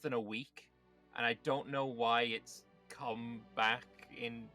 than a week, and I don't know why it's come back in.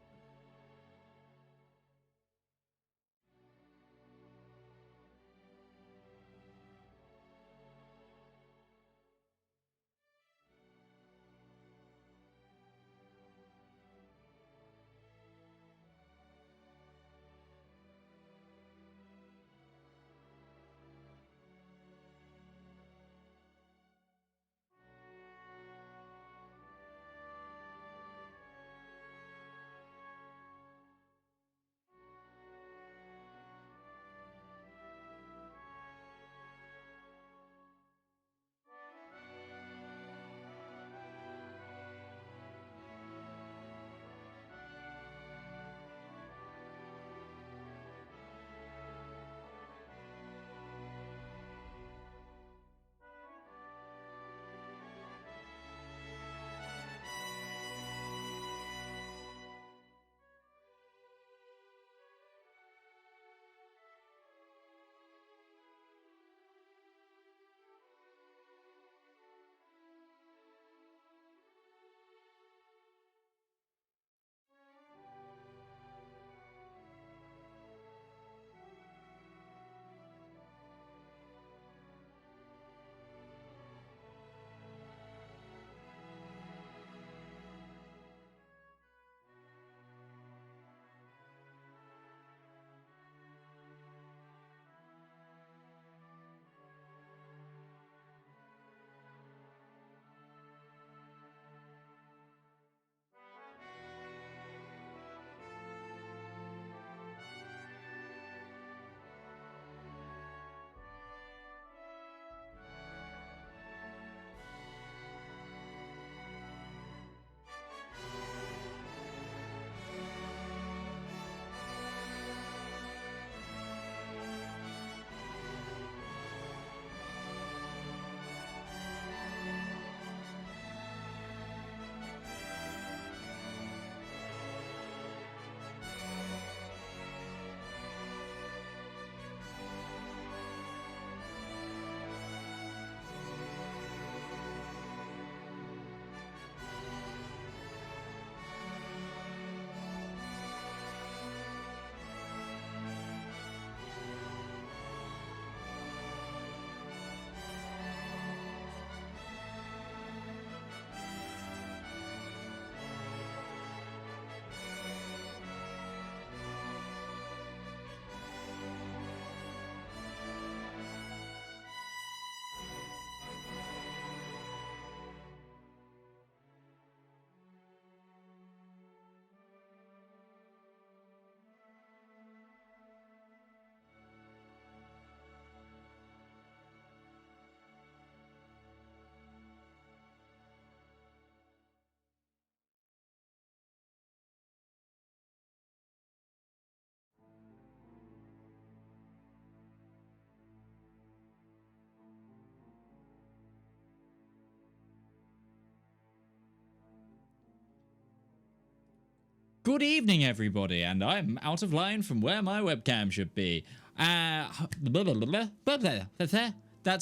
Good evening, everybody, and I'm out of line from where my webcam should be. That's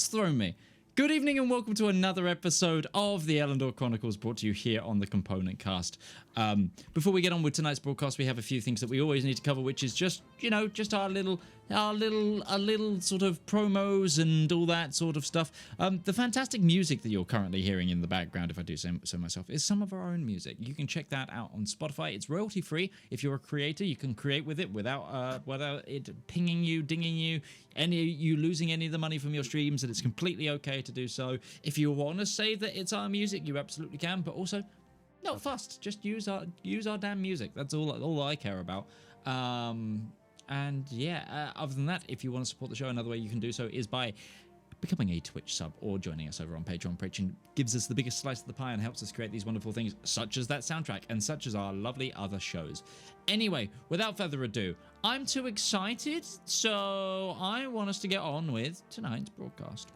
thrown me. Good evening and welcome to another episode of the Elendor Chronicles, brought to you here on the Component Cast. Before we get on with tonight's broadcast, we have a few things that we always need to cover, which is just, you know, just our little sort of promos and all that sort of stuff. The fantastic music that you're currently hearing in the background, if I do say so myself, is some of our own music. You can check that out on Spotify. It's royalty free. If you're a creator, you can create with it without it pinging you, dinging you, you losing any of the money from your streams, and it's completely okay to do so. If you want to say that it's our music, you absolutely can, but also not fussed. Just use our damn music. That's all I care about. And yeah, other than that, if you want to support the show, another way you can do so is by becoming a Twitch sub or joining us over on Patreon. Patreon gives us the biggest slice of the pie and helps us create these wonderful things, such as that soundtrack and such as our lovely other shows. Anyway, without further ado, I'm too excited, so I want us to get on with tonight's broadcast.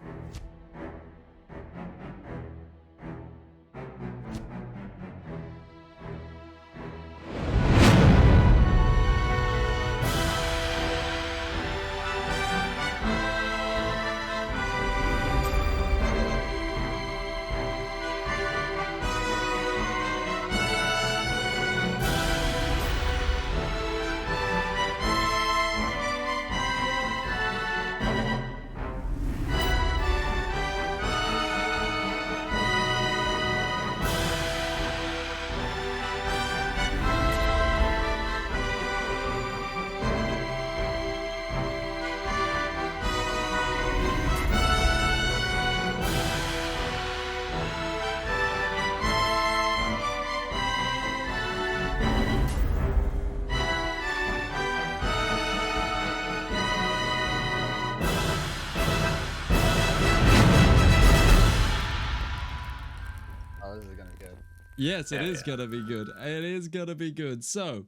Oh, this is gonna be good. Yes, it is gonna be good. It is gonna be good. So,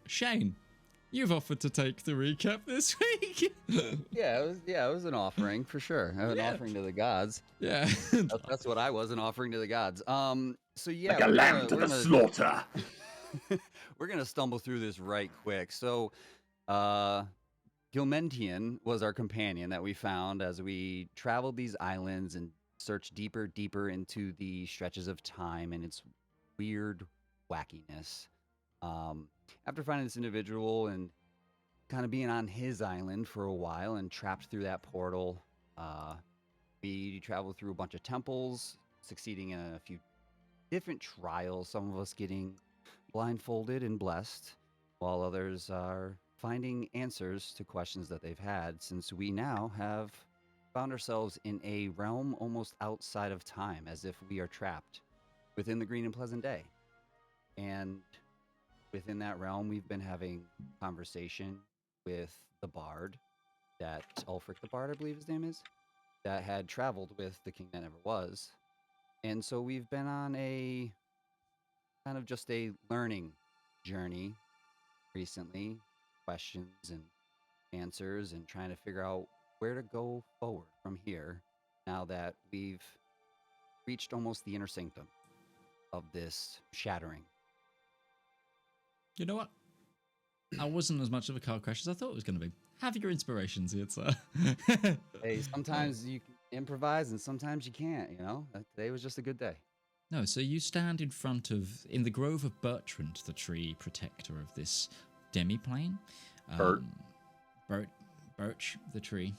Shane, you've offered to take the recap this week. Yeah, it was an offering for sure. An offering to the gods. Yeah. That's what I was, an offering to the gods. So yeah, Like a lamb to the slaughter. We're gonna stumble through this right quick. So, Gilmentian was our companion that we found as we traveled these islands and searched deeper into the stretches of time and its weird wackiness. After finding this individual and kind of being on his island for a while and trapped through that portal, we traveled through a bunch of temples, succeeding in a few different trials, some of us getting blindfolded and blessed, while others are finding answers to questions that they've had, since we now have found ourselves in a realm almost outside of time, as if we are trapped within the Green and Pleasant Day. And within that realm, we've been having conversation with the bard, that Ulfric the Bard, I believe his name is, that had traveled with the king that never was. And so we've been on a kind of just a learning journey recently, questions and answers, and trying to figure out where to go forward from here now that we've reached almost the inner sanctum of this shattering. You know what? I wasn't as much of a car crash as I thought it was going to be. Have your inspirations, it's Hey, sometimes you can improvise and sometimes you can't, you know? Today was just a good day. No, so you stand in the grove of Bertrand, the tree protector of this demiplane. Birch, the tree.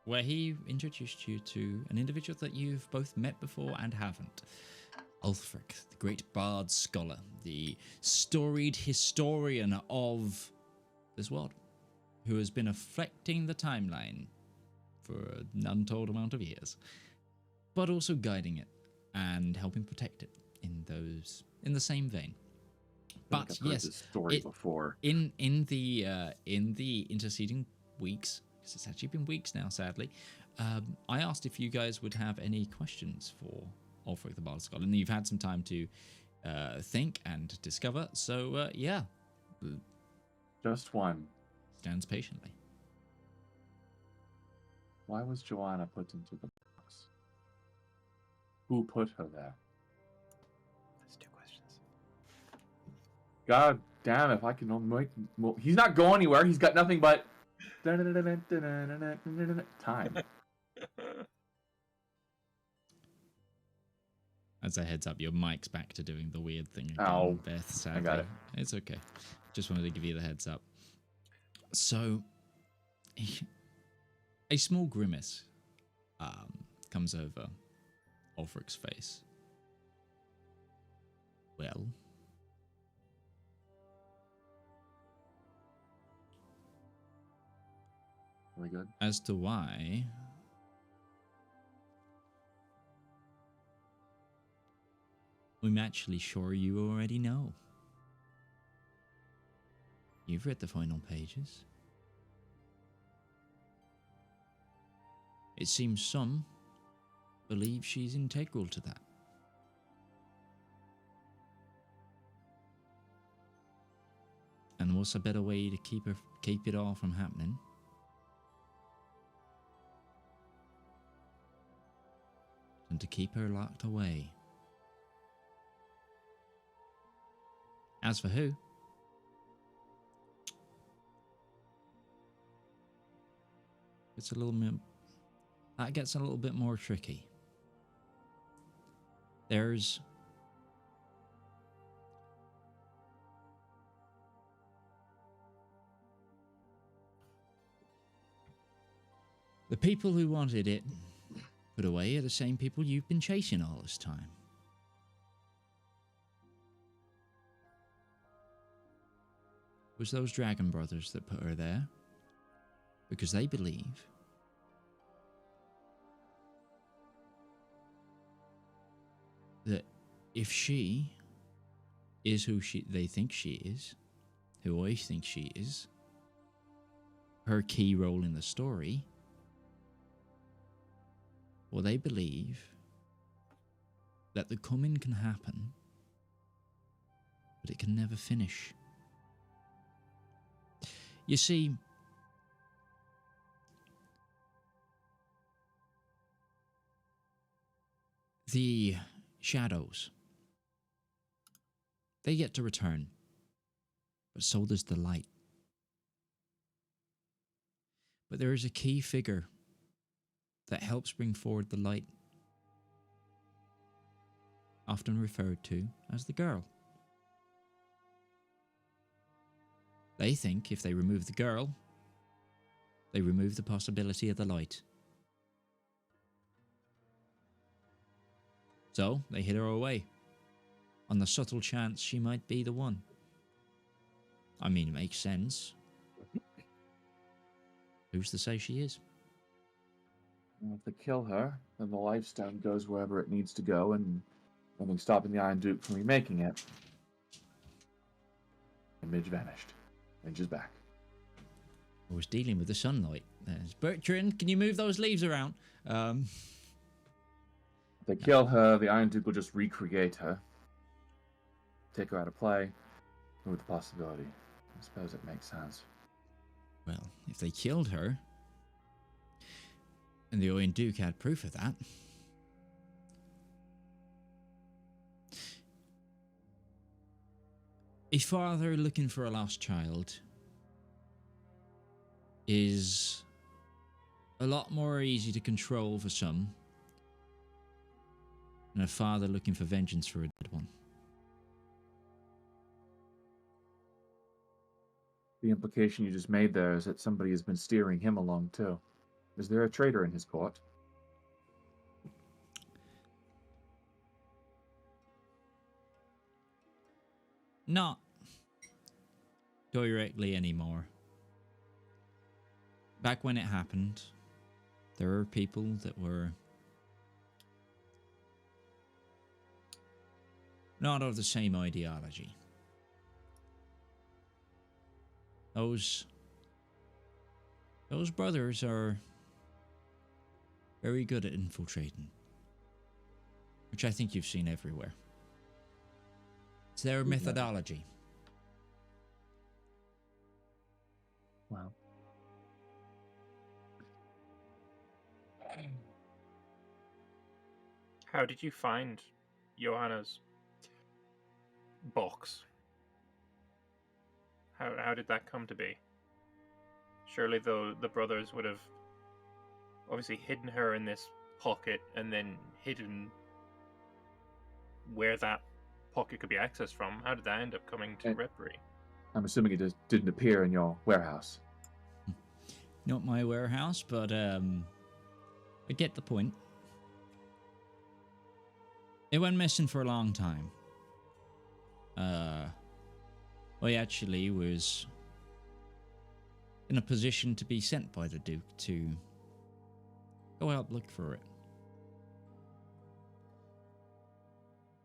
Where he introduced you to an individual that you've both met before and haven't. Ulfric, the great bard scholar, the storied historian of this world, who has been affecting the timeline for an untold amount of years, but also guiding it and helping protect it in the same vein. But I've heard this story before. In the interceding weeks, because it's actually been weeks now, sadly, I asked if you guys would have any questions for Ulfric the Bard Scholar, and you've had some time to think and discover. So yeah, Just one. stands patiently. Why was Joanna put into the box? Who put her there? That's 2 questions. God damn, if I can make... Well, he's not going anywhere. He's got nothing but... time. As a heads up, your mic's back to doing the weird thing again, Ow. Beth, sadly. I got it. It's okay. Just wanted to give you the heads up. So, a small grimace comes over Ulfric's face. Well, Really good. as to why I'm actually sure you already know. You've read the final pages. It seems some believe she's integral to that. And what's a better way to keep it all from happening than to keep her locked away? As for who, it's a little bit, that gets a little bit more tricky. There's the people who wanted it put away are the same people you've been chasing all this time. It was those dragon brothers that put her there, because they believe that if she is who they think she is, who I think she is, her key role in the story, well, they believe that the coming can happen, but it can never finish. You see, the shadows, they get to return, but so does the light. But there is a key figure that helps bring forward the light, often referred to as the girl. They think if they remove the girl, they remove the possibility of the light. So they hid her away, on the subtle chance she might be the one. I mean, it makes sense. Who's to say she is? Well, if they kill her, then the Lifestone goes wherever it needs to go, and nothing stopping the Iron Duke from remaking it. And Midge vanished. Midge is back. I was dealing with the sunlight. There's Bertrand, can you move those leaves around? If they kill her, the Iron Duke will just recreate her. Take her out of play. With the possibility. I suppose it makes sense. Well, if they killed her, and the Iron Duke had proof of that, a father looking for a lost child is a lot more easy to control for some than a father looking for vengeance for a dead one. The implication you just made there is that somebody has been steering him along too. Is there a traitor in his court? Not directly anymore. Back when it happened, there were people that were not of the same ideology. Those brothers are very good at infiltrating, which I think you've seen everywhere. It's their methodology. Wow. How did you find Johanna's box? How did that come to be? Surely the brothers would have obviously hidden her in this pocket and then hidden where that pocket could be accessed from. How did that end up coming to Redbury? I'm assuming it just didn't appear in your warehouse. Not my warehouse, but I get the point. It went missing for a long time. I actually was in a position to be sent by the Duke to go out look for it.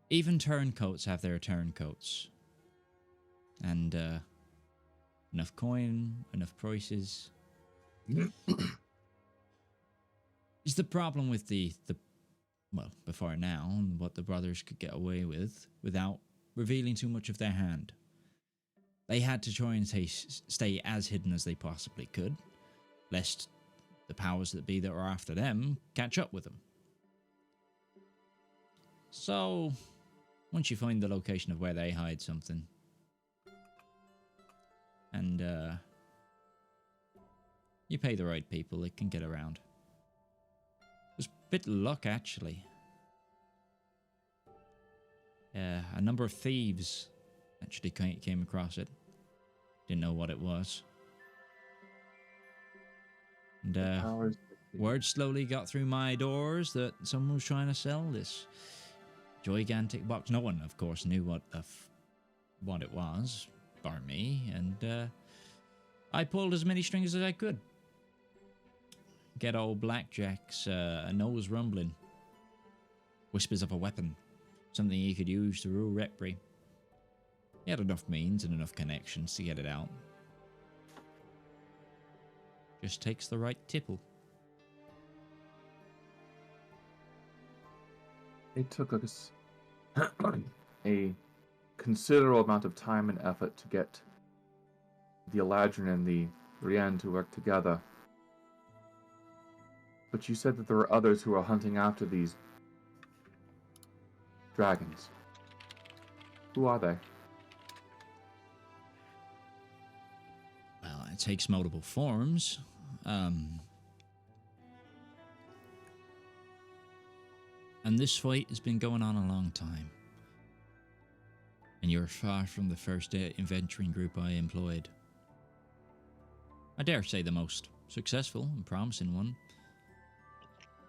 Even turncoats have their turncoats. And enough coin, enough prices. Is the problem with the well, before now, and what the brothers could get away with without revealing too much of their hand. They had to try and stay as hidden as they possibly could, lest the powers that be that were after them catch up with them. So, once you find the location of where they hide something, and you pay the right people, it can get around. It was a bit of luck, actually. A number of thieves actually came across it. Didn't know what it was. And word slowly got through my doors that someone was trying to sell this gigantic box. No one, of course, knew what it was, bar me, and I pulled as many strings as I could. Get old Blackjack's nose rumbling. Whispers of a weapon. Something he could use to rule Redbury. He had enough means and enough connections to get it out. Just takes the right tipple. It took us a considerable amount of time and effort to get the Eladrin and the Rian to work together. But you said that there were others who are hunting after these dragons. Who are they? Well, it takes multiple forms. And this fight has been going on a long time. And you're far from the first adventuring group I employed. I dare say the most successful and promising one.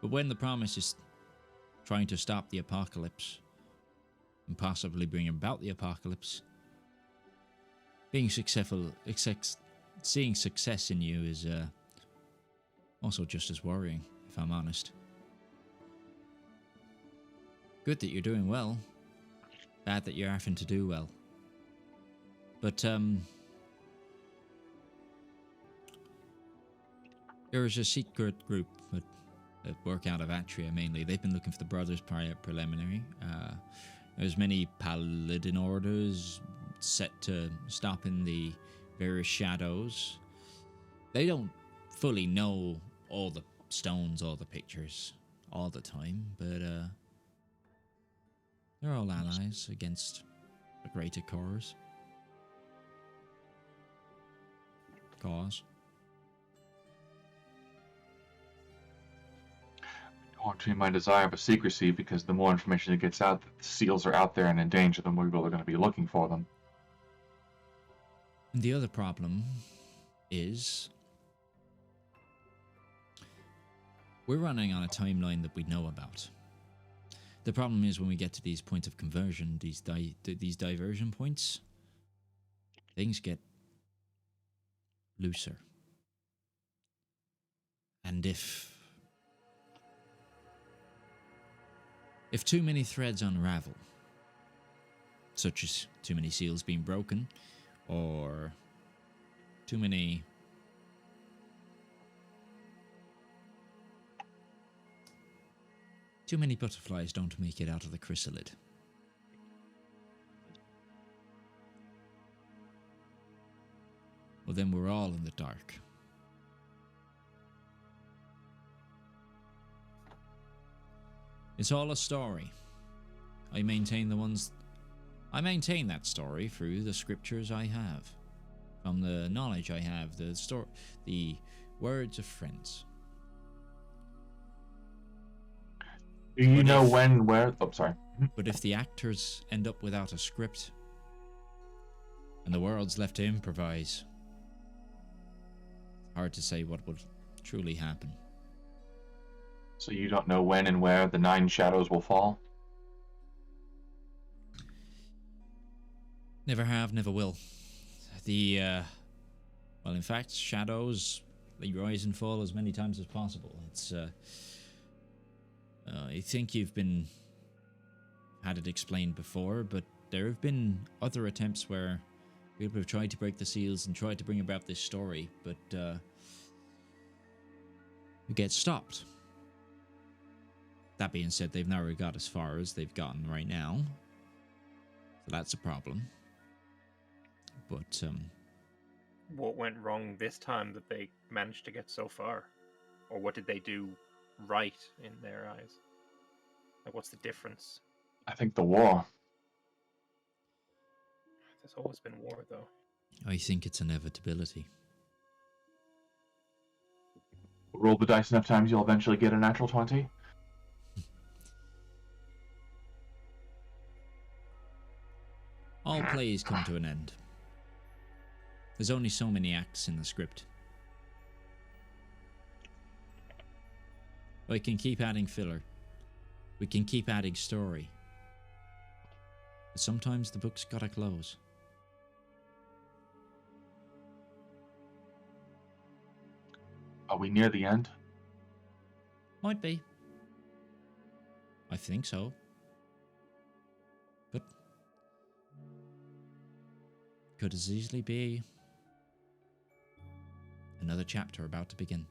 But when the promise is trying to stop the apocalypse and possibly bring about the apocalypse, being successful, seeing success in you is also just as worrying, if I'm honest. Good that you're doing well. Bad that you're having to do well. But there is a secret group that work out of Atria mainly. They've been looking for the brothers preliminary. There's many paladin orders set to stop in the various shadows. They don't fully know all the stones, all the pictures, all the time, but they're all allies against a greater cause. I want to treat my desire for secrecy because the more information that gets out, that the seals are out there and in danger, the more people are going to be looking for them. And the other problem is we're running on a timeline that we know about. The problem is when we get to these points of conversion, these diversion points, things get looser. And if too many threads unravel, such as too many seals being broken, or too many butterflies don't make it out of the chrysalid. Well, then we're all in the dark. It's all a story. I maintain that story through the scriptures I have, from the knowledge I have, the words of friends. Do you know when, where? Oh, sorry. But if the actors end up without a script, and the world's left to improvise, it's hard to say what would truly happen. So you don't know when and where the 9 shadows will fall? Never have, never will. Well, in fact, shadows, they rise and fall as many times as possible. It's, I think you've had it explained before, but there have been other attempts where people have tried to break the seals and tried to bring about this story, but it gets stopped. That being said, they've never got as far as they've gotten right now, so that's a problem. But what went wrong this time that they managed to get so far? Or what did they do right in their eyes? Like, what's the difference? I think the war. There's always been war, though. I think it's inevitability. Roll the dice enough times, you'll eventually get a natural 20. All plays come to an end. There's only so many acts in the script. I can keep adding filler. We can keep adding story. But sometimes the book's gotta close. Are we near the end? Might be. I think so. But could as easily be another chapter about to begin.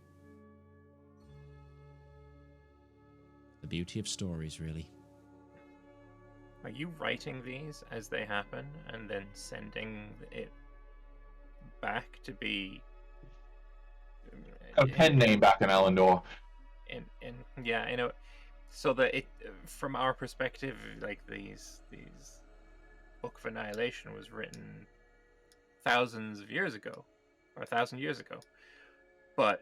The beauty of stories, really. Are you writing these as they happen and then sending it back to be A pen name back in Elendor. yeah, you know, so that it, from our perspective, like these Book of Annihilation was written thousands of years ago, or 1,000 years ago. But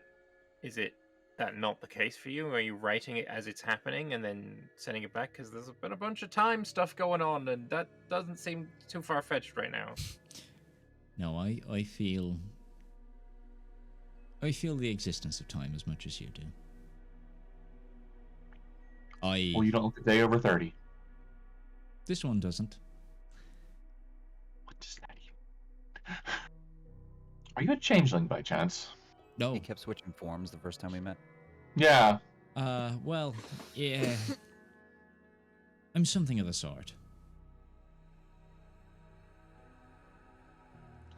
is it that not the case for you? Are you writing it as it's happening and then sending it back? Because there's been a bunch of time stuff going on, and that doesn't seem too far-fetched right now. No, I feel the existence of time as much as you do. Well, you don't look a day over 30. This one doesn't. What does that mean? Are you a changeling by chance? No. He kept switching forms the first time we met. Yeah. Well, yeah. I'm something of the sort.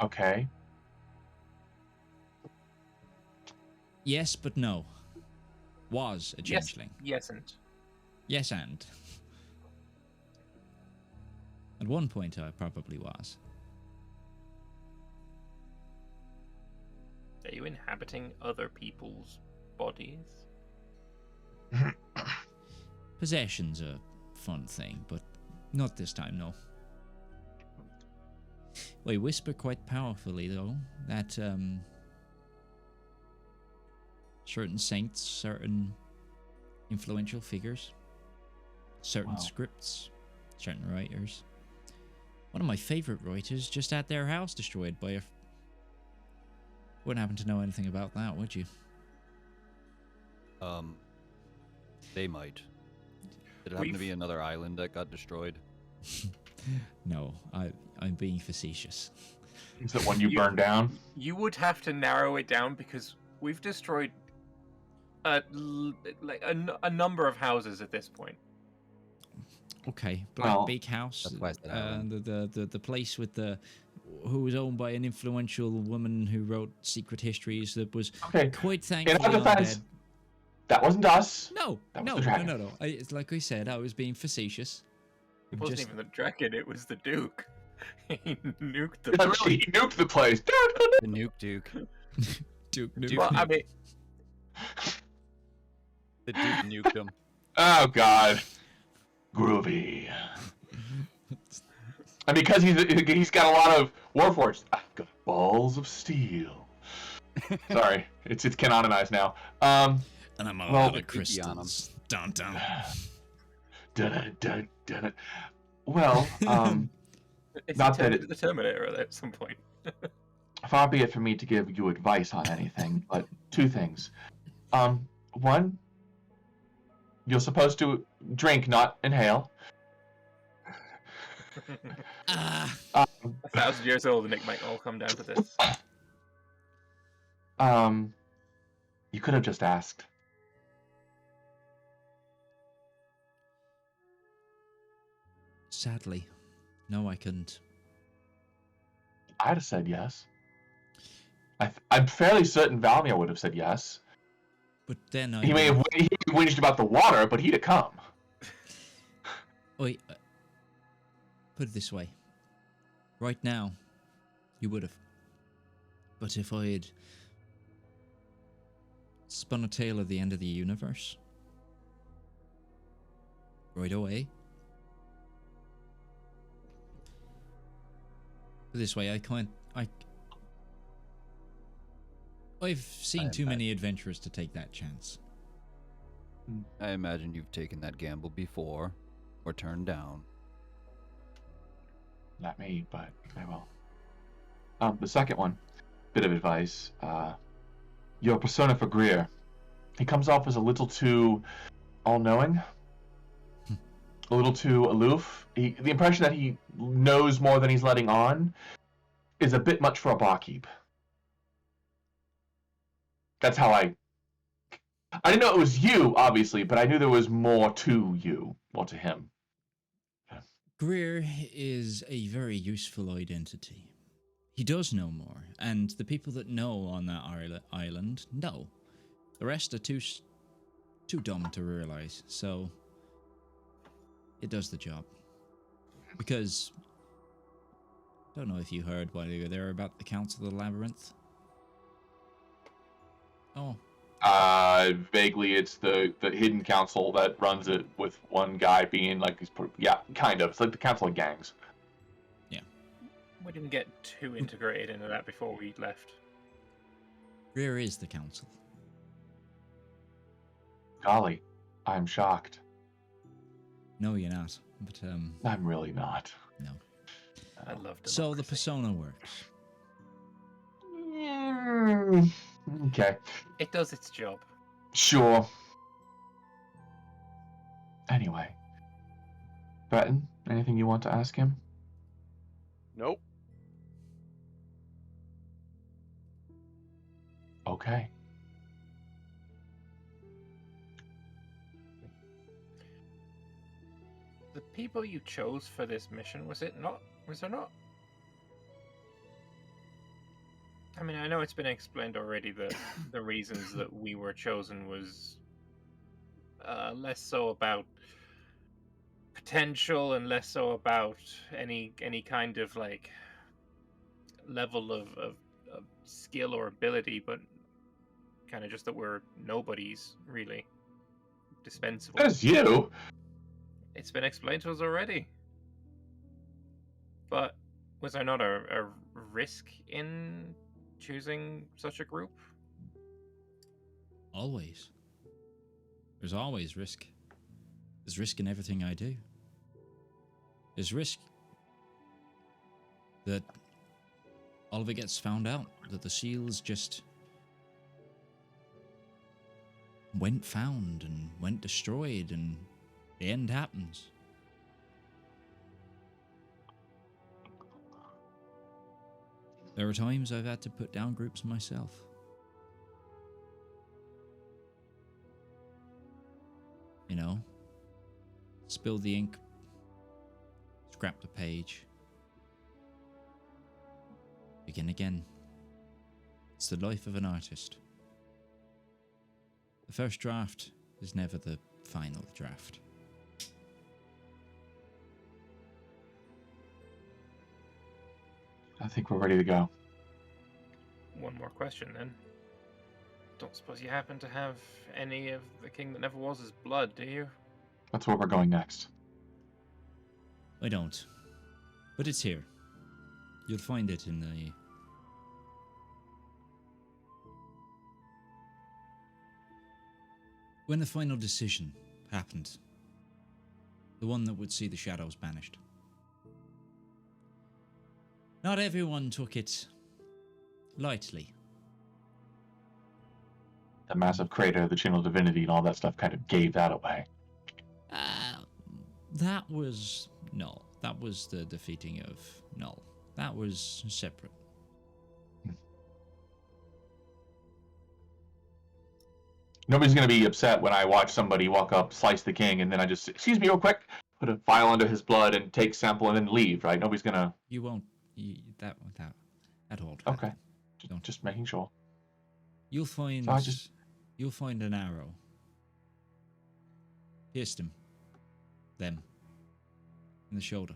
Okay. Yes, but no. Was a changeling. Yes, and Yes, and. At one point, I probably was. are you inhabiting other people's bodies? Possession's a fun thing, but not this time, no. We whisper quite powerfully, though, that certain saints, certain influential figures, certain scripts, certain writers. One of my favorite writers just had their house destroyed by a... Wouldn't happen to know anything about that, would you? They might. Did it happen to be another island that got destroyed? No, I'm being facetious. Is it one you burned down? You would have to narrow it down because we've destroyed a number of houses at this point. Okay, Black Well, Beak House, that's why I said island. the place with the who was owned by an influential woman who wrote secret histories that was Okay. quite In thankfully our defense, undead. that wasn't us. No, That was no, the no, dragon. no, no. It's like I said, I was being facetious. It wasn't Just- even the dragon, it was the Duke. He nuked the Yeah, really, he nuked the place. The Nuke Duke. Duke Duke. Well, I mean, The Duke nuked him. Oh God, groovy. And because he's got a lot of warforged, I've got balls of steel. Sorry, it's canonized now. and I'm all well, out of creepy on 'em. crystals. Dun dun. Dun. Well, it's Not that turned it- into the Terminator at some point. far be it for me to give you advice on anything, but two things. One, you're supposed to drink, not inhale. Ah, 1,000 years old and it might all come down to this. You could have just asked. sadly, no, I couldn't. I'd have said yes. I'm fairly certain Valymr would have said yes. But then I... He may have whinged about the water, but he'd have come. Wait, put it this way. Right now, you would have. But if I had spun a tale of the end of the universe, right away. Put it this way, I've seen too many adventurers to take that chance. I imagine you've taken that gamble before, or turned down. Not me, but I will. The second one, bit of advice. Your persona for Greer. He comes off as a little too all-knowing, a little too aloof. The impression that he knows more than he's letting on is a bit much for a barkeep. That's how I didn't know it was you, obviously, but I knew there was more to you, more to him. Greer is a very useful identity. He does know more, and the people that know on that island know. The rest are too dumb to realize, so it does the job. Because, don't know if you heard while you were there about the Council of the Labyrinth. Oh. Vaguely, it's the hidden council that runs it, with one guy being like kind of. It's like the council of gangs. Yeah. We didn't get too integrated into that before we left. Where is the council? Golly, I'm shocked. No, you're not. But I'm really not. no. I love democracy. So the persona works. Okay. It does its job. Sure. Anyway. Breton, anything you want to ask him? Nope. Okay. The people you chose for this mission, was there not? I mean, I know it's been explained already that the reasons that we were chosen was less so about potential and less so about any kind of like level of skill or ability, but kind of just that we're nobodies, really. Dispensable. That's you! It's been explained to us already. But was there not a risk in choosing such a group? Always. There's always risk. There's risk in everything I do. There's risk that all of it gets found out, that the seals just went found and went destroyed and the end happens. There are times I've had to put down groups myself. You know, spill the ink, scrap the page, begin again. It's the life of an artist. The first draft is never the final draft. I think we're ready to go. One more question then. Don't suppose you happen to have any of the King That Never Was' blood, do you? That's where we're going next. I don't. But it's here. You'll find it in the... When the final decision happened. The one that would see the shadows banished. Not everyone took it lightly. The massive crater, the channel divinity, and all that stuff kind of gave that away. That was Null. That was the defeating of Null. That was separate. Nobody's going to be upset when I watch somebody walk up, slice the king, and then I just, excuse me real quick, put a vial under his blood and take sample and then leave, right? Nobody's going to... You won't. That at all. Okay. Just making sure. You'll find... So You'll find an arrow. Pierced him. Them. In the shoulder.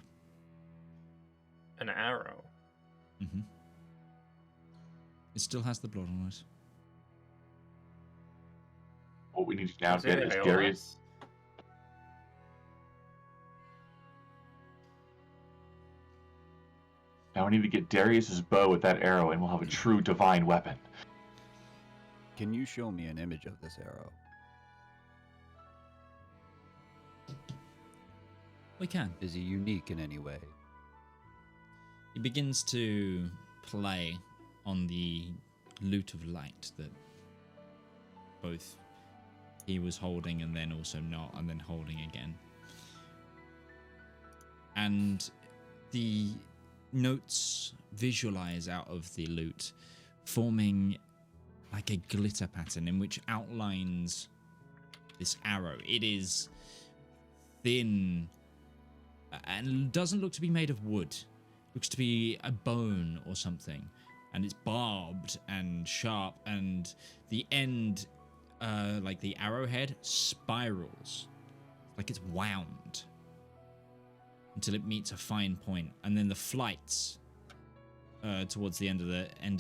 An arrow? Mm-hmm. It still has the blood on it. What we need to now Is get it is Iolas? Darius. Now we need to get Darius's bow with that arrow, and we'll have a true divine weapon. Can you show me an image of this arrow? We can. Is he unique in any way? He begins to play on the lute of light that both he was holding and then also not, and then holding again. And the notes visualize out of the lute, forming like a glitter pattern in which outlines this arrow. It is thin and doesn't look to be made of wood. Looks to be a bone or something. And it's barbed and sharp, and the end, like the arrowhead, spirals. Like it's wound. until it meets a fine point, and then the flights towards the end of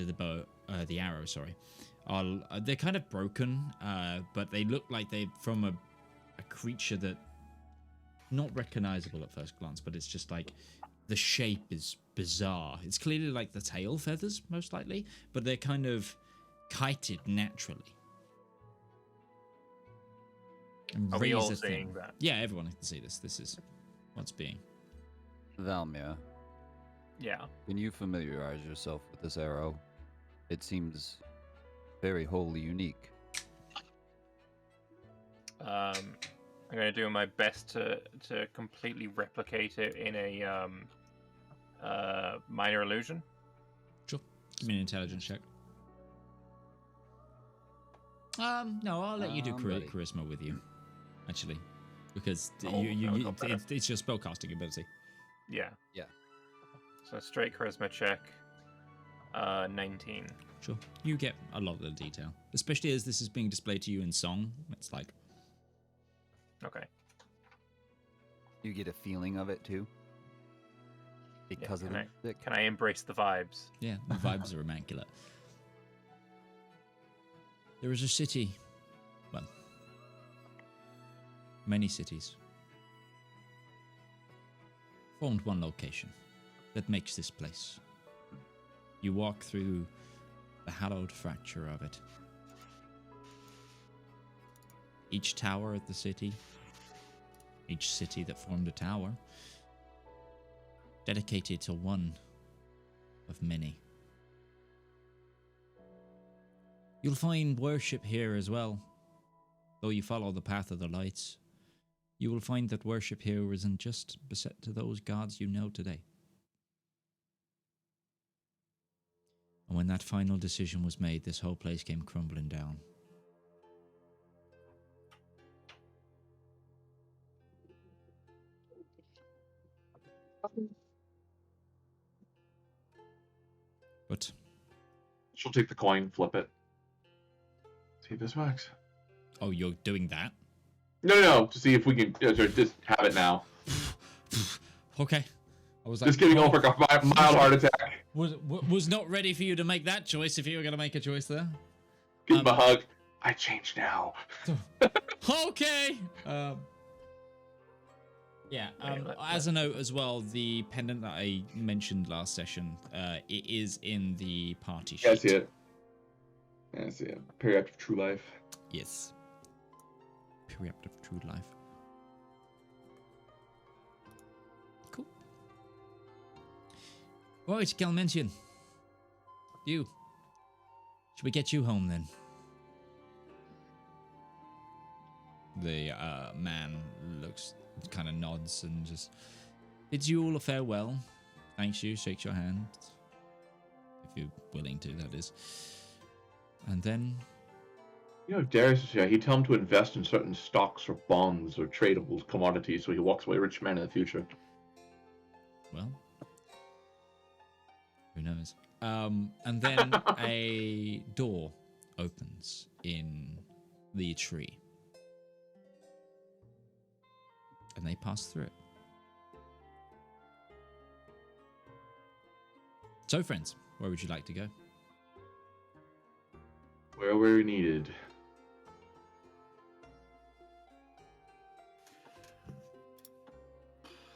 the bow, the arrow, sorry, are they're kind of broken, but they look like they're from a creature that not recognizable at first glance, but it's just like the shape is bizarre. It's clearly like the tail feathers, most likely, but they're kind of kited naturally. And Are we all razor thin. seeing that? Yeah, everyone can see this. This is what's being. Valymr, Yeah. can you familiarize yourself with this arrow? It seems very wholly unique. I'm going to do my best to completely replicate it in a minor illusion. Sure. Give me an intelligence check. No, I'll let you do Buddy. charisma with you, actually, because Oh, that'll go better. it's your spellcasting ability. Yeah. Yeah. So straight charisma check. 19. Sure. You get a lot of the detail, especially as this is being displayed to you in song. It's like, Okay. You get a feeling of it too? Because of can the I- music? Can I embrace the vibes? yeah, the vibes are immaculate. There is a city, well, many cities, formed one location that makes this place. You walk through the hallowed fracture of it. Each tower at the city, each city that formed a tower, dedicated to one of many. You'll find worship here as well. Though you follow the path of the lights, you will find that worship here isn't just beset to those gods you know today. And when that final decision was made, this whole place came crumbling down. But She'll take the coin, flip it. See if this works. oh, you're doing that? No, to see if we can just have it now. Okay. I was like, Just getting over a mild heart attack. was not ready for you to make that choice if you were going to make a choice there. Give him a hug. I change now. Okay. Yeah. As a note as well, the pendant that I mentioned last session, it is in the party sheet. Yeah, I see it. Yeah, I see it. Period of true life. Yes. Periapt of true life. Cool. Right, Galmentian. You. Should we get you home then? The man looks, kind of nods and just bids you all a farewell. Thanks you, shakes your hand. If you're willing to, that is. And then... You know, Darius is here. He'd tell him to invest in certain stocks or bonds or tradable commodities so he walks away a rich man in the future. Well, who knows? And then a door opens in the tree. And they pass through it. So, friends, where would you like to go? Where we're needed.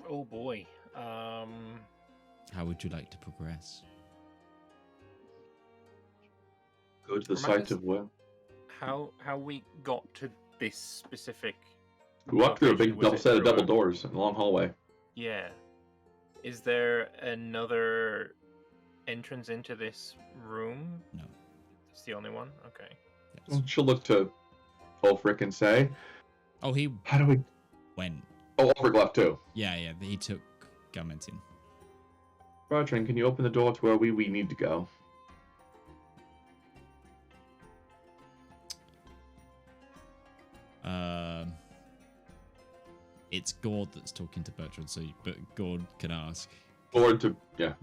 Oh boy. How would you like to progress? Go to the Remind site us- of where. How we got to this specific... We walked through a location? big Was double it set of through double a- doors in a long hallway. Yeah. Is there another entrance into this room? No. It's the only one? Okay. Yes. She'll look to Ulfric and say, Oh, he how do we... went. Oh, Ulfric left too. Yeah, he took Galmentian. Rodrin, can you open the door to where we need to go? It's Gourd that's talking to Bertrand, but Gourd can ask. Or to... Yeah.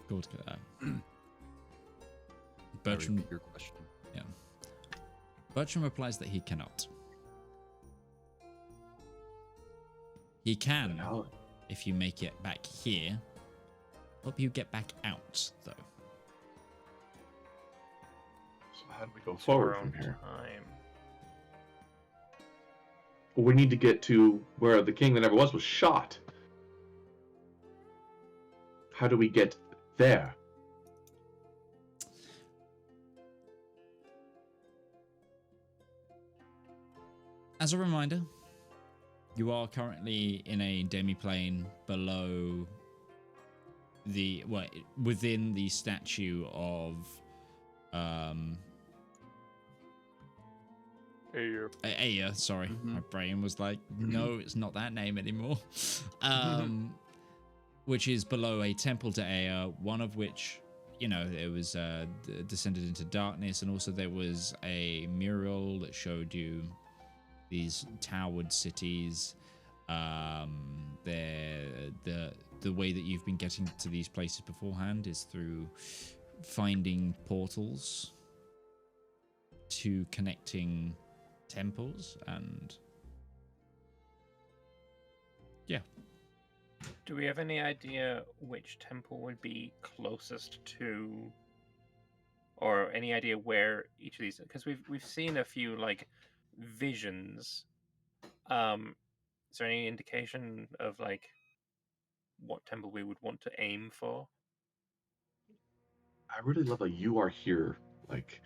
Gourd can I Bertrand, repeat your question. Bertrand replies that he cannot. He can, No. if you make it back here. Help you get back out, though. So how do we go To forward our from own here? time. Well, we need to get to where the king that never was shot. How do we get there? As a reminder, you are currently in a demiplane below the within the statue of Aya, sorry. My brain was like, no, it's not that name anymore. Which is below a temple to Aya, one of which, you know, it was descended into darkness, and also there was a mural that showed you these towered cities. The way that you've been getting to these places beforehand is through finding portals to connecting temples, and yeah. Do we have any idea which temple would be closest to, or any idea where each of these? Because we've seen a few like visions. Is there any indication of like what temple we would want to aim for? I really love a "you are here" like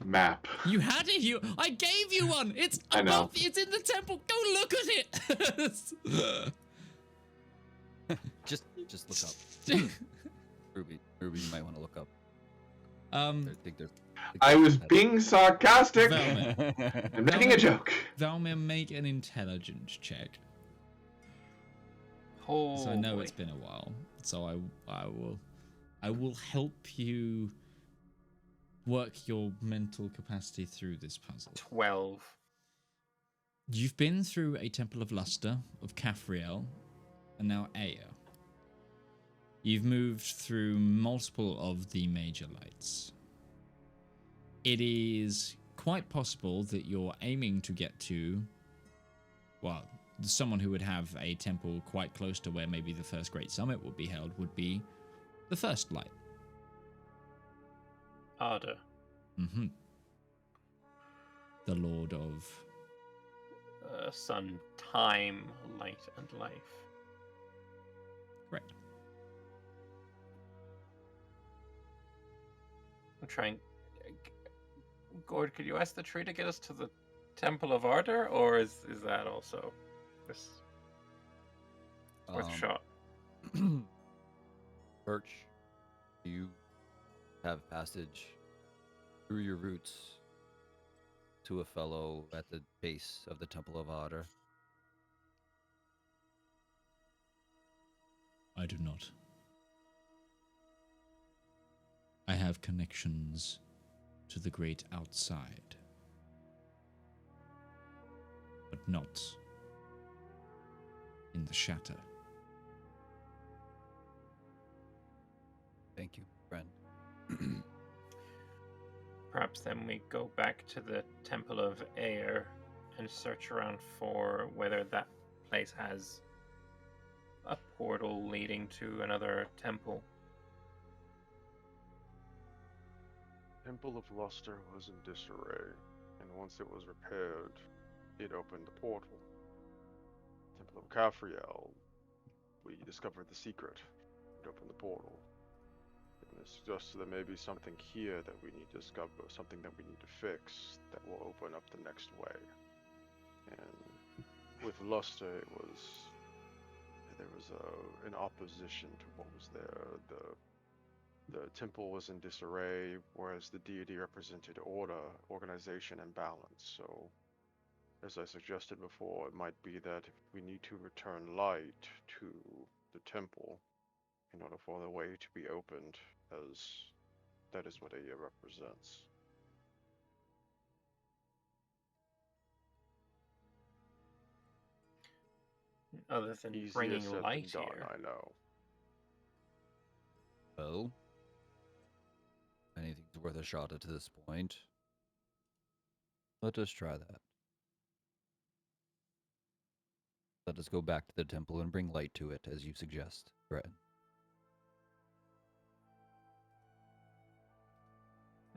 map. You had it. I gave you one. It's I know. above. It's in the temple. Go look at it. Just look up. Ruby, you might want to look up. I think there's. I was being sarcastic. Valymr. I'm making a joke. Valymr, make an intelligence check. Oh, So I know boy. it's been a while. So I will help you work your mental capacity through this puzzle. 12. You've been through a Temple of Luster, of Kafriel, and now Aya. You've moved through multiple of the major lights. It is quite possible that you're aiming to get to, well, someone who would have a temple quite close to where maybe the first Great Summit would be held would be the first light. Arda. Mm-hmm. The Lord of... Sun, time, light, and life. Correct. I'm trying. Gourd, could you ask the tree to get us to the Temple of Ardor, or is that also this worth a shot? Birch, you have passage through your roots to a fellow at the base of the Temple of Ardor? I do not. I have connections to the great outside, but not in the shatter. Thank you, friend. Perhaps then we go back to the Temple of Air and search around for whether that place has a portal leading to another temple. Temple of Luster was in disarray, and once it was repaired, it opened the portal. Temple of Kafriel, we discovered the secret. It opened the portal. And it suggests there may be something here that we need to discover, something that we need to fix that will open up the next way. And with Luster, there was an opposition to what was there. The temple was in disarray, whereas the deity represented order, organization, and balance. So, as I suggested before, it might be that we need to return light to the temple in order for the way to be opened, as that is what Aya represents. Other than Easier bringing said than light done, here. I know. Well, anything's worth a shot at this point. Let us try that. Let us go back to the temple and bring light to it, as you suggest, Breton.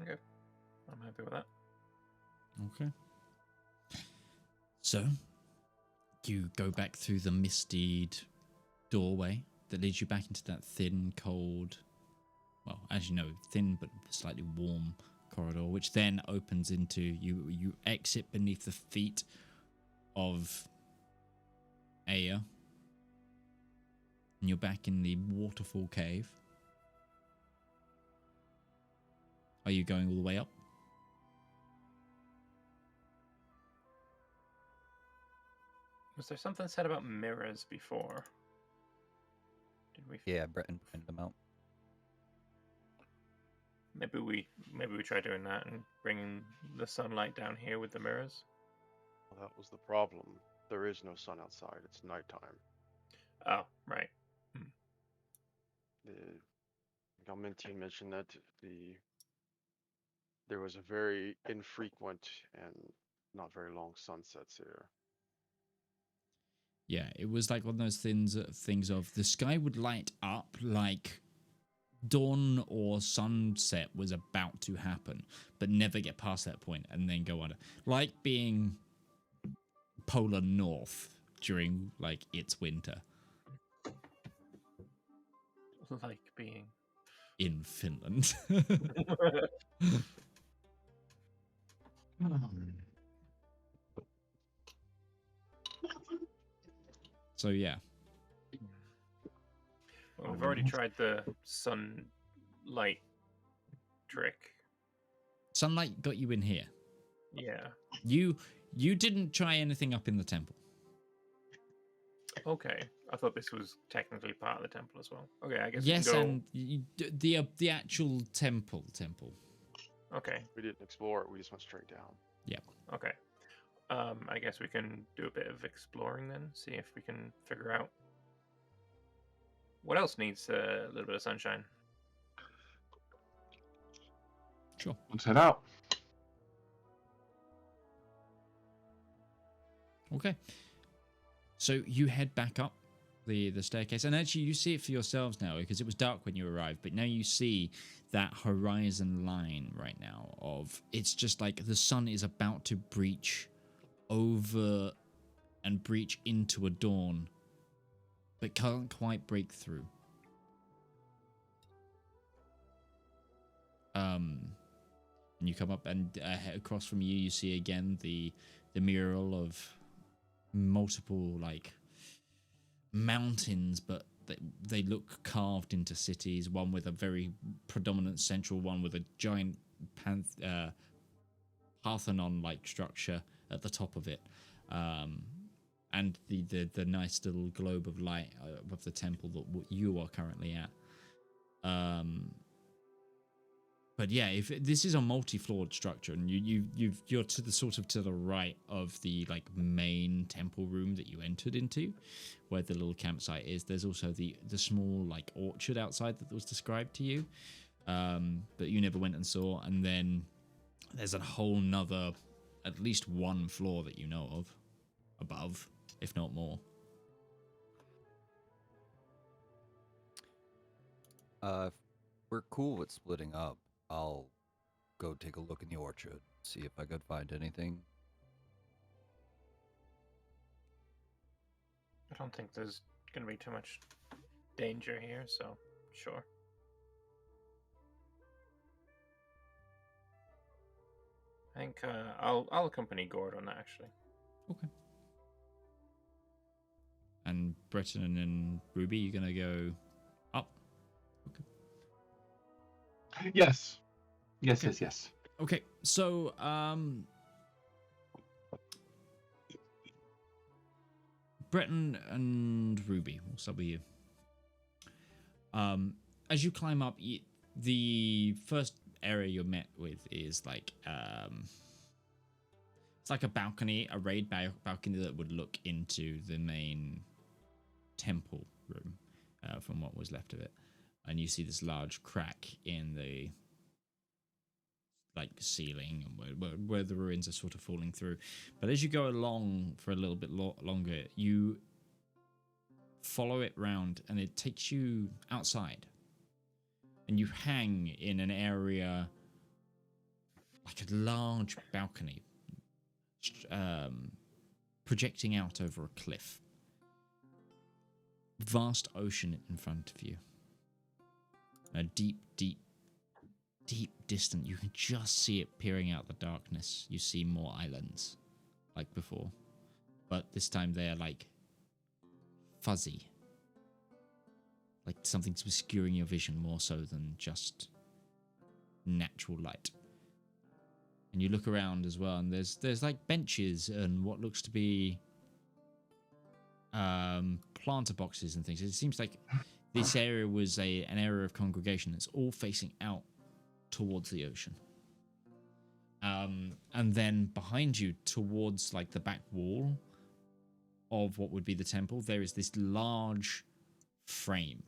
Okay. I'm happy with that. Okay. So, you go back through the misted doorway that leads you back into that thin, cold, well, as you know, thin but slightly warm corridor, which then opens into you exit beneath the feet of Aya, and you're back in the waterfall cave. Are you going all the way up? Was there something said about mirrors before? Did we? Yeah, Breton pointed them out. Maybe we try doing that and bringing the sunlight down here with the mirrors. Well, that was the problem. There is no sun outside. It's nighttime. Oh, right. The Galmentian mentioned that there was a very infrequent and not very long sunsets here. Yeah, it was like one of those things of the sky would light up like dawn or sunset was about to happen, but never get past that point and then go on. Like being polar north during like its winter. Like being in Finland. So yeah. Well, we've already tried the sunlight trick. Sunlight got you in here. Yeah. You didn't try anything up in the temple. Okay. I thought this was technically part of the temple as well. Okay, I guess Yes, we can and the actual temple. Okay. We didn't explore it. We just went straight down. Yeah. Okay. I guess we can do a bit of exploring then, see if we can figure out what else needs a little bit of sunshine. Sure. Let's head out. Okay. So you head back up the staircase, and actually you see it for yourselves now because it was dark when you arrived, but now you see that horizon line right now of it's just like the sun is about to breach over and breach into a dawn, but can't quite break through. And you come up, and across from you, you see again the mural of multiple like mountains, but they look carved into cities. One with a very predominant central one with a giant Parthenon-like structure at the top of it, and the nice little globe of light above the temple that you are currently at. But yeah, if this is a multi-floored structure, and you're to the right of the like main temple room that you entered into, where the little campsite is. There's also the small like orchard outside that was described to you, but you never went and saw. And then there's a whole nother, at least one floor that you know of, above, if not more. If we're cool with splitting up, I'll go take a look in the orchard, see if I could find anything. I don't think there's going to be too much danger here, so sure. I think I'll accompany Gourd on that, actually. Okay. And Breton and Ruby, you're gonna go up? Okay. Yes. Okay. Yes. Okay, so Breton and Ruby, we'll start with you. As you climb up, the first area you're met with is like it's like a balcony, a raised balcony that would look into the main temple room from what was left of it, and you see this large crack in the like ceiling and where the ruins are sort of falling through. But as you go along for a little bit longer, you follow it round, and it takes you outside. And you hang in an area like a large balcony, projecting out over a cliff. Vast ocean in front of you. A deep, deep, deep distant. You can just see it peering out the darkness. You see more islands, like before. But this time they are like fuzzy. Like something's obscuring your vision more so than just natural light. And you look around as well, and there's like benches and what looks to be planter boxes and things. It seems like this area was an area of congregation that's all facing out towards the ocean. And then behind you, towards like the back wall of what would be the temple, there is this large frame.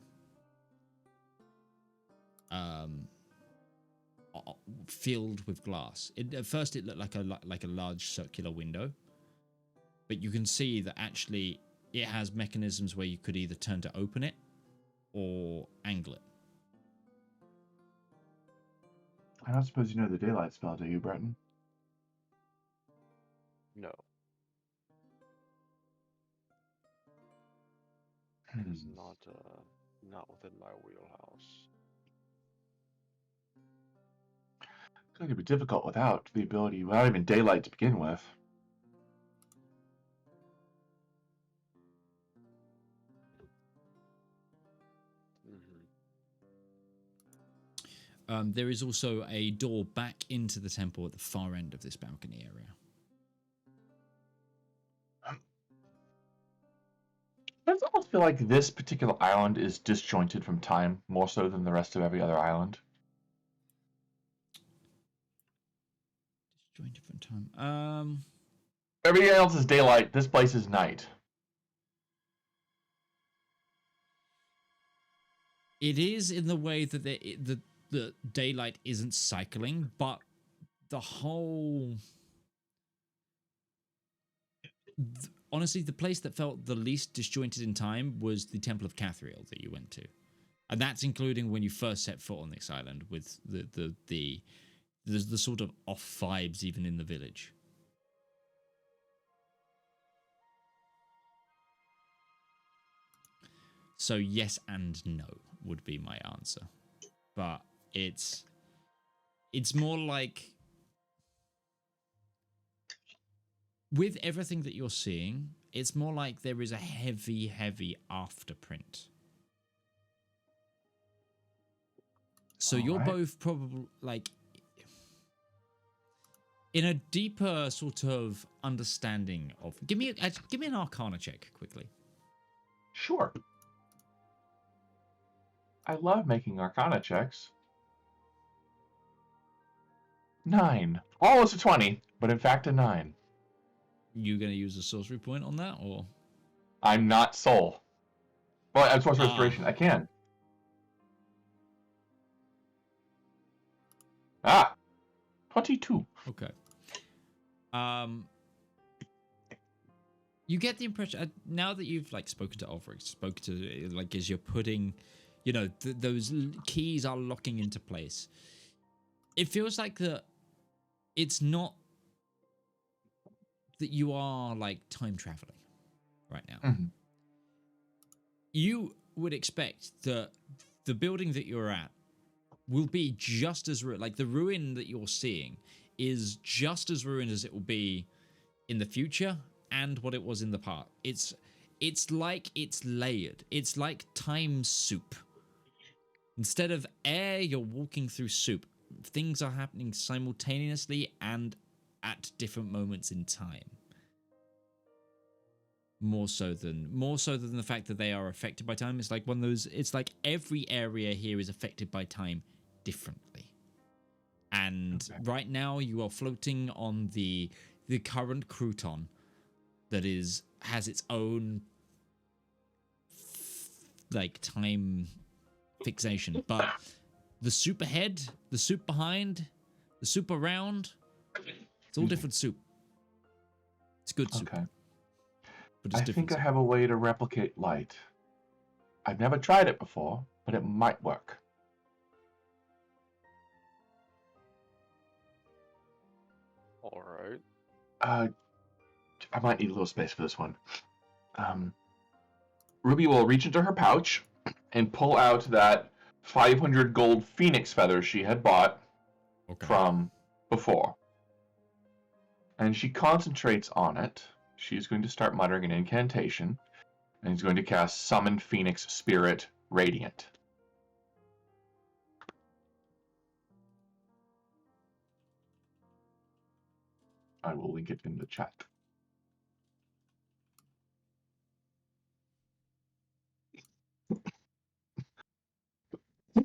Filled with glass. At first it looked like a large circular window, but you can see that actually it has mechanisms where you could either turn to open it or angle it. I don't suppose you know the daylight spell, do you, Breton? No. It is not within my wheelhouse. It's going to be difficult without even daylight to begin with. There is also a door back into the temple at the far end of this balcony area. I almost feel like this particular island is disjointed from time more so than the rest of every other island. Disjointed from time. Everything else is daylight. This place is night. It is in the way that the daylight isn't cycling, but the whole... honestly, the place that felt the least disjointed in time was the Temple of Cathriel that you went to. And that's including when you first set foot on this island, with the sort of off vibes even in the village. So yes and no would be my answer. But it's more like, with everything that you're seeing, it's more like there is a heavy afterprint. So you're both probably like in a deeper sort of understanding of. Give me an Arcana check quickly. Sure. I love making Arcana checks. 9. Almost a 20, but in fact a 9. You gonna use a sorcery point on that, or? I'm not soul. Well, I'm sorcery restoration. I can. 22. Okay. You get the impression now that you've like spoken to Ulfric, spoken to like as you're putting, you know, those keys are locking into place. It feels like that. It's not that you are like time traveling right now. Mm-hmm. You would expect that the building that you're at will be just as like the ruin that you're seeing is just as ruined as it will be in the future and what it was in the past. It's like it's layered. It's like time soup. Instead of air, you're walking through soup. Things are happening simultaneously and at different moments in time. More so than the fact that they are affected by time. It's like one of those. It's like every area here is affected by time differently. And right now you are floating on the current crouton that has its own like time fixation, but the soup ahead, the soup behind, the soup around, it's all different soup. It's good soup. Okay. But it's I think I have a way to replicate light. I've never tried it before, but it might work. All right. I might need a little space for this one. Ruby will reach into her pouch and pull out that 500 gold phoenix feather she had bought from before. And she concentrates on it. She's going to start muttering an incantation, and he's going to cast Summon Phoenix Spirit Radiant. I will link it in the chat.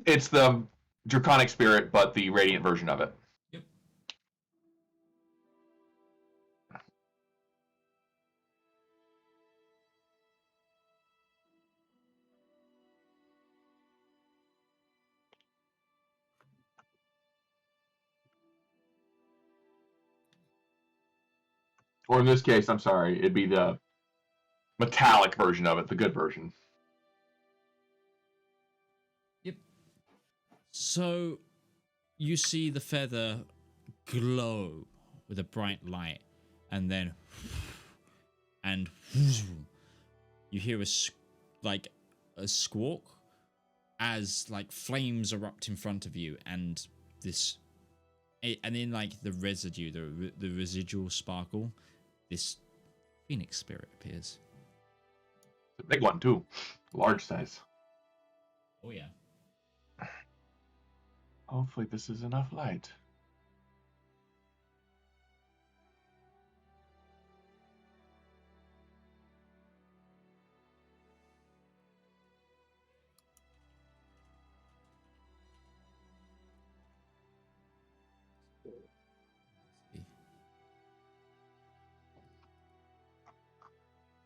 It's the Draconic Spirit, but the Radiant version of it. Yep. Or in this case, I'm sorry, it'd be the metallic version of it, the good version. Yep. So you see the feather glow with a bright light, and then you hear a squawk as like flames erupt in front of you, and then like the residue, the residual sparkle, this phoenix spirit appears. It's a big one too, large size. Oh yeah. Hopefully this is enough light.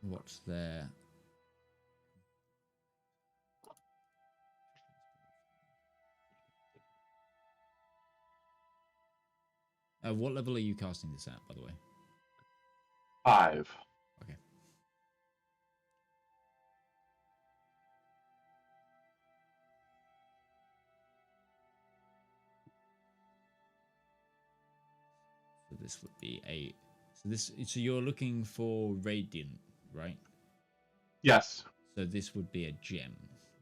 What's there? What level are you casting this at, by the way? 5. Okay. So this would be a. So you're looking for radiant, right? Yes. So this would be a gem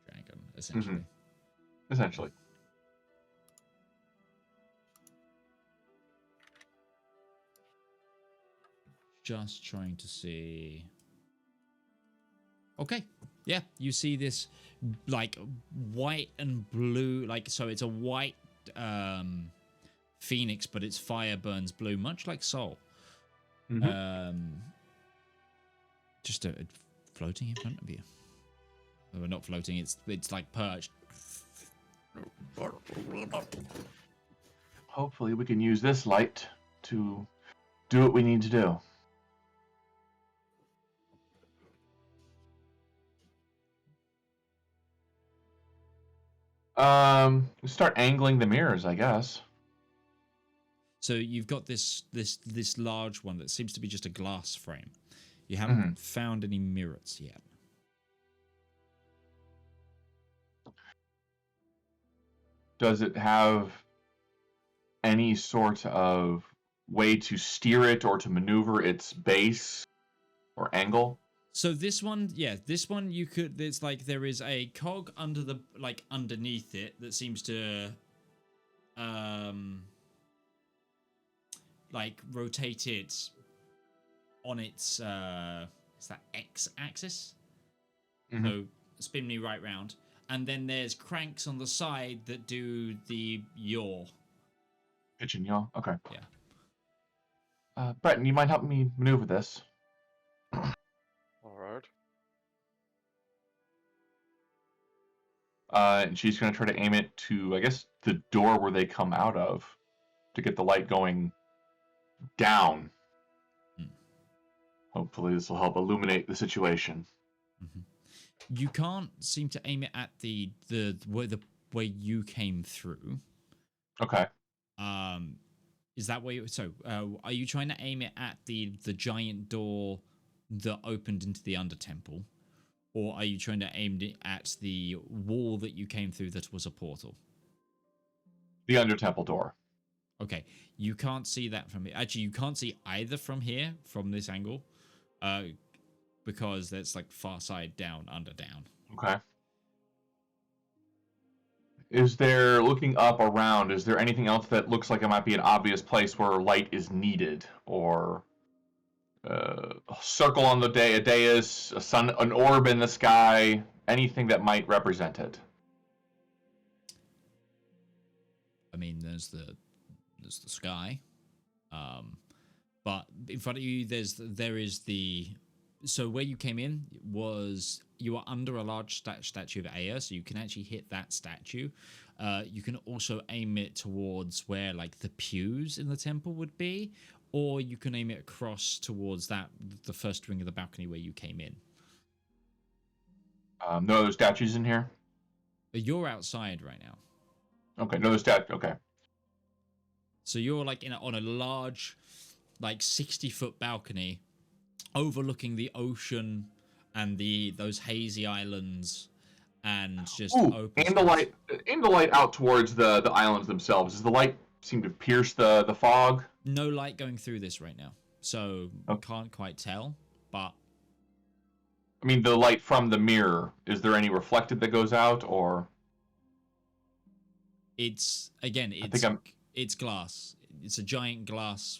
dragon, essentially. Essentially. Just trying to see. Okay. Yeah, you see this like white and blue, like, so it's a white phoenix, but its fire burns blue, much like Soul. Just floating in front of you. Or not floating, it's like perched. Hopefully we can use this light to do what we need to do. Start angling the mirrors, I guess. So you've got this large one that seems to be just a glass frame. You haven't found any mirrors yet. Does it have any sort of way to steer it or to maneuver its base or angle? So this one, you could. It's like there is a cog under the underneath it that seems to, rotate it on its is that x-axis? So spin me right round, and then there's cranks on the side that do the yaw. Pitch and yaw. Okay. Yeah. Breton, you mind helping me maneuver this? Alright. And she's going to try to aim it to, I guess, the door where they come out of to get the light going down. Hopefully this will help illuminate the situation. You can't seem to aim it at the way you came through. Okay. Is that where are you trying to aim it at the giant door that opened into the Under Temple? or are you trying to aim it at the wall that you came through that was a portal? The under temple door. Okay, you can't see that from here. Actually, you can't see either from here, from this angle, because that's like far side down, under down. Okay. Is there, looking up around, is there anything else that looks like it might be an obvious place where light is needed? Or a circle on the a dais, a sun, an orb in the sky, anything that might represent it? I mean, there's the sky, but in front of you there is the. So where you came in was you are under a large statue of Aya, so you can actually hit that statue. You can also aim it towards where like the pews in the temple would be, or you can aim it across towards the first ring of the balcony where you came in. No other statues in here? You're outside right now. Okay, no other statue. Okay. So you're like on a large, like 60-foot balcony, overlooking the ocean and those hazy islands, and just open and space. the light out towards the islands themselves. Does the light seem to pierce the fog? No light going through this right now, so can't quite tell. But I mean, the light from the mirror. Is there any reflected that goes out, or? It's glass. It's a giant glass.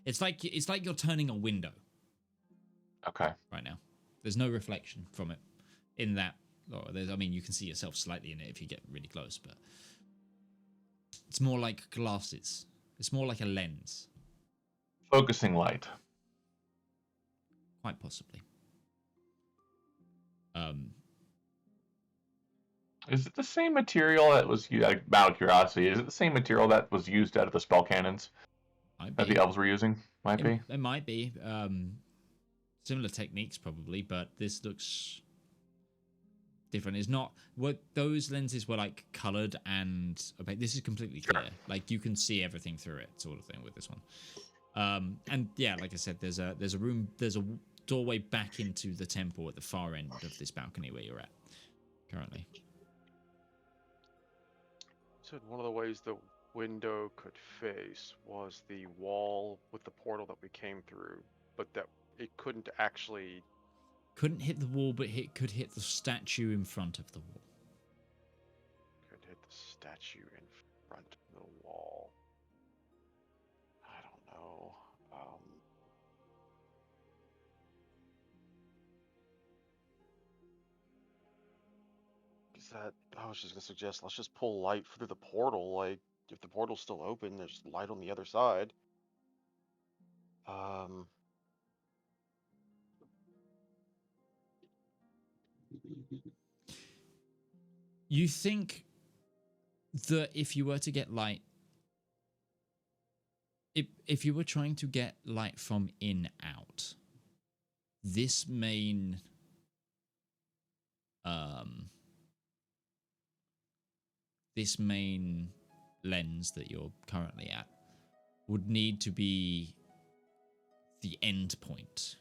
It's like you're turning a window. Okay. Right now, there's no reflection from it in that. I mean, you can see yourself slightly in it if you get really close, but it's more like glasses. It's more like a lens. Focusing light. Quite possibly. Is it the same material that was used, out of curiosity, is it the same material that was used out of the spell cannons that the elves were using? Might be. It might be. Similar techniques probably, but this looks different. It's not what those lenses were like colored and opaque. This is completely clear. Like you can see everything through it, sort of thing with this one. And yeah, like I said, there's a doorway back into the temple at the far end of this balcony where you're at currently. So one of the ways the window could face was the wall with the portal that we came through, but that it couldn't actually... Couldn't hit the wall, but could hit the statue in front of the wall. Could hit the statue in front of the wall. I don't know. I was just gonna suggest, let's just pull light through the portal. Like, if the portal's still open, there's light on the other side. You think that if you were to get light, if you were trying to get light from in out, this main lens that you're currently at would need to be the end point,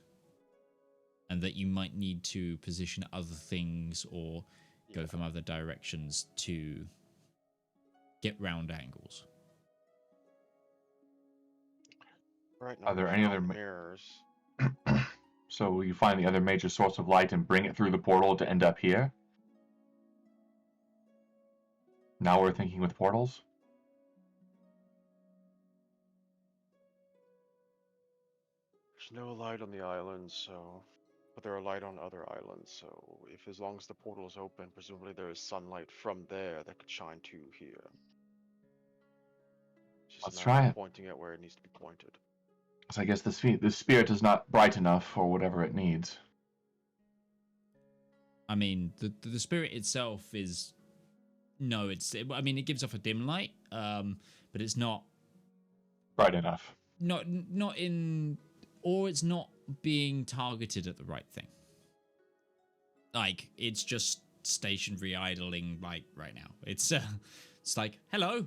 and that you might need to position other things or go from other directions to get round angles. Right now, Are there any other mirrors? So will you find the other major source of light and bring it through the portal to end up here? Now we're thinking with portals? There's no light on the island, but there are light on other islands, so as long as the portal is open, presumably there is sunlight from there that could shine to here. Let's try it. Pointing at where it needs to be pointed. So I guess the spirit is not bright enough for whatever it needs. I mean, the spirit itself is... No, I mean, it gives off a dim light, but it's not... Bright enough. Not in... Or it's not being targeted at the right thing. Like, it's just stationary idling, like, right now. It's like, hello.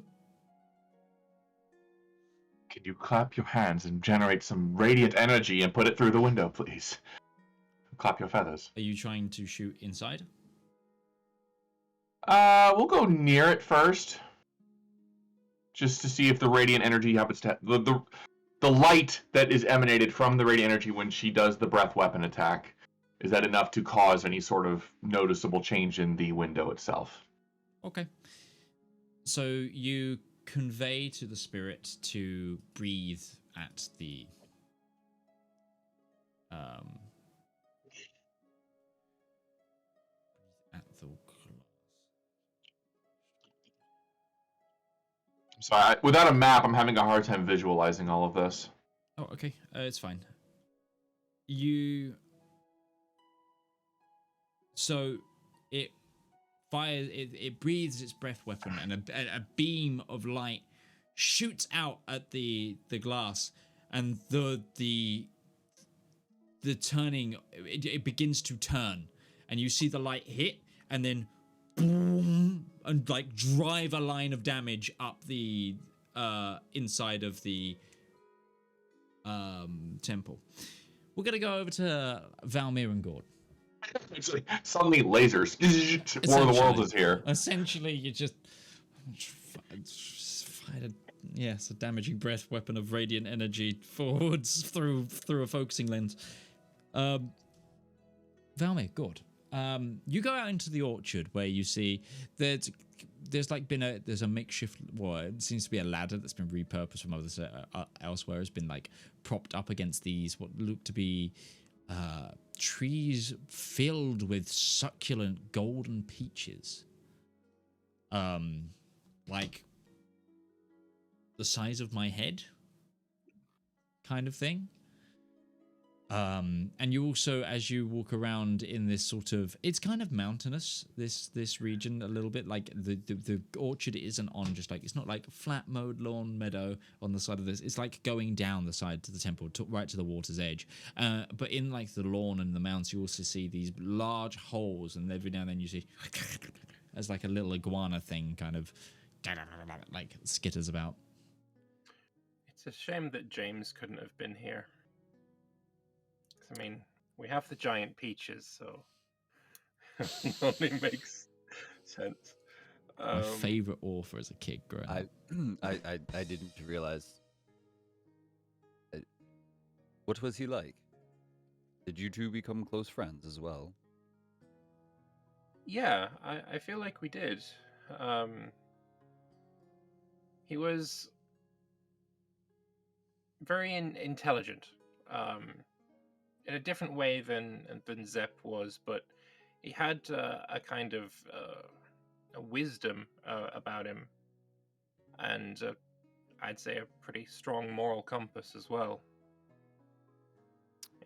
Can you clap your hands and generate some radiant energy and put it through the window, please? clap your feathers. Are you trying to shoot inside? We'll go near it first, just to see if the radiant energy happens to the light that is emanated from the radiant energy when she does the breath weapon attack. Is that enough to cause any sort of noticeable change in the window itself? Okay. So you convey to the spirit to breathe at the Sorry, without a map, I'm having a hard time visualizing all of this. Oh, okay. It's fine. So it fires. It breathes its breath weapon, and a beam of light shoots out at the glass, and the turning. It begins to turn, and you see the light hit, and then boom, and like drive a line of damage up the inside of the temple. We're gonna go over to Valymr and Gourd. Suddenly lasers. War of the Worlds is here. Essentially, you just fired a damaging breath weapon of radiant energy forwards through a focusing lens. Valymr, Gourd. You go out into the orchard where you see there's like there's a makeshift. Well, it seems to be a ladder that's been repurposed from others elsewhere. Has been like propped up against these what look to be trees filled with succulent golden peaches. Like the size of my head, kind of thing. And you also, as you walk around in this sort of, it's kind of mountainous, this region a little bit, like the orchard isn't on just like, it's not like flat mowed lawn meadow on the side of this, it's like going down the side to the temple, right to the water's edge. But in like the lawn and the mountains, you also see these large holes, and every now and then you see as like a little iguana thing kind of like skitters about. It's a shame that James couldn't have been here. I mean, we have the giant peaches, so it only makes sense. My favorite author as a kid growing up. I didn't realize. What was he like? Did you two become close friends as well? Yeah, I feel like we did. He was very intelligent. In a different way than Zep was, but he had a kind of a wisdom about him, and I'd say a pretty strong moral compass as well.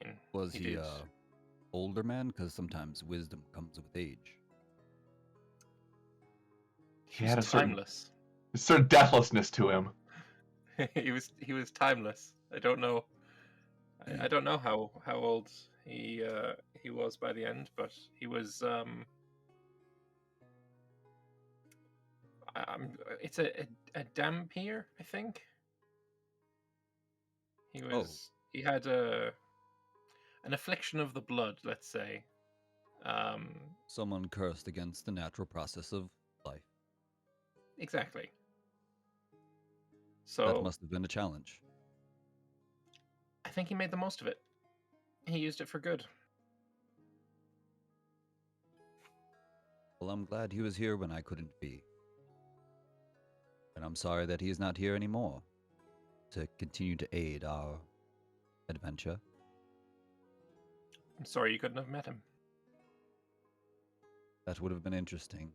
I mean, was he older man? Because sometimes wisdom comes with age. He had a timeless. certain deathlessness to him. he was timeless. I don't know how old he was by the end, but he was it's a Dampier, I think. He had an affliction of the blood, let's say. Someone cursed against the natural process of life. Exactly. So that must have been a challenge. I think he made the most of it. He used it for good. Well, I'm glad he was here when I couldn't be. And I'm sorry that he is not here anymore to continue to aid our adventure. I'm sorry you couldn't have met him. That would have been interesting.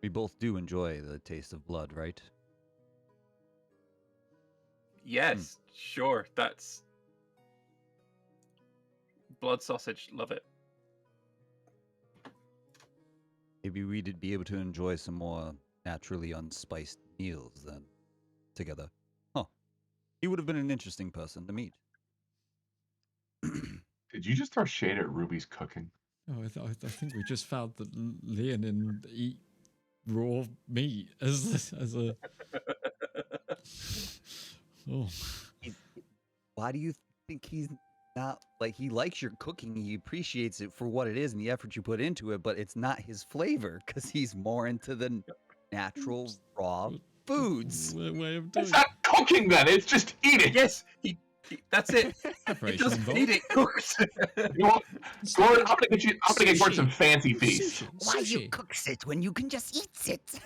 We both do enjoy the taste of blood, right? Yes, sure. That's blood sausage. Love it. Maybe we'd be able to enjoy some more naturally unspiced meals then, together. Huh. He would have been an interesting person to meet. Did you just throw shade at Ruby's cooking? Oh, I think we just found that Leonin eat raw meat as a. Oh. Why do you think he's not like he likes your cooking. He appreciates it for what it is and the effort you put into it, but it's not his flavor because he's more into the natural raw foods. Way of It's doing not cooking then. It's just eating. Yes, that's it. It preparation doesn't involved. need it cooked. You know what? Gord, I'm gonna get Gord some Sushi. fancy feast. Sushi. Why you Sushi. cooks it when you can just eat it?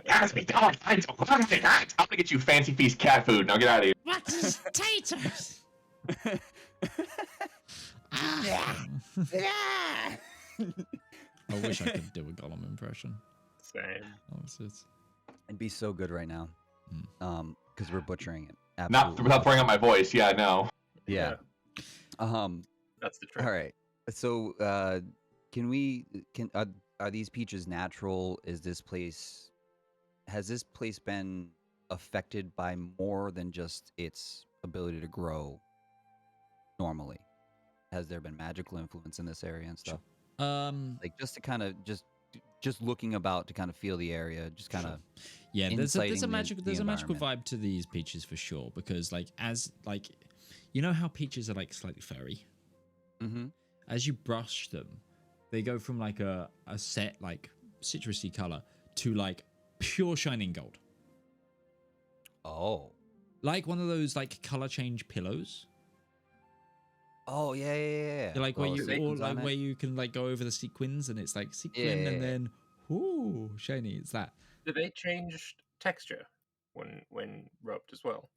Yes, we don't. I'm gonna get you fancy feast cat food. Now get out of here. What? Taters. I wish I could do a Gollum impression. Same. It'd be so good right now. Because we're butchering it. Not Absolutely. without throwing out my voice. Yeah, no. Yeah. That's the trick. All right. So, are these peaches natural? Has this place been affected by more than just its ability to grow normally? Has there been magical influence in this area and stuff? Like just to kind of just looking about to kind of feel the area, just kind of yeah. There's a inciting the magical environment. vibe to these peaches for sure, because you know how peaches are like slightly furry. Mm-hmm. As you brush them, they go from like a set like citrusy color to like pure shining gold, Oh. like one of those like color change pillows. Oh yeah. Like With where all the you sequins or on like it. where you can like go over the sequins and it's like sequin Yeah. and then ooh shiny. It's that. Do they change texture when rubbed as well?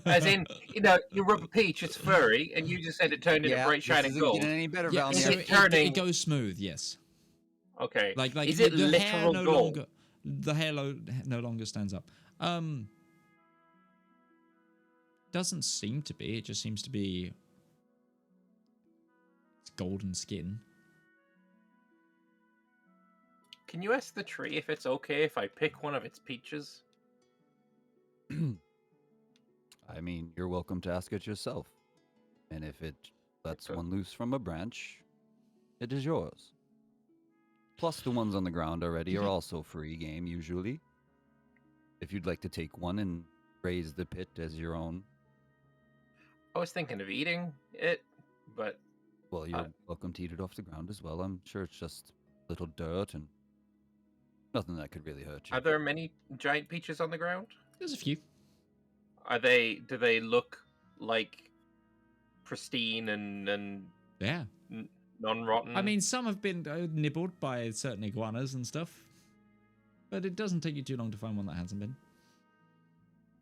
As in, you rub a peach, it's furry, and you just said it turned into bright shining this isn't gold. getting any better, Yeah, Valymr. Is so it turning- it goes smooth. Yes. Okay. Like is it the hair literal no gold? longer the hair no longer stands up. Doesn't seem to be. It just seems to be it's golden skin. Can you ask the tree if it's okay if I pick one of its peaches? I mean, you're welcome to ask it yourself. And if it lets Okay. one loose from a branch, it is yours. Plus, the ones on the ground already are also free game, usually. If you'd like to take one and raise the pit as your own, I was thinking of eating it, but well, you're welcome to eat it off the ground as well. I'm sure it's just little dirt and nothing that could really hurt you. are there many giant peaches on the ground? There's a few. Do they look like pristine and Yeah. non-rotten? I mean, some have been nibbled by certain iguanas and stuff, but it doesn't take you too long to find one that hasn't been.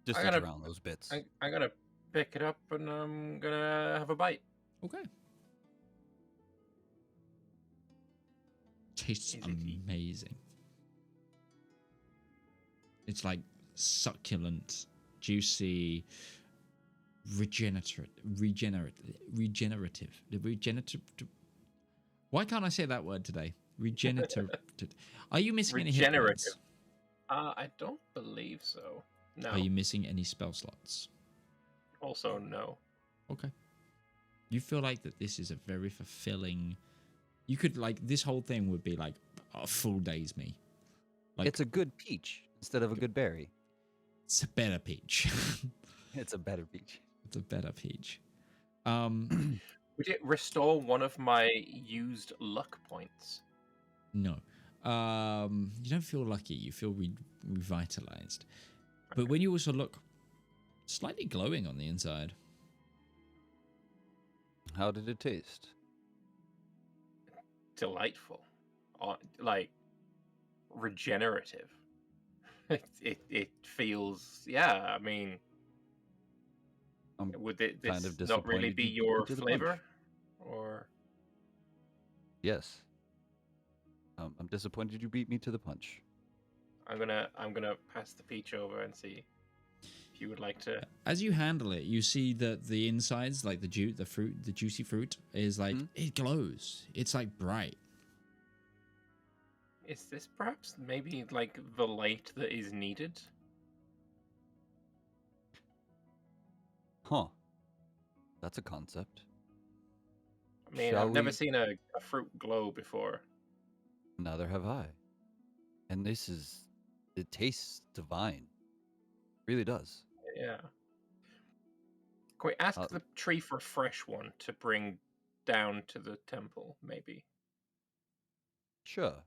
Just I eat gotta- around those bits. I'm gonna pick it up and I'm gonna have a bite. Okay. Tastes Is it eat? amazing. It's like succulent, juicy, regenerative. Why can't I say that word today? Regenerative. Are you missing any hit Regenerative. points? I don't believe so. No. Are you missing any spell slots? Also, no. Okay. You feel like that this is a very fulfilling. You could like this whole thing would be like a full day's me. Like It's a good peach instead of a good berry. it's a better peach. It's a better peach. It's a better peach. Would it restore one of my used luck points? No. You don't feel lucky. You feel revitalized. But when you also look slightly glowing on the inside. How did it taste? Delightful. Like, regenerative. It feels, yeah, I mean, would this kind of not really disappointed be you your beat me to the flavor? punch. Or Yes. I'm disappointed you beat me to the punch. I'm gonna pass the peach over and see if you would like to. As you handle it, you see that the insides, like the juicy fruit, is like it glows. It's like bright. Is this perhaps maybe like the light that is needed? Huh. That's a concept. I mean, Shall I've never we- seen a fruit glow before. Neither have I. And it tastes divine. Really does. Yeah. Can we ask Uh, the tree for a fresh one to bring down to the temple, maybe? Sure.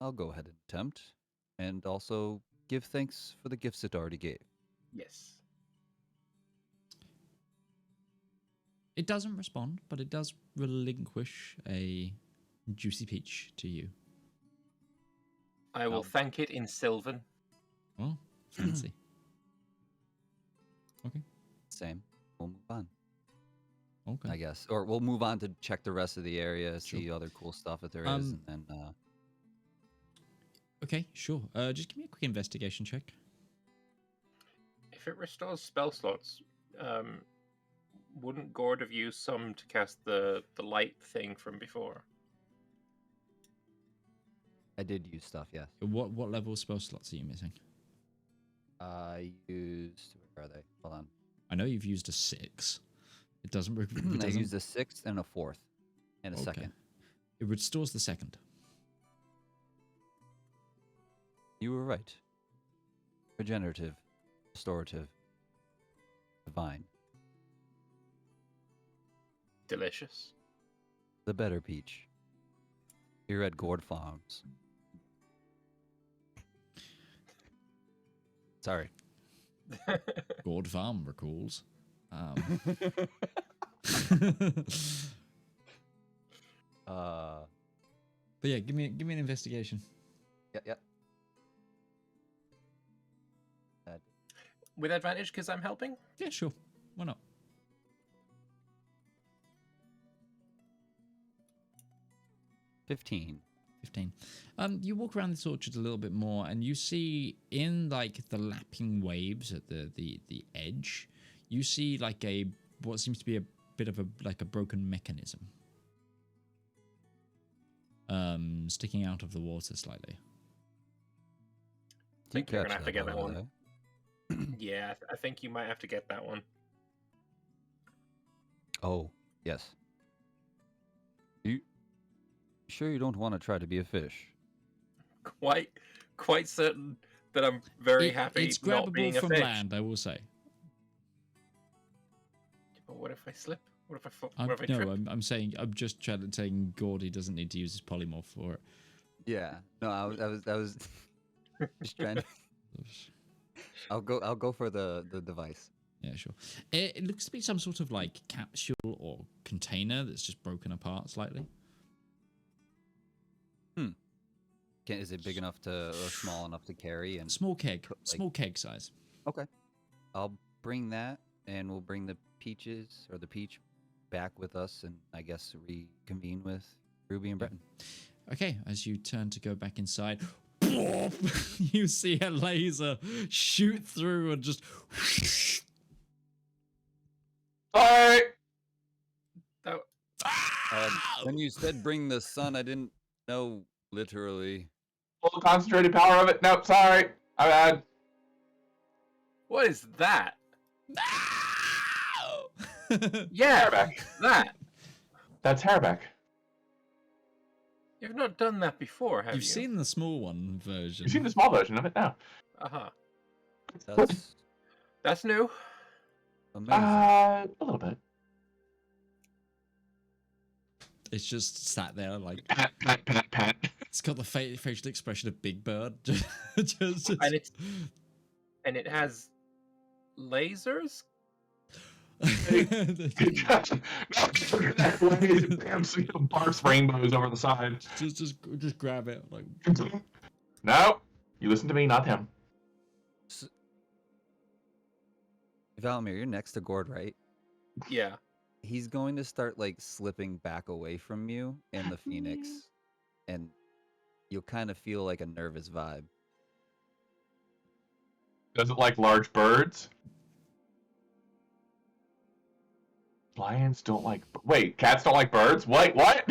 I'll go ahead and attempt. And also give thanks for the gifts it already gave. Yes. It doesn't respond, but it does relinquish a juicy peach to you. I will thank it in Sylvan. Oh, fancy. Okay. Same. We'll move on, Okay. I guess. Or we'll move on to check the rest of the area, Sure. see other cool stuff that there is, and then Okay, sure. Just give me a quick investigation check. If it restores spell slots, wouldn't Gourd have used some to cast the light thing from before? I did use stuff, yes. What level spell slots are you missing? I used... Where are they? Hold on. I know you've used a 6. It doesn't... It I doesn't used a 6th and a 4th. And a okay. second. It restores the second. You were right. Regenerative. Restorative. Divine. Delicious. The better peach. Here at Gourd Farms. Sorry. Gourd Farm recalls. But yeah, give me an investigation. Yep. With advantage because I'm helping? Yeah, sure. Why not? 15. 15. You walk around this orchard a little bit more, and you see in like the lapping waves at the edge, you see like what seems to be a bit of a broken mechanism, sticking out of the water slightly. I think you're gonna have to get that over one. Yeah, I think you might have to get that one. Oh, yes. You sure you don't want to try to be a fish? Quite certain that I'm very happy It's not being grabbable a from fish. land, I will say. But what if I slip? What if I fall? What if I trip? No, I'm saying I'm just saying Gordy doesn't need to use his polymorph for it. Yeah. No, I was just trying to... I'll go for the device. Yeah, sure. It looks to be some sort of like capsule or container that's just broken apart slightly. Is it big enough to or small enough to carry? And Small keg, like- small keg size. Okay. I'll bring that, and we'll bring the peaches or the peach back with us, and I guess reconvene with Ruby and Breton. Okay, as you turn to go back inside, you see a laser shoot through and just. Sorry. That, When you said bring the sun, I didn't know literally. Full concentrated power of it. Nope, sorry. My bad. what is that? No! Yeah, Hairback. that. That's hairback. You've not done that before, have You've you? seen the small one version. You've seen the small version of it now. Uh-huh. That's That's new. amazing. A little bit. It's just sat there like Pat, pat, pat, pat. it's got the facial expression of Big Bird. just... And it has lasers? Barfs rainbows over the side. just grab it like. No, you listen to me, not him. Valymr, you're next to Gourd, right? Yeah. He's going to start like slipping back away from you in the Phoenix, and you'll kind of feel like a nervous vibe. Does it like large birds? Lions don't like... Wait, cats don't like birds? Wait, what?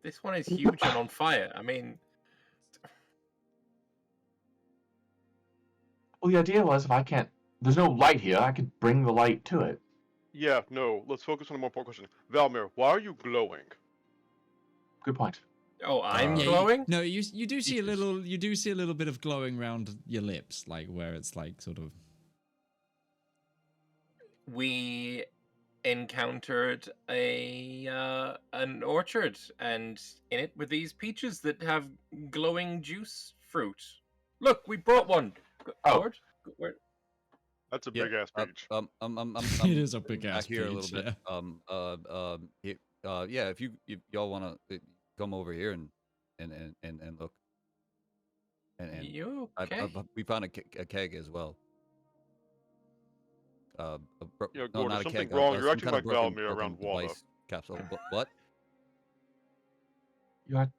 This one is huge and on fire. I mean, Well, the idea was if I can't... There's no light here, I could bring the light to it. Yeah, no, let's focus on a more important question. Valymr, why are you glowing? Good point. oh, I'm Yeah, glowing? No, you do see a Jesus. little bit of glowing around your lips, like where it's like sort of. we encountered an orchard, and in it were these peaches that have glowing juice fruit. Look, we brought one. Oh. Gourd? Where- That's a Yeah, big ass peach. It is a big back ass here a peach, little bit. Yeah, if y'all want to come over here and look. And You okay? we found a keg as well. Yeah, no, Gourd, not there's a keg. something wrong. You're some acting kind of like broken Valymr around water. device capsule. What? You had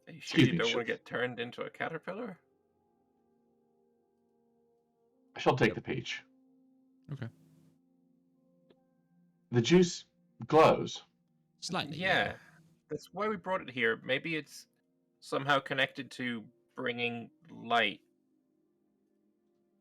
Are you sure Excuse you me, don't sure. want to get turned into a caterpillar? I shall take the peach. Okay. The juice glows. Slightly. Yeah, that's why we brought it here. Maybe it's somehow connected to bringing light.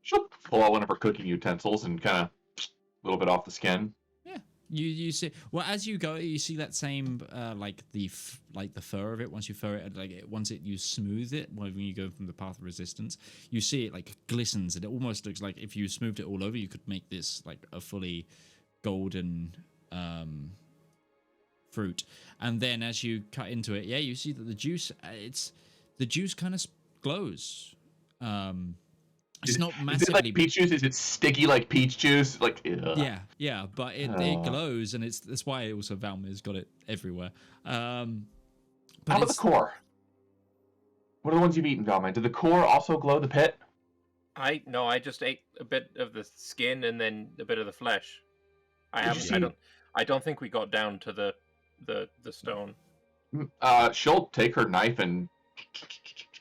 She'll pull out one of her cooking utensils and kind of a little bit off the skin. Yeah. You see, well, as you go, you see that same like the fur of it. Once you fur it, you smooth it. When you go from the path of resistance, you see it like glistens, and it almost looks like if you smoothed it all over, you could make this like a fully golden fruit. And then as you cut into it, yeah, you see that the juice kind of glows. It's not massively. Is it like peach juice? Is it sticky like peach juice? Like ugh. Yeah, but it glows, and that's why also Valmyr's got it everywhere. But How about the core? What are the ones you've eaten, Valmir? Did the core also glow the pit? I just ate a bit of the skin and then a bit of the flesh. I don't think we got down to the stone. She'll take her knife and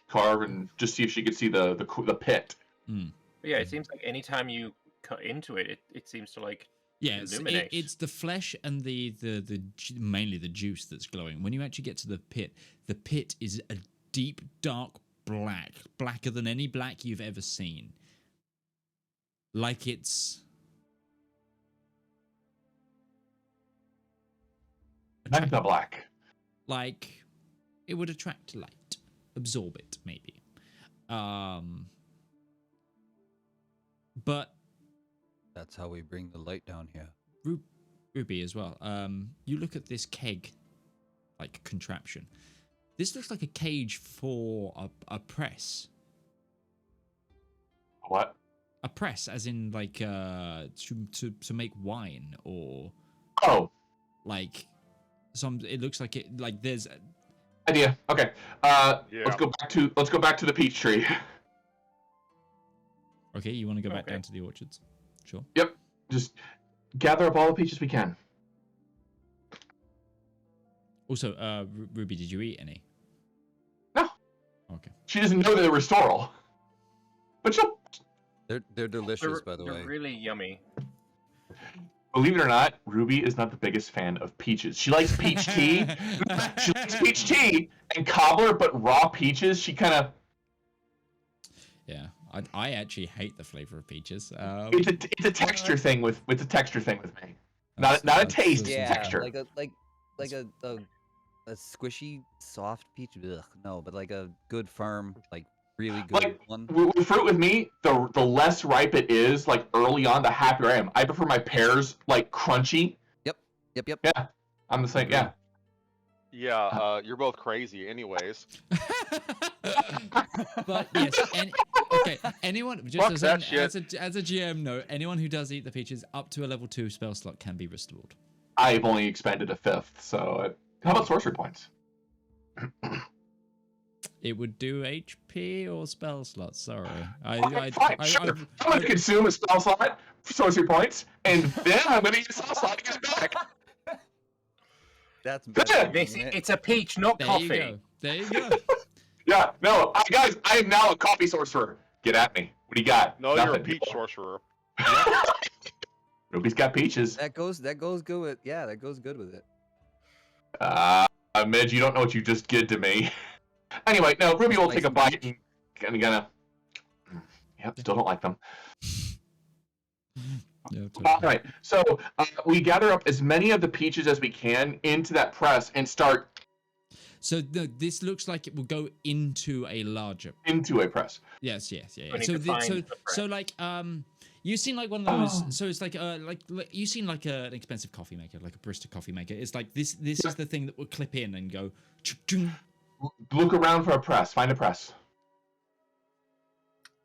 carve and just see if she could see the pit. Mm. But yeah, it seems like anytime you cut into it, it seems to like illuminate. It's the flesh and the mainly the juice that's glowing. When you actually get to the pit is a deep dark blacker than any black you've ever seen. Like it's Magicka black. like it would attract light, absorb it maybe. But That's how we bring the light down here. Ruby as well. You look at this keg like contraption. This looks like a cage for a press. What? A press, as in like to make wine or Oh, like some. It looks like it like there's. idea. Okay. Yeah. Let's go back to the peach tree. Okay, you want to go back Okay. down to the orchards? Sure. Yep. Just gather up all the peaches we can. Also, Ruby, did you eat any? No. Okay. She doesn't know that they were storal. But she'll. They're delicious, by the they're way. really yummy. Believe it or not, Ruby is not the biggest fan of peaches. She likes peach tea. She likes peach tea and cobbler, but raw peaches, she kind of. Yeah, I actually hate the flavor of peaches. It's a texture thing with me. Not a that's- taste, Yeah, texture. like a squishy, soft peach. Ugh, no, but like a good, firm, like really good Like, one. with fruit with me, the less ripe it is, like early on, the happier I am. I prefer my pears like crunchy. Yep. Yeah, I'm the same. Yeah. Yeah, you're both crazy, anyways. But yes, okay. Anyone Fuck just that shit. as a GM note, anyone who does eat the peaches up to a level 2 spell slot can be restored. I've only expended a fifth, so how about sorcery points? It would do HP or spell slots. Sorry, Okay, fine, sure. I'm going to consume a spell slot for sorcery points, and then I'm going to use a spell slot to get it back. That's Good. It's a peach, not there coffee. you go. There you go. Yeah, no, guys, I am now a coffee sorcerer. Get at me. What do you got? No, you're a Nothing. peach sorcerer. Ruby's got peaches. That goes good with that goes good with it. Midge, you don't know what you just did to me. Anyway, no, Ruby will take a bite and gonna. Yep, still don't like them. Yeah, All right, so we gather up as many of the peaches as we can into that press and start So this looks like it will go into a larger. into a press. Yes. We need So to find so the so like You seem like one of those. So it's like you seem like an expensive coffee maker, like a barista coffee maker. It's like this is the thing that will clip in and go. Look around for a press. Find a press.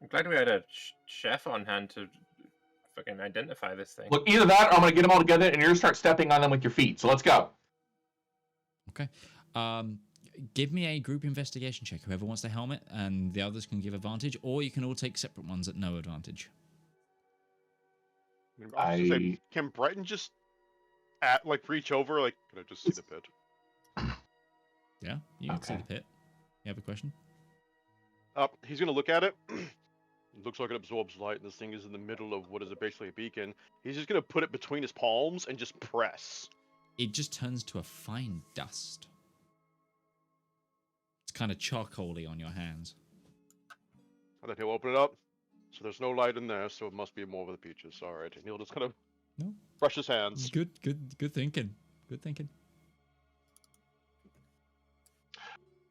I'm glad we had a chef on hand to fucking identify this thing. Look, either that or I'm gonna get them all together and you're gonna start stepping on them with your feet. So let's go. Okay. Give me a group investigation check. Whoever wants the helmet, and the others can give advantage, or you can all take separate ones at no advantage. I was gonna say, can Breton just reach over? Like, can I just see the pit? Yeah, you can see the pit. You have a question? He's gonna look at it. It looks like it absorbs light, and this thing is in the middle of what is basically a beacon. He's just gonna put it between his palms and just press. It just turns to a fine dust. It's kind of charcoaly on your hands. And then he'll open it up. So there's no light in there, so it must be more of the peaches. All right, and he'll just kind of brush his hands. Good thinking. Good thinking.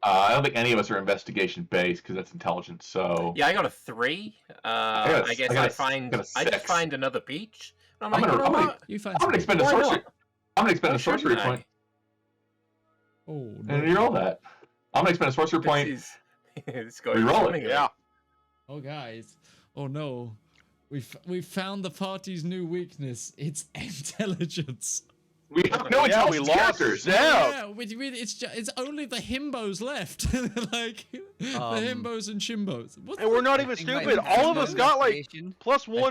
I don't think any of us are investigation based because that's intelligence. So yeah, I got a 3. I guess I just find another peach. I'm gonna expend a sorcery. I'm gonna expend a sorcery point. Oh no! And reroll that. I'm gonna expend a sorcery point. Reroll it. Yeah. Oh guys. Oh no. We found the party's new weakness. It's intelligence. We have no intelligence characters. Yeah, it's only the himbos left. Like the himbos and shimbos. And we're not even stupid. All of us got like +1,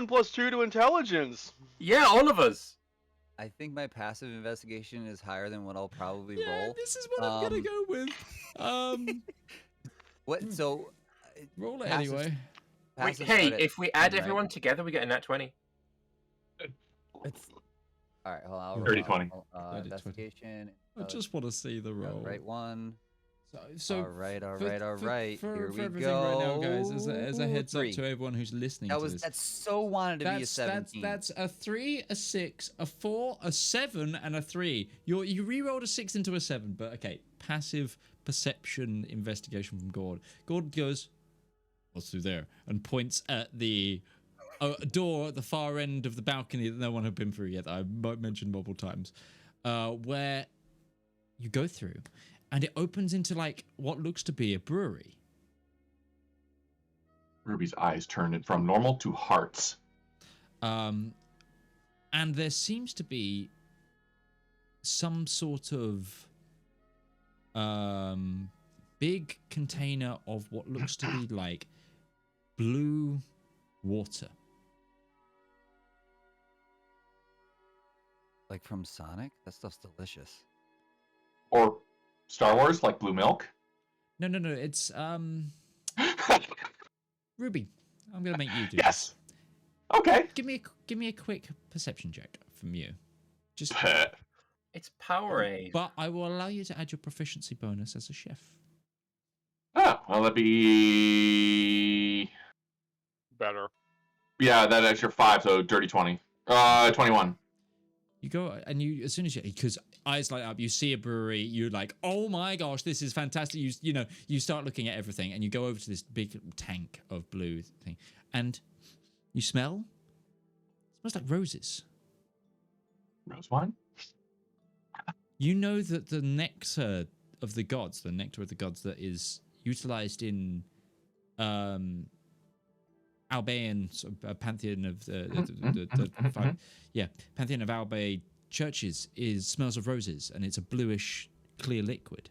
+2 to intelligence. Yeah, all of us. I think my passive investigation is higher than what I'll probably Yeah, roll. this is what I'm gonna go with. What? So roll it anyway. Wait, hey, if we add everyone together, we get a nat 20. All right, hold on. 30-20. Investigation. I just want to see the roll. Right one. So all right. For Here we everything go. right now, guys, as a heads up to everyone who's listening. That's so wanted to be a 17. That's a 3, a 6, a 4, a 7, and a 3. You re-rolled a 6 into a 7, but okay. Passive perception investigation from Gourd. Gourd goes, "What's through there?" and points at the door at the far end of the balcony that no one had been through yet. That I mentioned multiple times, where you go through. And it opens into like what looks to be a brewery. Ruby's eyes turned from normal to hearts. And there seems to be some sort of big container of what looks to be like blue water. Like from Sonic? That stuff's delicious. Or Star Wars, like blue milk? No. It's Ruby. I'm gonna make you do. Yes. Okay. Give me a quick perception check from you. Just. It's Powerade. But I will allow you to add your proficiency bonus as a chef. Oh, well, that'd be better. Yeah, that extra 5, so dirty 20. 21. You go and you, as soon as because eyes light up, you see a brewery, you're like, oh my gosh, this is fantastic. You start looking at everything and you go over to this big tank of blue thing and you smell. It smells like roses. Rose wine? You know that the nectar of the gods that is utilized in Albaean pantheon of the five, pantheon of Albae churches smells of roses, and it's a bluish clear liquid.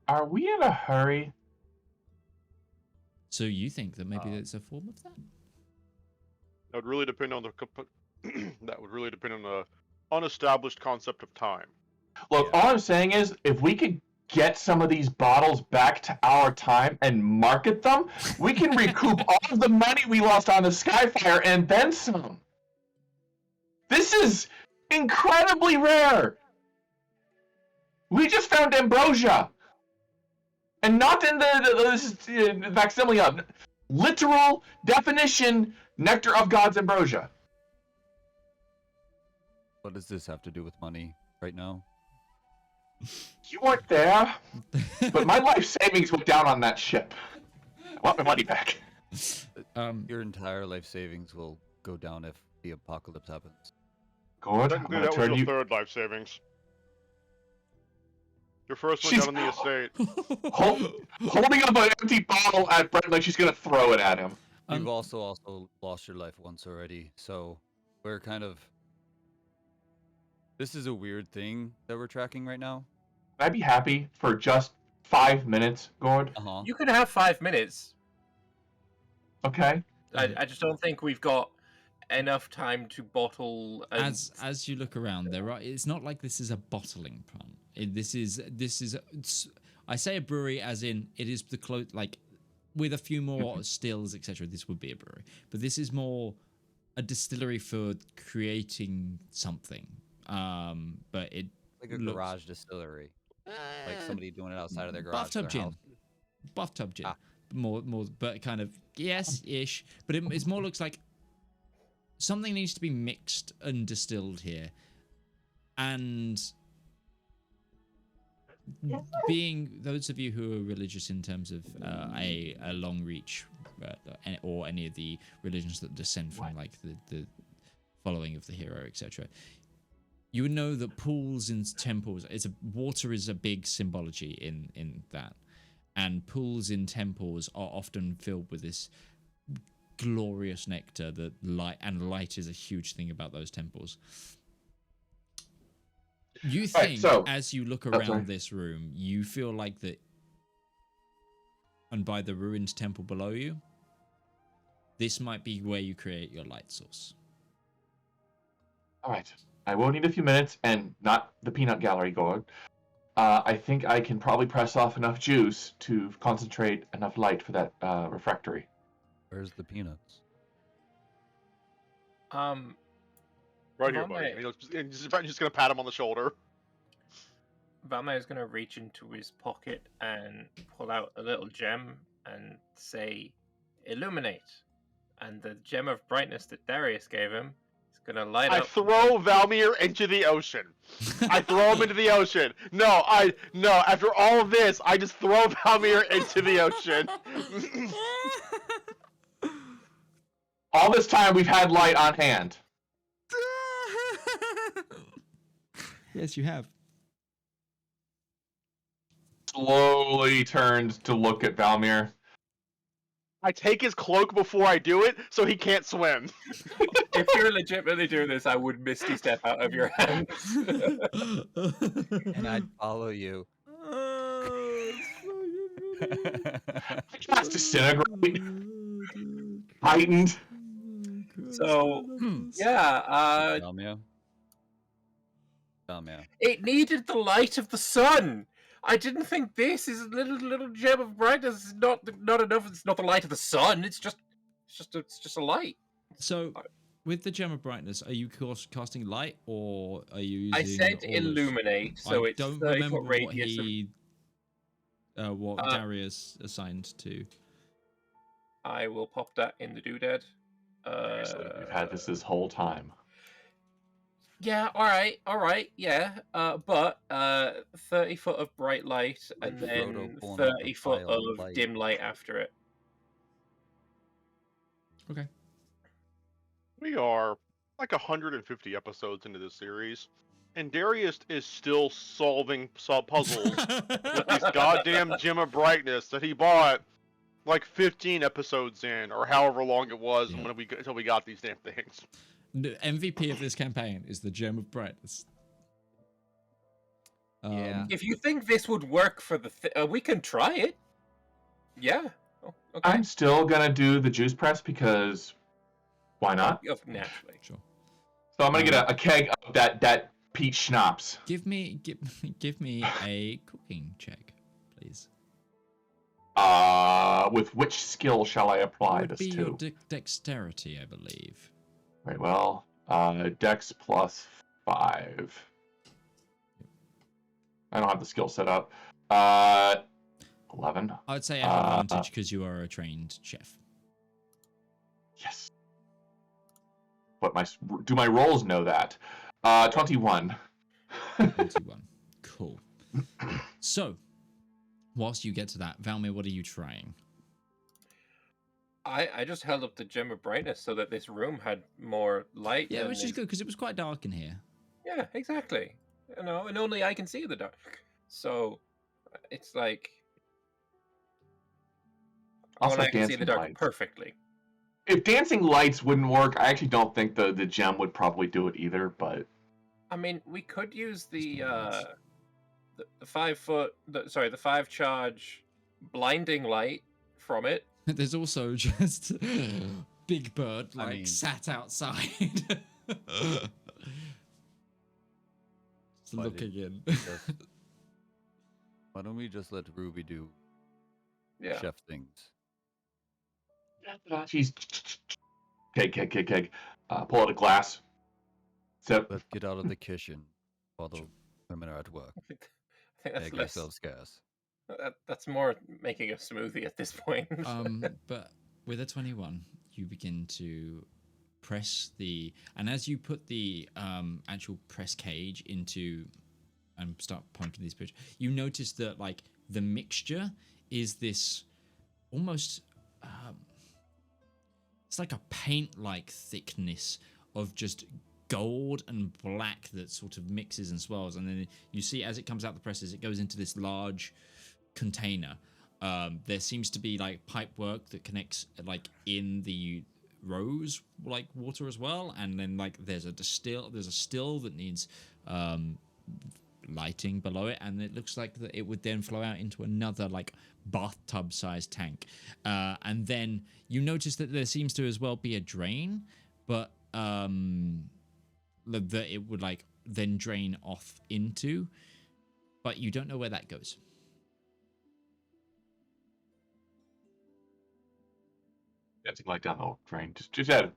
Are we in a hurry? So you think that maybe it's a form of that? That would really depend on the unestablished concept of time. Look, all I'm saying is, if we could get some of these bottles back to our time and market them, we can recoup all of the money we lost on the Skyfire and then some. This is incredibly rare. We just found ambrosia. And not in the facsimile of literal definition nectar of God's ambrosia. What does this have to do with money right now? You weren't there, but my life savings went down on that ship. I want my money back. Your entire life savings will go down if the apocalypse happens. Gourd, I'm Technically, gonna that was turn your you. third life savings. Your first one She's- down on the estate. Holding up an empty bottle at Brent like she's gonna throw it at him. You've also lost your life once already, so we're kind of. This is a weird thing that we're tracking right now. I'd be happy for just 5 minutes, Gourd. Uh-huh. You can have 5 minutes. Okay. I just don't think we've got enough time to bottle. And... As you look around, it's not like this is a bottling plant. This is. I say a brewery as in it is the like with a few more stills, etc. This would be a brewery, but this is more a distillery for creating something. But it Like a garage distillery, like somebody doing it outside of their garage. bathtub gin, bathtub gin. More, but kind of yes-ish. But it more looks like something needs to be mixed and distilled here, and being those of you who are religious in terms of a long reach or any of the religions that descend from like the following of the hero, etc. You would know that pools in temples, water is a big symbology in that. And pools in temples are often filled with this glorious nectar that light is a huge thing about those temples. You think as you look around this room, you feel like that, and by the ruined temple below you, this might be where you create your light source. All right. I will need a few minutes, and not the peanut gallery, Gourd. I think I can probably press off enough juice to concentrate enough light for that refractory. Where's the peanuts? Right here, buddy. And he's just gonna pat him on the shoulder. Valymr is going to reach into his pocket and pull out a little gem and say, "Illuminate." And the gem of brightness that Darius gave him is going to light up. I throw Valymr into the ocean. I throw him into the ocean. No. After all of this, I just throw Valymr into the ocean. All this time, we've had light on hand. Yes, you have. Slowly turned to look at Valymr. I take his cloak before I do it, so he can't swim. If you're legitimately doing this, I would misty step out of your hands. And I'd follow you. I cast Disintegrate. Heightened. So, yeah, Valymr. it needed the light of the sun. I didn't think this is a little gem of brightness. It's not enough. It's not the light of the sun. It's just a light. So, with the gem of brightness, are you casting light or are you using? I said illuminate, so it's don't 30 remember foot radius. What Darius assigned to. I will pop that in the doodad. We've had this whole time. Yeah, alright, yeah. But 30 foot of bright light and then 30 foot of dim light after it. Okay. We are like 150 episodes into this series, and Darius is still solving puzzles with this goddamn gem of brightness that he bought like 15 episodes in, or however long it was until we got these damn things. The MVP of this campaign is the gem of brightness. Yeah. If you think this would work for the we can try it. Yeah. Oh, okay. I'm still gonna do the juice press because why not? Naturally. Sure. So I'm gonna get a keg of that peach schnapps. Give me a cooking check, please. With which skill shall I apply It would this be to? your dexterity, I believe. Right, well, Dex plus 5. I don't have the skill set up. 11. I'd say I have advantage because you are a trained chef. Yes. But do my rolls know that? 21. 21. Cool. So, whilst you get to that, Valymr, what are you trying? I just held up the gem of brightness so that this room had more light. Yeah, than which is good because it was quite dark in here. Yeah, exactly. You know, and only I can see the dark. So it's like Also, only I can see the dancing dark lights. perfectly. If dancing lights wouldn't work, I actually don't think the gem would probably do it either. But I mean, we could use the lights. the 5 foot, the 5 charge blinding light from it. There's also just Big Bird like mean- sat outside. Just Why looking did- in. Why don't we just let Ruby do Yeah. chef things? she's keg. Pull out a glass. Sip. Let's get out of the kitchen while the women are at work. I think that's Make less. yourselves scarce. That's more making a smoothie at this point. But with a 21, you begin to press and as you put the actual press cage into and start pumping these pictures, you notice that like the mixture is this almost it's like a paint-like thickness of just gold and black that sort of mixes and swirls, and then you see as it comes out the presses, it goes into this large container. There seems to be like pipe work that connects like in the rose like water as well, and then like there's a still that needs lighting below it, and it looks like that it would then flow out into another like bathtub sized tank, and then you notice that there seems to as well be a drain, but that it would like then drain off into, but you don't know where that goes. Dancing light down the drain. Just add it.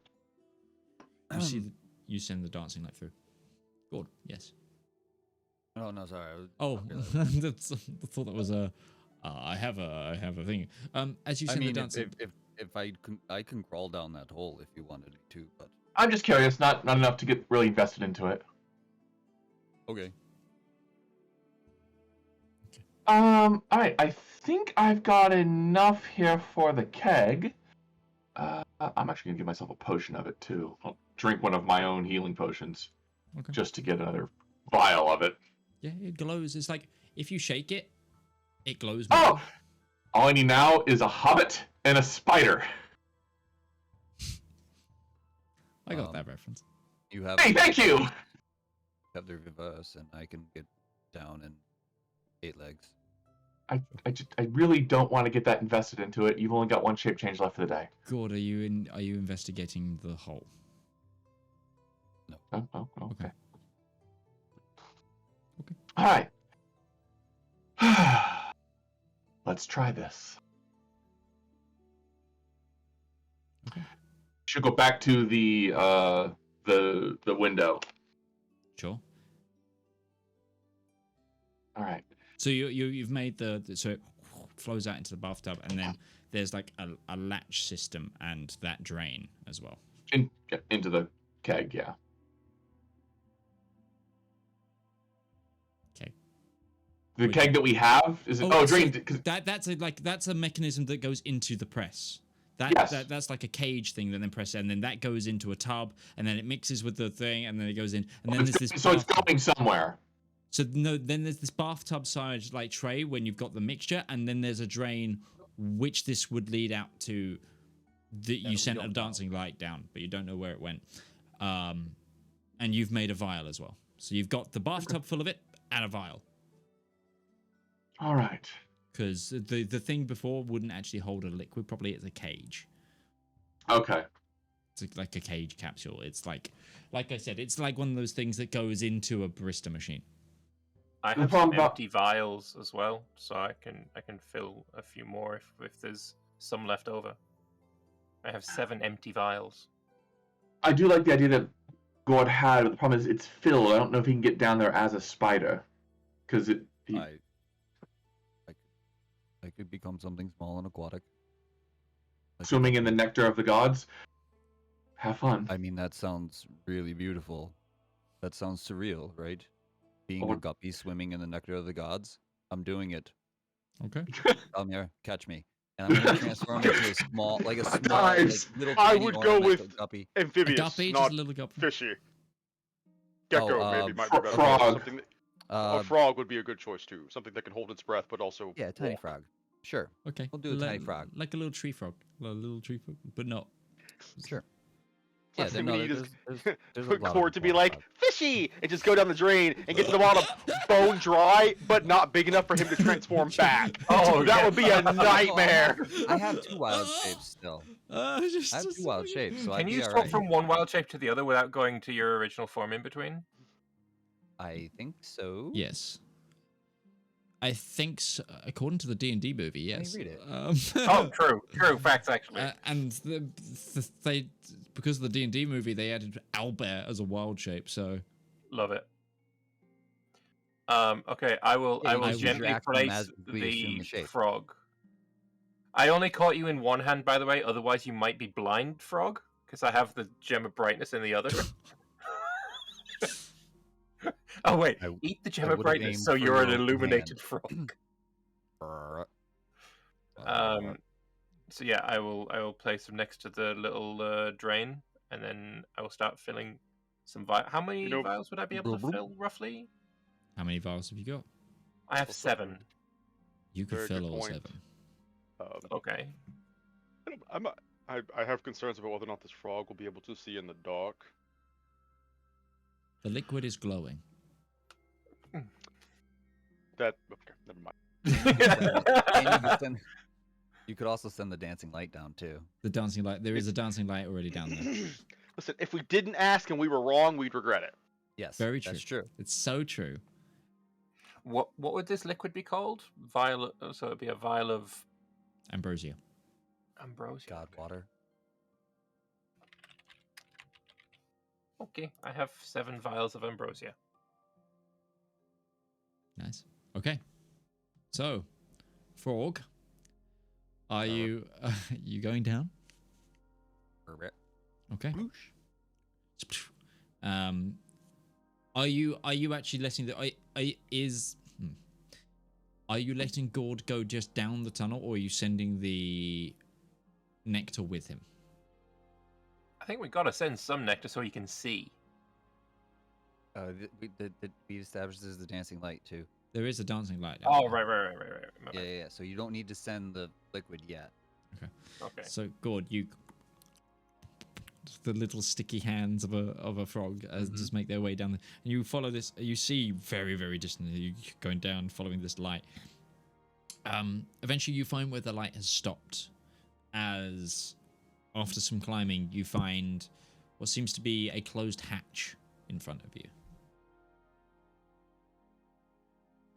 You send the dancing light through. Good. Yes. Oh no, sorry. Oh, I thought that was a. I have a thing. As you I send mean, the dancing. if I can crawl down that hole if you wanted me to, but I'm just curious, not enough to get really invested into it. okay. All right. I think I've got enough here for the keg. I'm actually gonna give myself a potion of it too. I'll drink one of my own healing potions, Okay. just to get another vial of it. Yeah, it glows. It's like if you shake it, it glows more. Oh, all I need now is a hobbit and a spider. I got that reference. You have Hey, thank you. have the reverse, and I can get down in 8 legs. I really don't want to get that invested into it. You've only got one shape change left for the day. Gourd, are you investigating the hole? Oh, okay. Okay. Okay. All right. Let's try this. Okay. Should go back to the window. Sure. All right. So you've made so it flows out into the bathtub, and then there's like a latch system and that drain as well. Into the keg, yeah. Okay. The Wait. keg that we have is drain. That's a mechanism that goes into the press. Yes. That's like a cage thing that then presses, and then that goes into a tub, and then it mixes with the thing, and then it goes in, and then there's this. So it's bathtub. going somewhere. So no, then there's this bathtub size like tray when you've got the mixture, and then there's a drain, which this would lead out to. You sent a dancing light down, but you don't know where it went, and you've made a vial as well. So you've got the bathtub full of it and a vial. All right. Because the thing before wouldn't actually hold a liquid. Probably it's a cage. Okay. It's like a cage capsule. It's like I said, it's like one of those things that goes into a barista machine. I The have problem some about- empty vials as well, so I can fill a few more if there's some left over. I have 7 empty vials. I do like the idea that Gourd had, but the problem is it's filled. I don't know if he can get down there as a spider, because I could become something small and aquatic. swimming in the nectar of the gods. Have fun. I mean, that sounds really beautiful. That sounds surreal, right? Being Or- a guppy swimming in the nectar of the gods. I'm doing it. Okay. Come here, catch me. And I'm gonna transform into a small, like Dives. little. I tiny would go ornamental with guppy. A amphibious, guppy, just not a little guppy. fishy. Gecko maybe might be better. frog. Something that, a frog would be a good choice too. Something that can hold its breath, but also Yeah, tiny walk. frog. Sure, Okay. we'll do a tiny frog. Like a little tree frog. A little tree frog, but not. Sure. Yeah, Last thing no, we need is there's a for lot of Gourd to be water like frogs. fishy and just go down the drain and get to the bottom, bone dry, but not big enough for him to transform back. Oh, that yeah. would be a nightmare. I have 2 wild shapes still. Just, I have 2 wild shapes, so I'd Can be you all swap right. from one wild shape to the other without going to your original form in between? I think so. Yes. I think so, according to the D&D movie, yes. read it. Oh, true. Facts, actually. And they, because of the D&D movie, they added Albert as a wild shape. So Love it. Okay, I will. Yeah, I you will just use your gently action place magically assume the the shape. frog. I only caught you in one hand, by the way. Otherwise, you might be blind, frog, because I have the gem of brightness in the other. Oh wait, eat the gem of would've brightness, aimed so for you're your an open illuminated hand. frog. So yeah, I will place them next to the little drain, and then I will start filling some vials. How many vials would I be able to fill roughly? how many vials have you got? I have 7. You could Very fill good all point. 7. Okay. I have concerns about whether or not this frog will be able to see in the dark. The liquid is glowing. Okay, never mind. You could also send the dancing light down too. The dancing light. There is a dancing light already down there. Listen, if we didn't ask and we were wrong, we'd regret it. Yes, Very true. That's true. It's so true. What would this liquid be called? Vial. So it'd be a vial of Ambrosia. ambrosia. God water. Okay, I have 7 vials of ambrosia. Nice. Okay. So, frog, are you going down? Okay. Are you actually letting are you letting Gourd go just down the tunnel, or are you sending the nectar with him? I think we gotta send some nectar so he can see. We established there's the dancing light too. There is a dancing light. down Oh, there. right. My bad. Yeah. So you don't need to send the liquid yet. Okay. So Gourd, you the little sticky hands of a frog just make their way down, and you follow this. You see very, very distantly. You going down, following this light. Eventually, you find where the light has stopped. As after some climbing, you find what seems to be a closed hatch in front of you.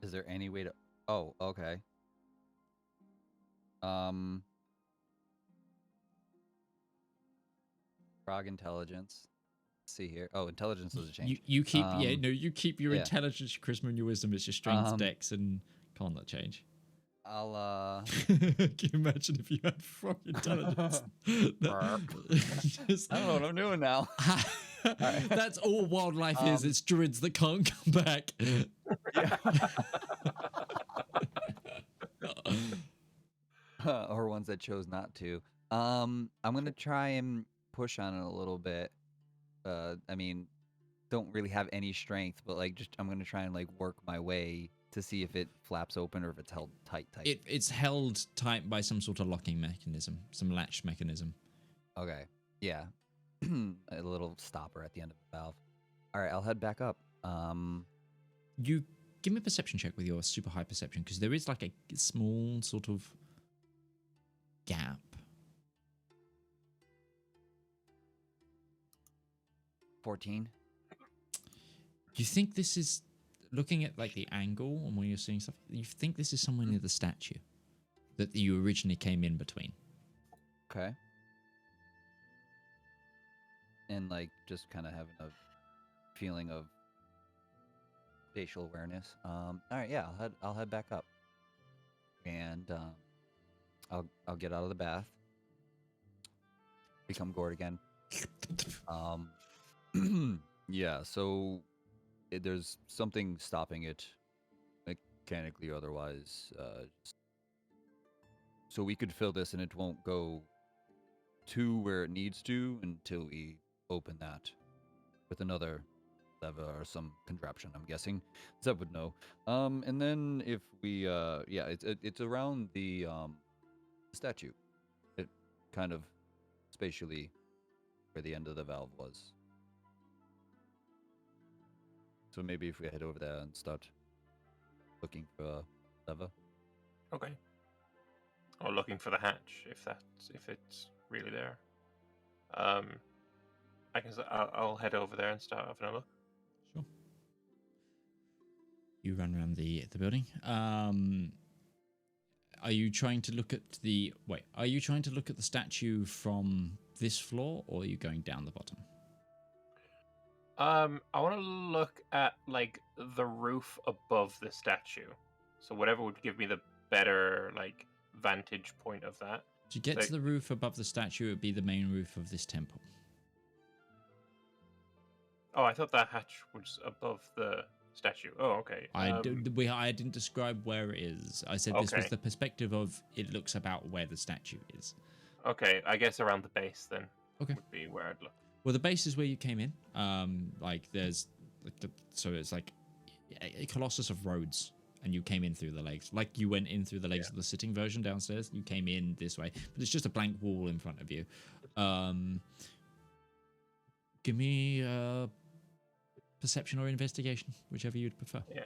Is there any way to? Oh, okay. Frog intelligence. Let's see here. Oh, intelligence doesn't change. You keep you keep your yeah. intelligence, your charisma, and your wisdom. It's your strength, dex, and can't that change? I'll Can you imagine if you had frog intelligence? I don't know what I'm doing now. That's all wildlife is. It's druids that can't come back. Or ones that chose not to. I'm gonna try and push on it a little bit. I mean, don't really have any strength, but like I'm gonna try and like work my way to see if it flaps open or if it's held tight. It's held tight by some sort of locking mechanism, some latch mechanism. Okay. Yeah. A little stopper at the end of the valve. All right, I'll head back up. You give me a perception check with your super high perception, because there is like a small sort of gap. 14. You think this is, looking at like the angle and when you're seeing stuff, you think this is somewhere near the statue that you originally came in between. Okay. And like just kind of having a feeling of spatial awareness. All right, yeah, I'll head back up, and I'll get out of the bath, become Gourd again. Yeah. So there's something stopping it, mechanically or otherwise. so we could fill this and it won't go to where it needs to until we open that with another lever or some contraption, I'm guessing. Zeb would know. And then if we, it's around the statue. It kind of spatially where the end of the valve was. So maybe if we head over there and start looking for a lever. Okay. Or looking for the hatch, if it's really there. I'll head over there and start having a look. Sure. You run around the building. Are you trying to look at the statue from this floor, or are you going down the bottom? I want to look at like the roof above the statue. So whatever would give me the better like vantage point of that. To get to the roof above the statue, it would be the main roof of this temple. Oh, I thought that hatch was above the statue. Oh, okay. I didn't describe where it is. I said this was the perspective of it looks about where the statue is. Okay, I guess around the base then. Okay. Would be where I'd look. Well, the base is where you came in. Like there's so it's like a colossus of roads, and you came in through the legs. Like you went in through the legs of the sitting version downstairs. You came in this way, but it's just a blank wall in front of you. Give me perception or investigation, whichever you'd prefer. Yeah,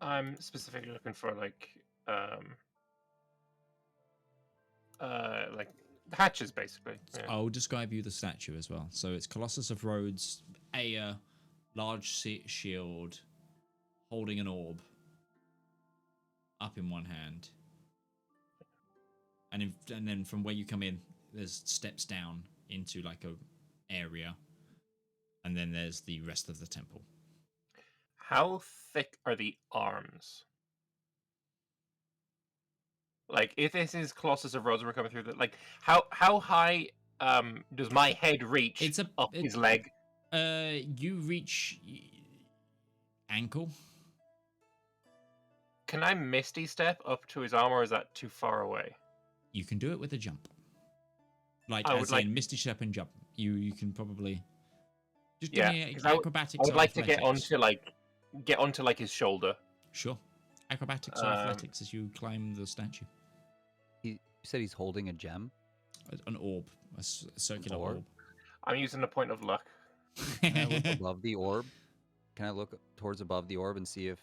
I'm specifically looking for like hatches, basically. Yeah. I'll describe you the statue as well. So it's Colossus of Rhodes, a large shield, holding an orb up in one hand, and then from where you come in, there's steps down into like a area, and then there's the rest of the temple. How thick are the arms? Like, if this is Colossus of Rhodes, we're coming through that. Like, how high does my head reach up his leg? You reach ankle. Can I Misty Step up to his arm, or is that too far away? You can do it with a jump. Like, as in Misty Step and jump. You can probably just give me acrobatics. I would like to get onto his shoulder. Sure. Acrobatics or athletics as you climb the statue. You said he's holding a gem? An orb. A circular orb. I'm using a point of luck. Can I look above the orb? Can I look towards above the orb and see if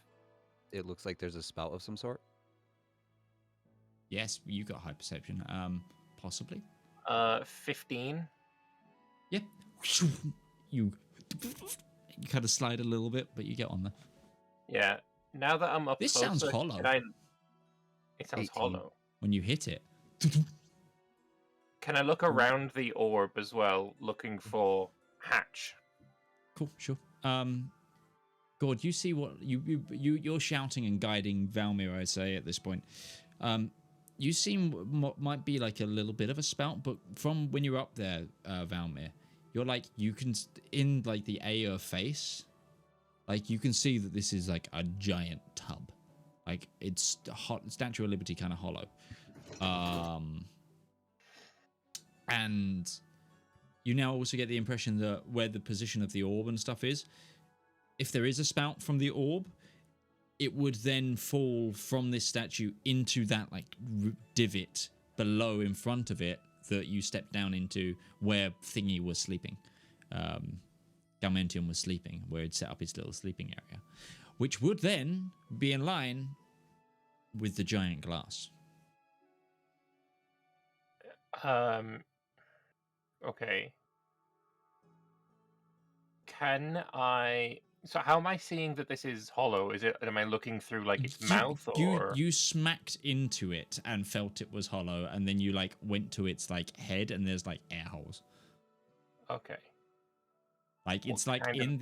it looks like there's a spout of some sort? Yes, you got high perception. Possibly. 15. Yeah. You kind of slide a little bit, but you get on there. Yeah. Now that I'm up this closer, sounds hollow. It sounds 18. hollow. When you hit it. Can I look around the orb as well, looking for hatch? Cool, sure. Gourd, you see what you're shouting and guiding Valymr, I say at this point. You see what might be like a little bit of a spout, but from when you're up there, Valymr, you're like you can in like the Aer face. Like, you can see that this is, like, a giant tub. Like, it's Statue of Liberty kind of hollow. And you now also get the impression that where the position of the orb and stuff is, if there is a spout from the orb, it would then fall from this statue into that, like, divot below in front of it that you stepped down into where Thingy was sleeping. Galmentium was sleeping, where he'd set up his little sleeping area, which would then be in line with the giant glass. Okay. So how am I seeing that this is hollow? Am I looking through like its mouth, or you smacked into it and felt it was hollow, and then you like went to its like head and there's like air holes. Okay. Like it's like in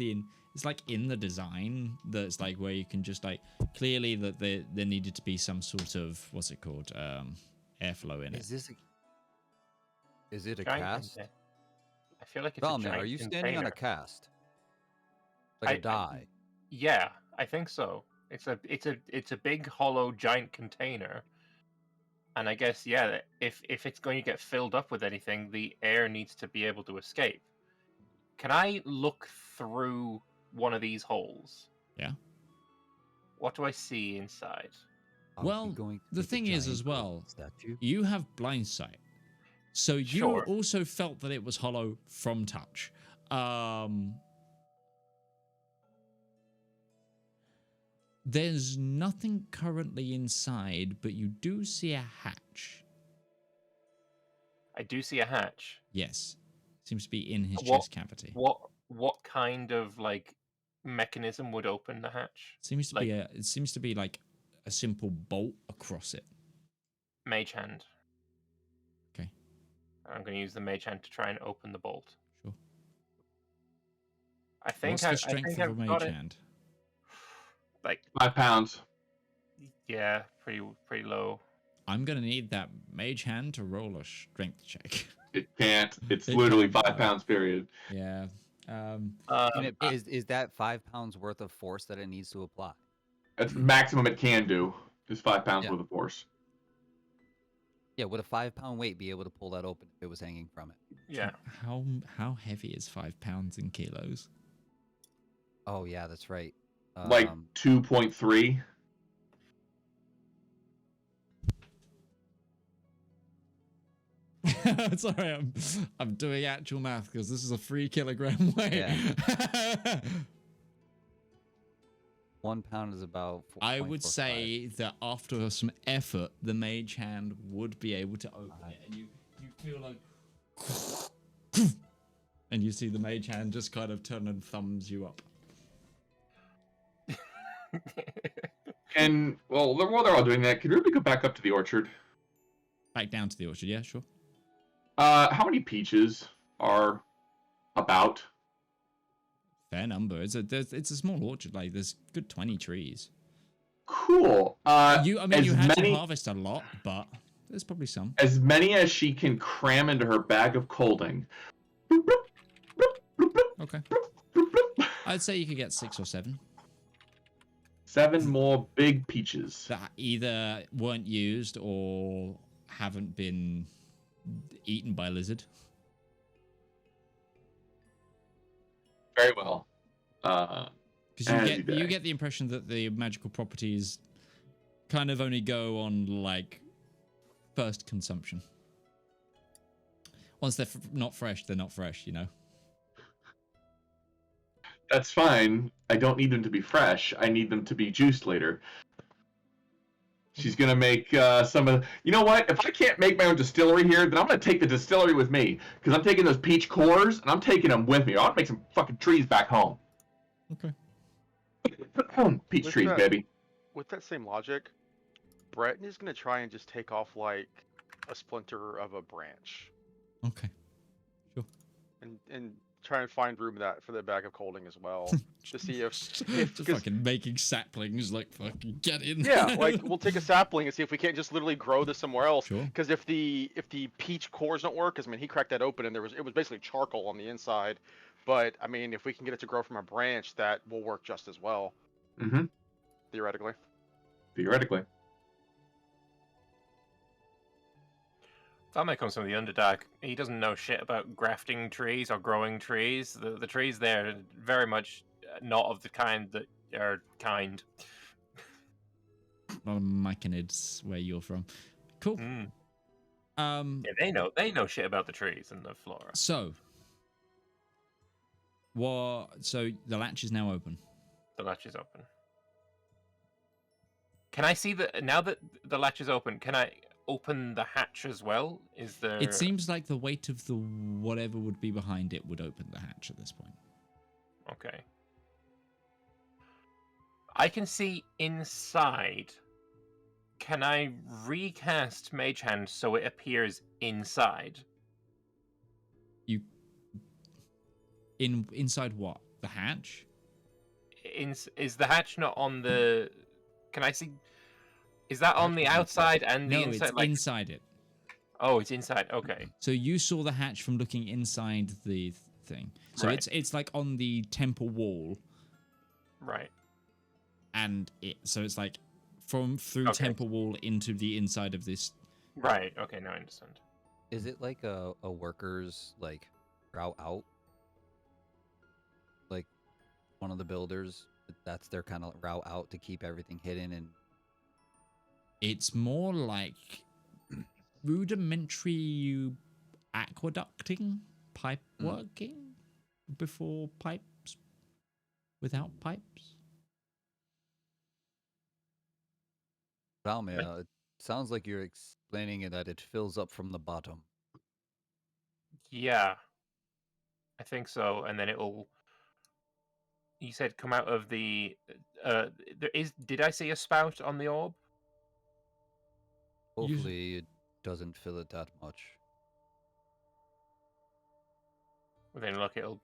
the design that's like where you can just like clearly that there needed to be some sort of what's it called airflow in it. Is it a cast? I feel like it's a giant are you standing container. on a cast? Like a die? Yeah, I think so. It's a big hollow giant container. And I guess, yeah, if it's going to get filled up with anything, the air needs to be able to escape. Can I look through one of these holes? Yeah. What do I see inside? Are we Well, going to the make a thing is giant as well, statue? you have blind sight. So you Sure. also felt that it was hollow from touch. There's nothing currently inside, but you do see a hatch. I do see a hatch. Yes. Seems to be in his What- chest cavity. What kind of like mechanism would open the hatch? Seems to be it seems to be like a simple bolt across it. Mage hand. Okay. I'm going to use the mage hand to try and open the bolt. Sure. I think What's I the strength think of I've a got mage it. hand? Like 5 pounds. yeah, pretty low. I'm gonna need that mage hand to roll a strength check. It can't. It's It literally can't. 5 pounds, period. Yeah. And is that 5 pounds worth of force that it needs to apply? That's maximum it can do, is 5 pounds Yeah. worth of force. Yeah, would a 5-pound weight be able to pull that open if it was hanging from it? Yeah. How heavy is 5 pounds in kilos? Oh yeah, that's right. Like 2.3. Sorry, I'm doing actual math because this is a 3 kilogram weight. Yeah. 1 pound is about. I would 4.45. say that after some effort, the mage hand would be able to open it, and you feel like, and you see the mage hand just kind of turn and thumbs you up. And, well, while they're all doing that, can Ruby go back up to the orchard? Back down to the orchard, yeah, sure. How many peaches are about? Fair number. It's a small orchard. Like there's good 20 trees. Cool. You had to harvest a lot, but there's probably some. As many as she can cram into her bag of colding. Okay. I'd say you could get 6 or 7 7 more big peaches. that either weren't used or haven't been eaten by a lizard. Very well. Because you get the impression that the magical properties kind of only go on like first consumption. Once they're not fresh, they're not fresh, you know. That's fine. I don't need them to be fresh. I need them to be juiced later. She's gonna make some of. You know what? If I can't make my own distillery here, then I'm gonna take the distillery with me because I'm taking those peach cores and I'm taking them with me. I'll make some fucking trees back home. Okay. Peach With trees, that- baby. With that same logic, Breton is gonna try and just take off like a splinter of a branch Okay. and try and find room for the bag of colding as well to see if Just 'cause- fucking making saplings, like fucking get in. yeah, like we'll take a sapling and see if we can't just literally grow this somewhere else. Sure. Because if the peach cores don't work, because I mean he cracked that open and it was basically charcoal on the inside. But I mean if we can get it to grow from a branch, that will work just as well. Mm-hmm. Theoretically. Theoretically. That might come from the Underdark. He doesn't know shit about grafting trees or growing trees. The trees there are very much not of the kind that are kind. Not a myconids where you're from. Cool. Mm. Yeah, They know shit about the trees and the flora. So the latch is now open. The latch is open. Can I see now that the latch is open? Can I open the hatch as well? Is there? It seems like the weight of the whatever would be behind it would open the hatch at this point. Okay. I can see inside. Can I recast Mage Hand so it appears inside? Inside what? The hatch? Is the hatch not on the? Can I see? Is that on the outside and the No, inside? it's inside it. Oh, it's inside. Okay. So you saw the hatch from looking inside the thing. So Right. it's like on the temple wall, Right. and it's like through Okay. temple wall into the inside of this Right. Okay. Now I understand. Is it like a worker's like route out? Like one of the builders, that's their kind of route out to keep everything hidden and It's more like rudimentary aqueducting, pipe working before pipes, without pipes. Valymr, it sounds like you're explaining it that it fills up from the bottom. Yeah, I think so. And then it'll. You said come out of the. There is. Did I see a spout on the orb? Hopefully, it doesn't fill it that much. Well, then look, it'll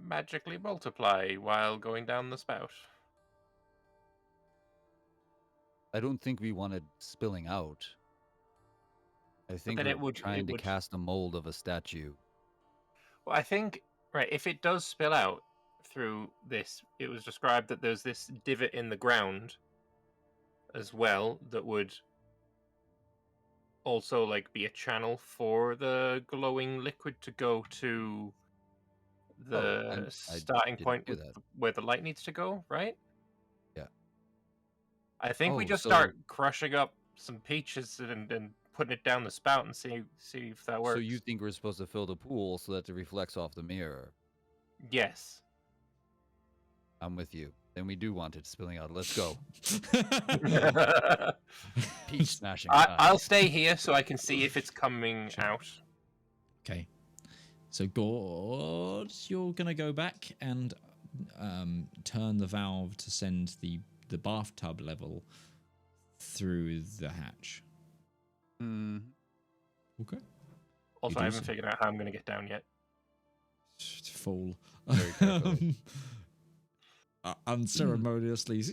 magically multiply while going down the spout. I don't think we wanted spilling out. I think then we're it would- trying it to would- cast a mold of a statue. Well, I think right. If it does spill out through this, it was described that there's this divot in the ground as well that would also like be a channel for the glowing liquid to go to the I starting didn't point do with that. where the light needs to go, right? Yeah. I think we Oh, just so- start crushing up some peaches and putting it down the spout and see if that works. So you think we're supposed to fill the pool so that it reflects off the mirror? Yes. I'm with you. Then we do want it spilling out. Let's go. Peach smashing. time. I'll stay here so I can see if it's coming Sure. out. Okay. So Gourd, you're gonna go back and turn the valve to send the bathtub level through the hatch. Mm, Okay. Also, do I haven't so. figured out how I'm going to get down yet. Fall. Very carefully. Unceremoniously.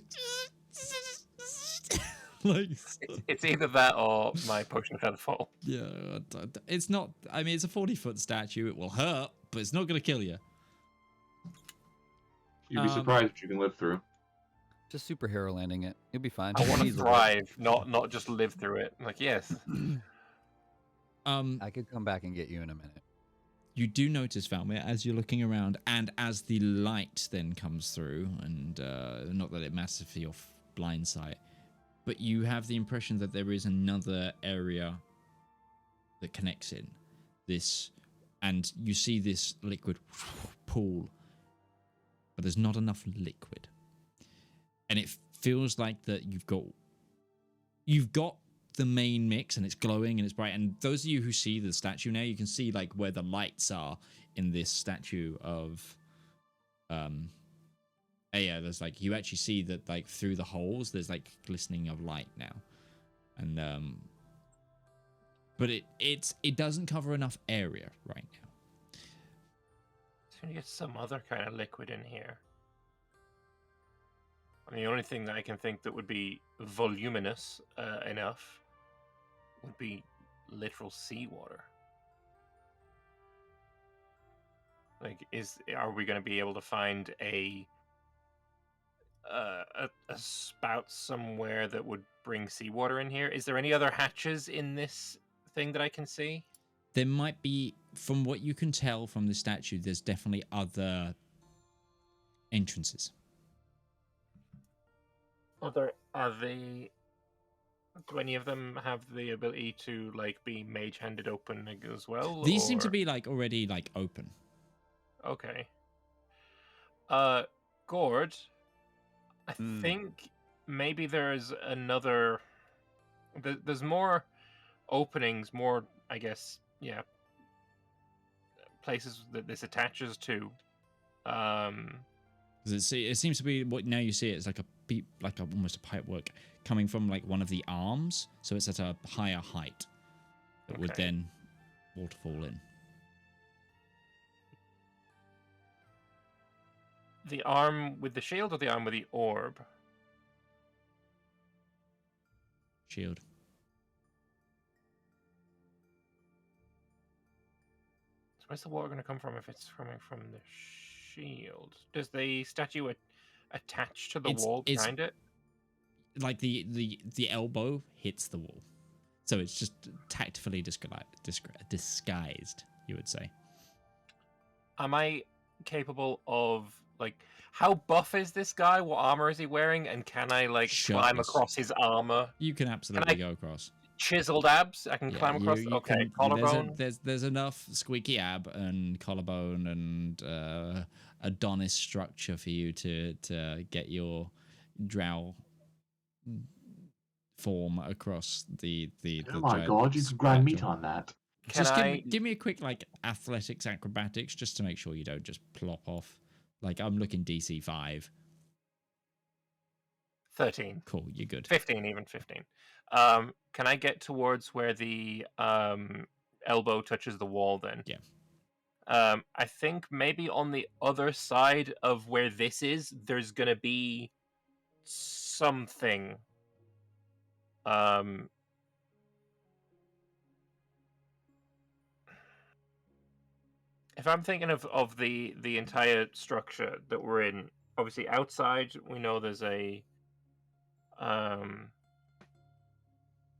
Like, It's either that or my potion of featherfall. yeah, it's not. I mean, it's a 40-foot statue. It will hurt, but it's not going to kill you. You'd be surprised what you can live through. just superhero landing it. You'll be fine. I want to Easily. thrive, not just live through it. Like, yes. I could come back and get you in a minute. You do notice, Valymr, as you're looking around, and as the light then comes through, and not that it matters for your blind sight, but you have the impression that there is another area that connects in this, and you see this liquid pool, but there's not enough liquid, and it feels like that you've got the main mix, and it's glowing and it's bright. And those of you who see the statue now, you can see like where the lights are in this statue of yeah, there's like, you actually see that like through the holes there's like glistening of light now, and but it doesn't cover enough area right now. So you get some other kind of liquid in here. I mean, the only thing that I can think that would be voluminous enough would be literal seawater. Like, are we going to be able to find a spout somewhere that would bring seawater in here? Is there any other hatches in this thing that I can see? There might be, from what you can tell from the statue, there's definitely other entrances. Do any of them have the ability to like be mage-handed open as well? These seem to or- be like already like open. Okay. Gourd, I think maybe there's another. There's more openings, more, I guess, yeah, places that this attaches to. 'Cause it seems to be, what now you see it, it's like almost a pipe work coming from like one of the arms, so it's at a higher height that would Okay. then waterfall in. The arm with the shield or the arm with the orb? Shield. So where's the water going to come from if it's coming from the shield? Does the statue attach to the wall It's behind it? like the elbow hits the wall, So it's just tactfully disguised, you would say. Am I capable of, like, how buff is this guy? What armor is he wearing? And can I, like, climb Shirtless. across his armor? You can absolutely go across. Chiseled abs? I can Yeah, climb across? you Okay, can, collarbone? there's enough squeaky ab and collarbone and Adonis structure for you to get your drow form across the Oh my giant god, you can grind meat spectrum. on that. Just give me a quick like athletics acrobatics just to make sure you don't just plop off. Like I'm looking DC 5. 13. Cool, you're good. 15, even 15. Can I get towards where the elbow touches the wall then? Yeah. I think maybe on the other side of where this is, there's gonna be something. If I'm thinking of the entire structure that we're in, obviously outside we know there's a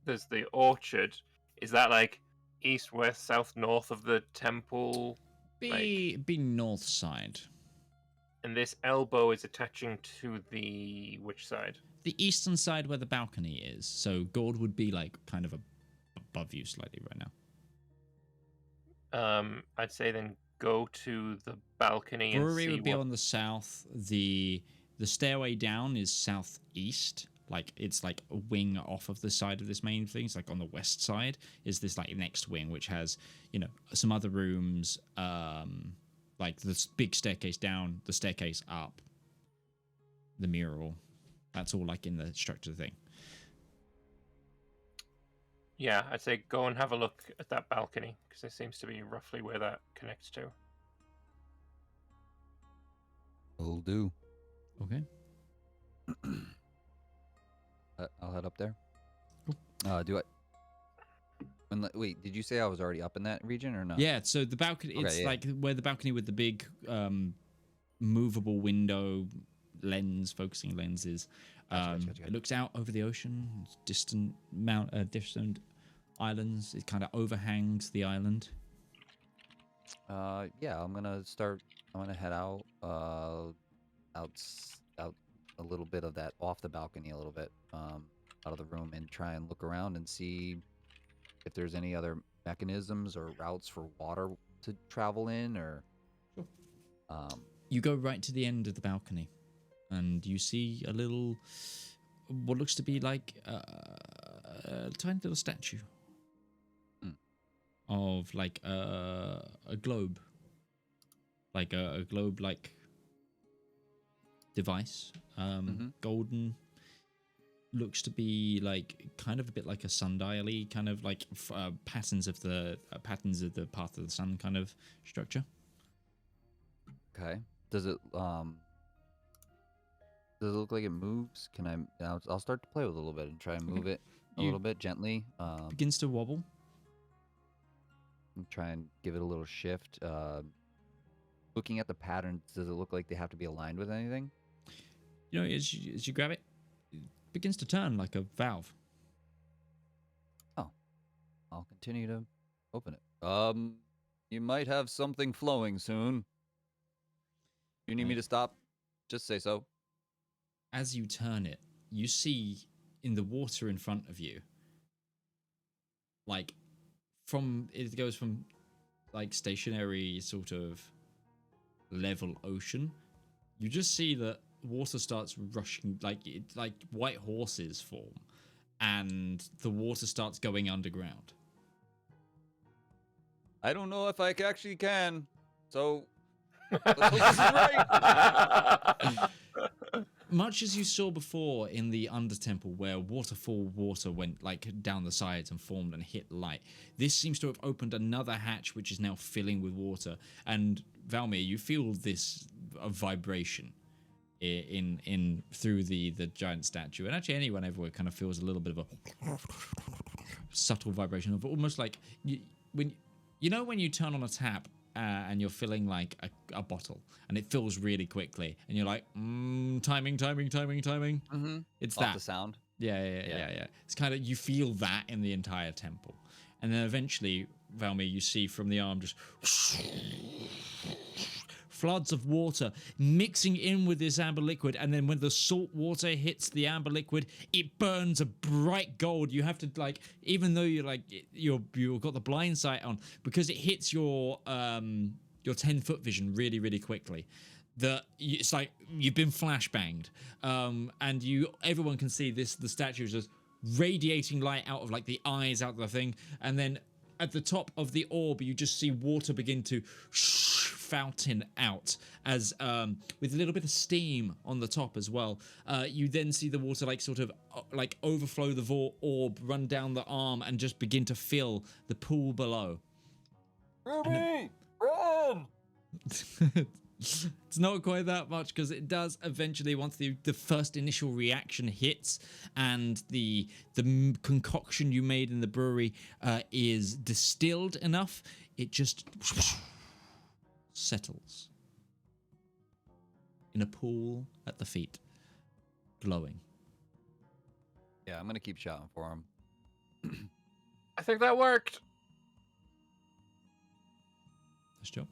there's the orchard. Is that like east, west, south, north of the temple? Be north side. And this elbow is attaching to the which side? The eastern side where the balcony is. So Gourd would be like kind of above you slightly right now. I'd say then go to the balcony and Brewery see would be on the south. The stairway down is southeast. Like it's like a wing off of the side of this main thing. It's like on the west side is this like next wing, which has, you know, some other rooms, like this big staircase down, the staircase up, the mural. That's all like in the structure thing. Yeah, I'd say go and have a look at that balcony, because it seems to be roughly where that connects to. Will do. Okay. I'll head up there. Cool. Wait, did you say I was already up in that region or not? Yeah, so the balcony, Okay, it's yeah. like where the balcony with the big movable window lens, focusing lenses. Gotcha. It looks out over the ocean, distant islands. It kind of overhangs the island. Yeah, I'm gonna head out a little bit of that off the balcony a little bit, out of the room, and try and look around and see if there's any other mechanisms or routes for water to travel in, or You go right to the end of the balcony, and you see a little, what looks to be like a tiny little statue of like a globe, like a globe like device, golden. Looks to be like kind of a bit like a sundial-y, kind of like patterns of the path of the sun kind of structure. Okay. Does it look like it moves? Can I'll start to play with it a little bit and try and move it a little bit gently. Begins to wobble. And try and give it a little shift. Looking at the patterns, does it look like they have to be aligned with anything? You know, as you grab it, it begins to turn like a valve. Oh, I'll continue to open it. You might have something flowing soon. You need me to stop? Just say so. As you turn it, you see in the water in front of you, like it goes from like stationary sort of level ocean. You just see that water starts rushing, like white horses form, and the water starts going underground. I don't know if I actually can. So let's hope this is right. Much as you saw before in the Undertemple, where waterfall water went like down the sides and formed and hit light, this seems to have opened another hatch, which is now filling with water. And Valymr, you feel this vibration in through the giant statue, and actually anyone everywhere kind of feels a little bit of a subtle vibration of almost like when you turn on a tap. And you're filling like a bottle, and it fills really quickly, and you're like, timing. Mm-hmm. It's Off that the sound. Yeah. It's kind of, you feel that in the entire temple. And then eventually, Valymr, you see from the arm just floods of water mixing in with this amber liquid, and then when the salt water hits the amber liquid, it burns a bright gold. You have to, like, even though you're like you've got the blind sight on, because it hits your 10-foot vision really quickly, that it's like you've been flashbanged, and everyone can see the statue is just radiating light out of like the eyes out of the thing, and then at the top of the orb you just see water begin to fountain out, as with a little bit of steam on the top as well. You then see the water like sort of like overflow the orb, run down the arm, and just begin to fill the pool below. Ruby, run! It's not quite that much, because it does eventually, once the first initial reaction hits and the concoction you made in the brewery is distilled enough, it just settles in a pool at the feet, glowing. Yeah, I'm gonna keep shouting for him. I think that worked. Nice job.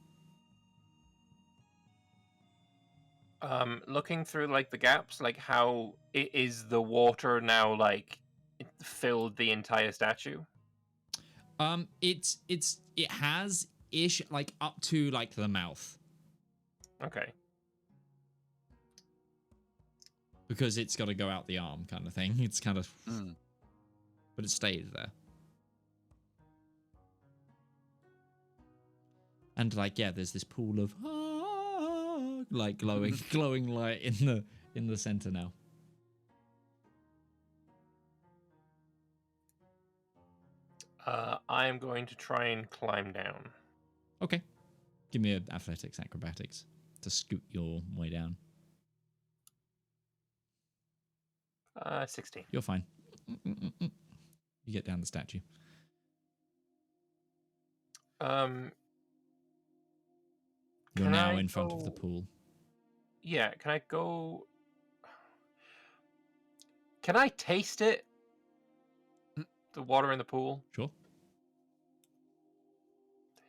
Looking through like the gaps, like how is the water now like it filled the entire statue? It has ish like up to like the mouth, Okay. because it's got to go out the arm kind of thing. It's kind of, but it stays there. And like, yeah, there's this pool of like glowing light in the center now. I am going to try and climb down. Okay, give me an athletics acrobatics to scoot your way down. 16. You're fine. You get down the statue. Can You're now I in front of go- the pool. Yeah, can I go? Can I taste it? The water in the pool? Sure.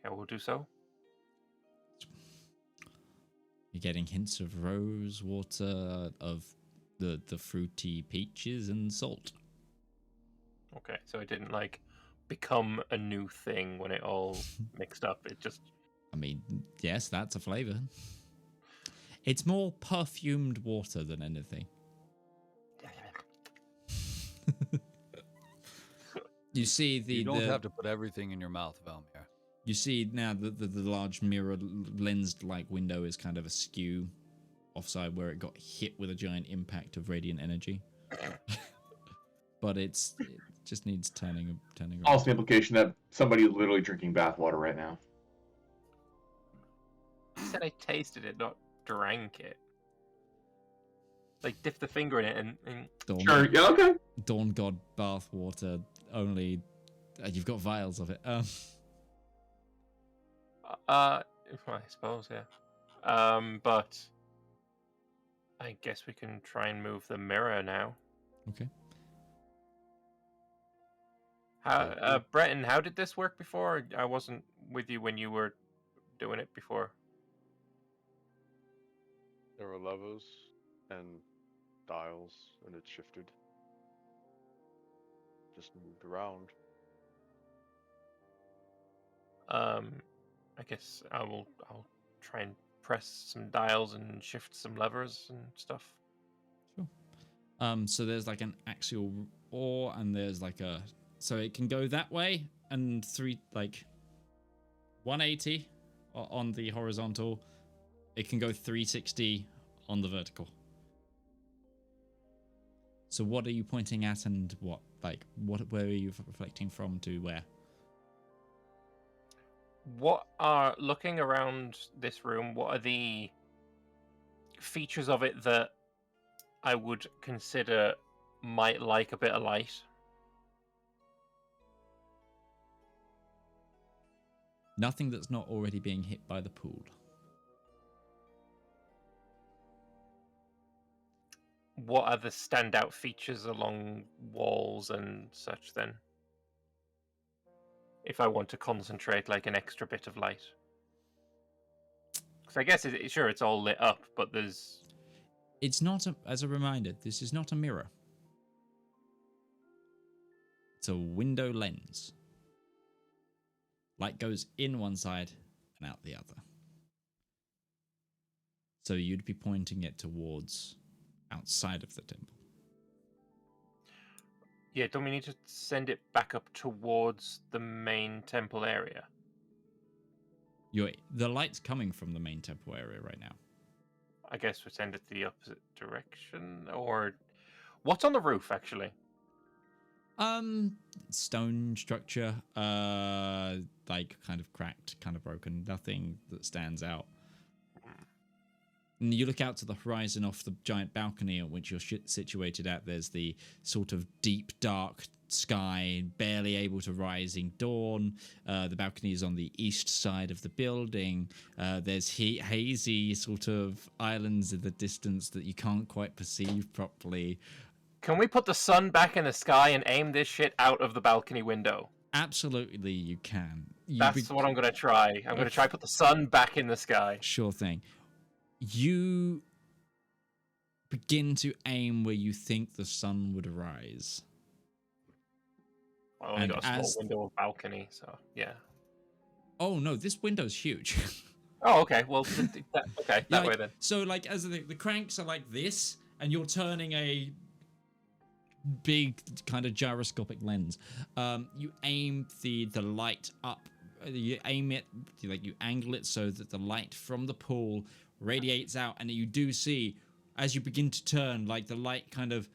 I will do so. You're getting hints of rose water, of the fruity peaches and salt. Okay, so it didn't like become a new thing when it all mixed up. It just I mean, yes, that's a flavor. It's more perfumed water than anything. You see You don't have to put everything in your mouth, Valymr. You see now the large mirror lensed like window is kind of askew offside where it got hit with a giant impact of radiant energy. But it just needs turning around. Also, the implication that somebody is literally drinking bathwater right now. I said I tasted it, not drank it. Like dip the finger in it and Dawn, Sure, yeah, okay. Dawn God bath water only. You've got vials of it. I suppose, yeah. But I guess we can try and move the mirror now. Okay. How, Breton, how did this work before? I wasn't with you when you were doing it before. There were levers and dials, and it shifted. Just moved around. I guess I'll try and press some dials and shift some levers and stuff. Sure. So there's like an axial oar, and there's like a, so it can go that way and 180 on the horizontal. It can go 360 on the vertical. So what are you pointing at, and where are you reflecting from to where? Looking around this room, what are the features of it that I would consider might like a bit of light? Nothing that's not already being hit by the pool. what are the standout features along walls and such then? If I want to concentrate like an extra bit of light. Because I guess, sure, it's all lit up, but there's... It's not, as a reminder, this is not a mirror. It's a window lens. Light goes in one side and out the other. So you'd be pointing it towards outside of the temple. Yeah, don't we need to send it back up towards the main temple area? The light's coming from the main temple area right now. I guess we send it the opposite direction, or... What's on the roof, actually? Stone structure, like kind of cracked, kind of broken, nothing that stands out. And you look out to the horizon off the giant balcony on which you're situated at. There's the sort of deep, dark sky, barely able to rising dawn. The balcony is on the east side of the building. There's hazy sort of islands in the distance that you can't quite perceive properly. Can we put the sun back in the sky and aim this shit out of the balcony window? Absolutely, you can. That's what I'm going to try. I'm going to try to put the sun back in the sky. Sure thing. You begin to aim where you think the sun would rise. I only got a small window of balcony, so yeah. Oh no, this window's huge. Oh, okay. Well, okay, that way then. So, like, as the cranks are like this, and you're turning a big kind of gyroscopic lens. You aim the light up. You aim it, like you angle it so that the light from the pool radiates out, and you do see as you begin to turn, like the light kind of.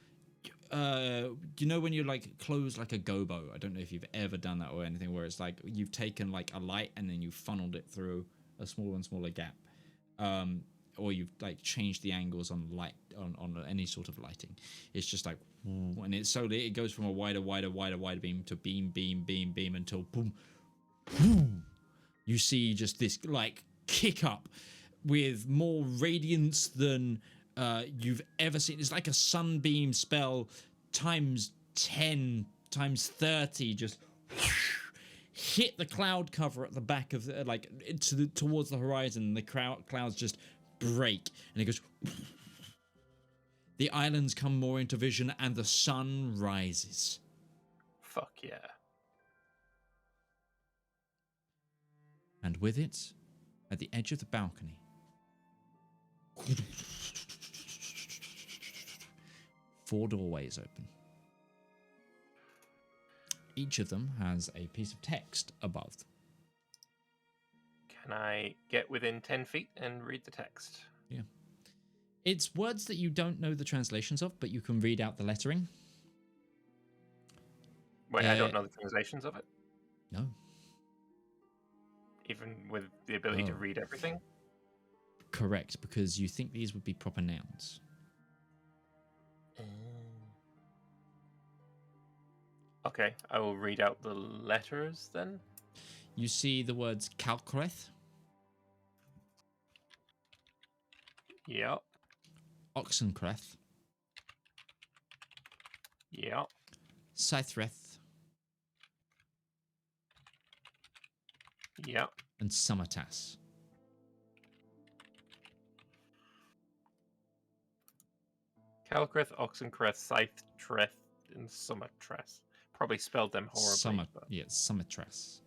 You know when you like close like a gobo? I don't know if you've ever done that or anything, where it's like you've taken like a light and then you funneled it through a smaller and smaller gap, or you've like changed the angles on light on any sort of lighting. It's just like, and it slowly it goes from a wider beam to beam until boom, boom. You see just this like kick up with more radiance than you've ever seen. It's like a sunbeam spell times 10 times 30, just hit the cloud cover at the back of the, like towards the horizon. The clouds just break, and it goes. The islands come more into vision, and the sun rises. Fuck yeah! And with it, at the edge of the balcony, 4 doorways open. Each of them has a piece of text above. Can I get within 10 feet and read the text? Yeah. It's words that you don't know the translations of, but you can read out the lettering. Wait, I don't know the translations of it? No. Even with the ability to read everything? Correct, because you think these would be proper nouns. Okay, I will read out the letters then. You see the words Calcreth. Yep. Oxencreth. Yep. Scythreth. Yep. And Summertass. Calcreth, Oxencreth, Scythreth, and Summertress. Probably spelled them horribly. Summertrass.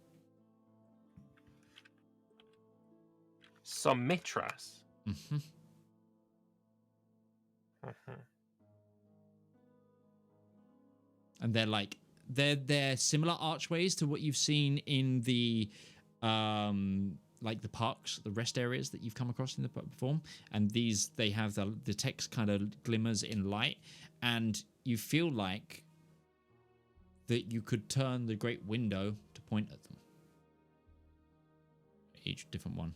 Summitras. Mm-hmm. And they're like they're similar archways to what you've seen in the like the parks, the rest areas that you've come across in the before. And these, they have the text kind of glimmers in light, and you feel like that you could turn the great window to point at them. Each different one.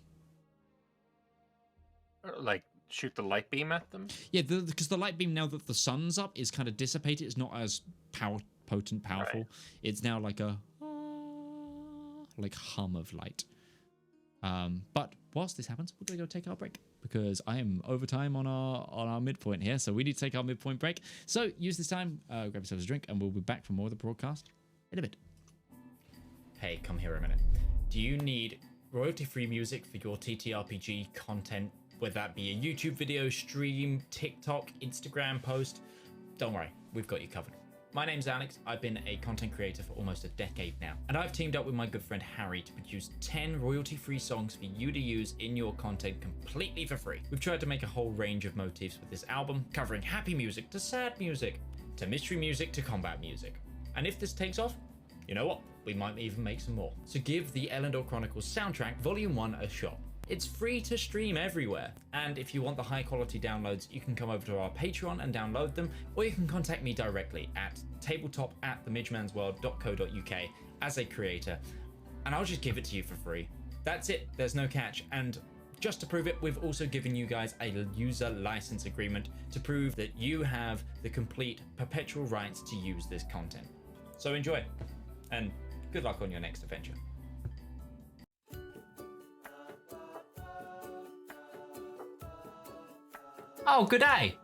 Like shoot the light beam at them? Yeah, because the light beam, now that the sun's up, is kind of dissipated. It's not as powerful. Right. It's now like a hum of light. But whilst this happens, we're going to go take our break. because I am over time on our midpoint here, so we need to take our midpoint break. So use this time, grab yourselves a drink, and we'll be back for more of the broadcast in a bit. Hey, come here a minute. Do you need royalty-free music for your TTRPG content, whether that be a YouTube video, stream, TikTok, Instagram post? Don't worry, we've got you covered. My name's Alex, I've been a content creator for almost a decade now, and I've teamed up with my good friend Harry to produce 10 royalty-free songs for you to use in your content completely for free. We've tried to make a whole range of motifs with this album, covering happy music to sad music, to mystery music to combat music. And if this takes off, you know what? We might even make some more. So give the Elendor Chronicles soundtrack Volume 1 a shot. It's free to stream everywhere, and if you want the high quality downloads, you can come over to our Patreon and download them, or you can contact me directly at tabletop@themidgemansworld.co.uk as a creator, and I'll just give it to you for free. That's it, there's no catch, and just to prove it, we've also given you guys a user license agreement to prove that you have the complete perpetual rights to use this content. So enjoy, and good luck on your next adventure. Oh, good day.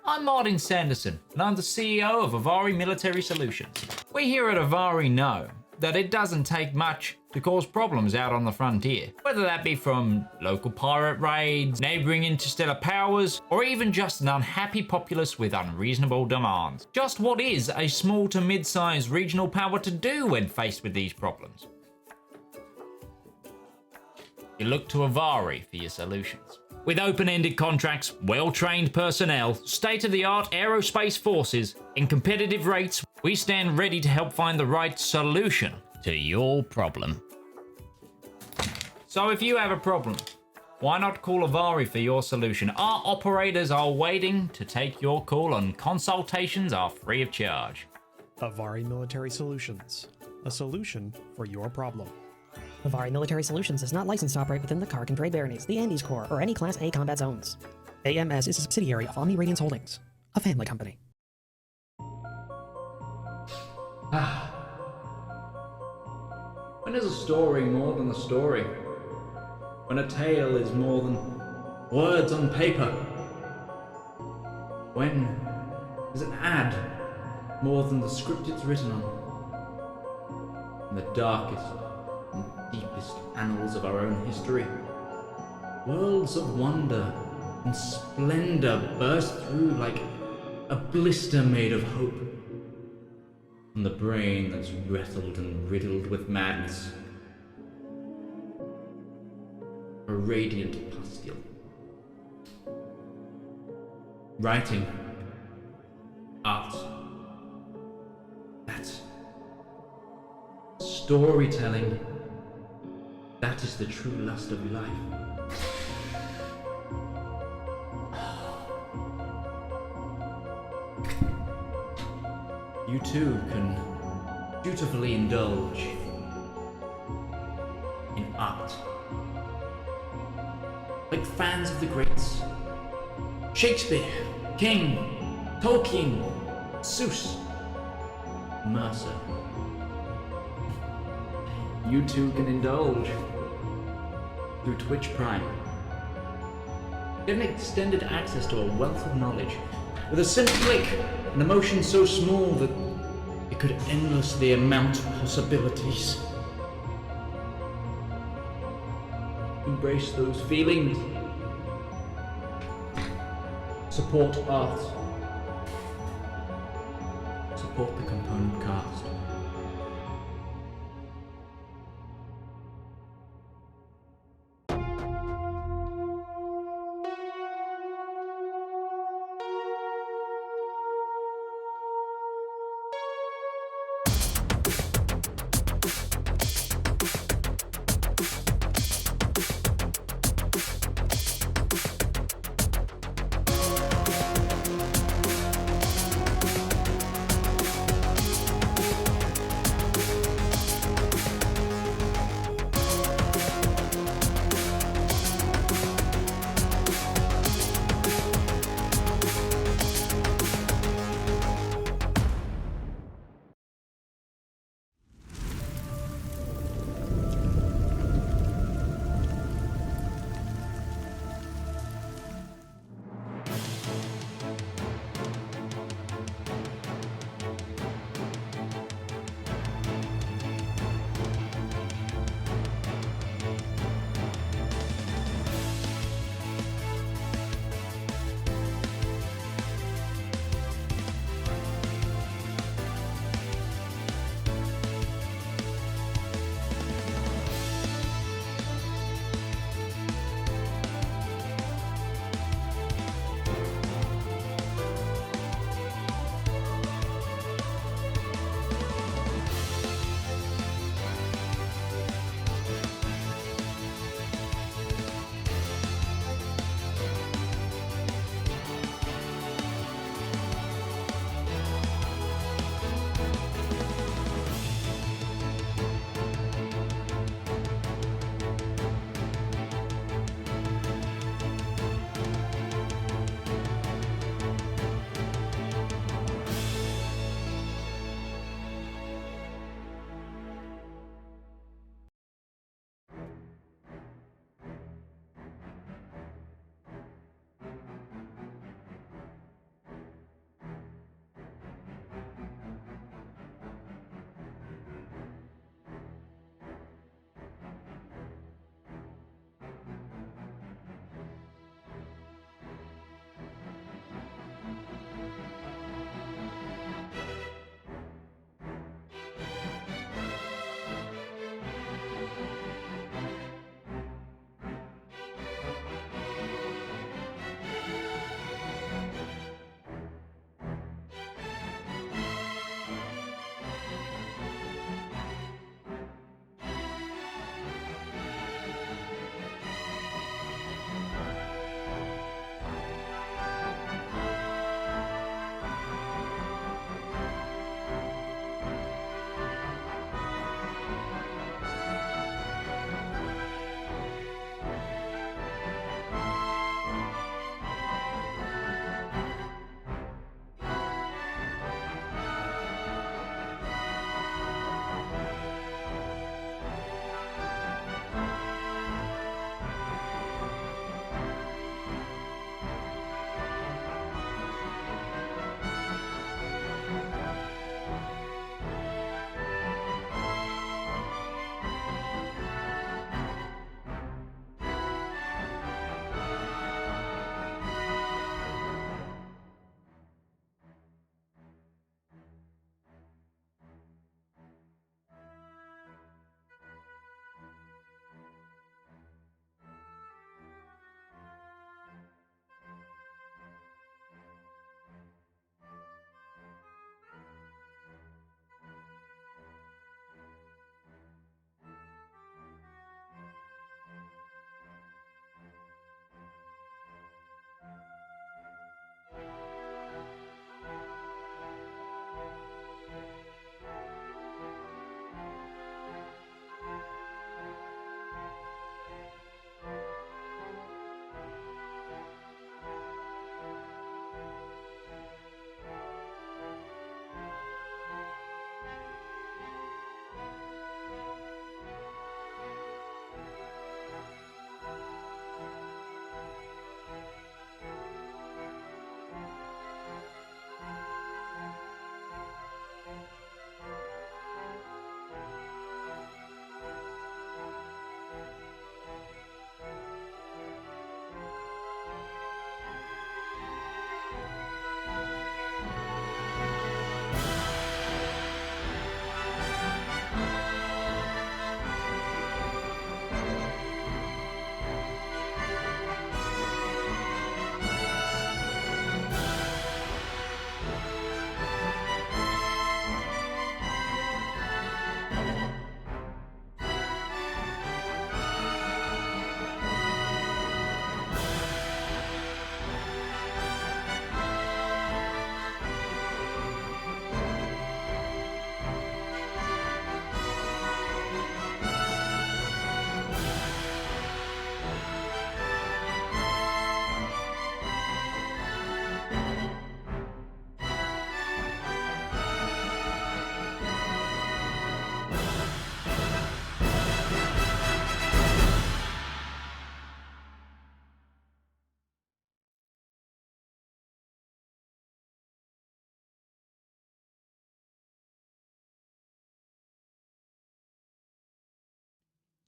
I'm Martin Sanderson, and I'm the CEO of Avari Military Solutions. We here at Avari know that it doesn't take much to cause problems out on the frontier, whether that be from local pirate raids, neighboring interstellar powers, or even just an unhappy populace with unreasonable demands. Just what is a small to mid-sized regional power to do when faced with these problems? You look to Avari for your solutions. With open-ended contracts, well-trained personnel, state-of-the-art aerospace forces, and competitive rates, we stand ready to help find the right solution to your problem. So if you have a problem, why not call Avari for your solution? Our operators are waiting to take your call, and consultations are free of charge. Avari Military Solutions, a solution for your problem. Avari Military Solutions is not licensed to operate within the Kark and Grey Baronies, the Andes Corps, or any Class A combat zones. AMS is a subsidiary of Omni Radiance Holdings, a family company. When is a story more than a story? When a tale is more than words on paper? When is an ad more than the script it's written on? In the darkest and deepest annals of our own history, worlds of wonder and splendor burst through like a blister made of hope. From the brain that's rattled and riddled with madness, a radiant pustule. Writing, art, that's storytelling. That is the true lust of life. You too can dutifully indulge in art. Like fans of the greats. Shakespeare, King, Tolkien, Seuss, Mercer. You too can indulge through Twitch Prime. Get an extended access to a wealth of knowledge with a simple click, an emotion so small that it could endlessly amount possibilities. Embrace those feelings. Support art. Support the component cast.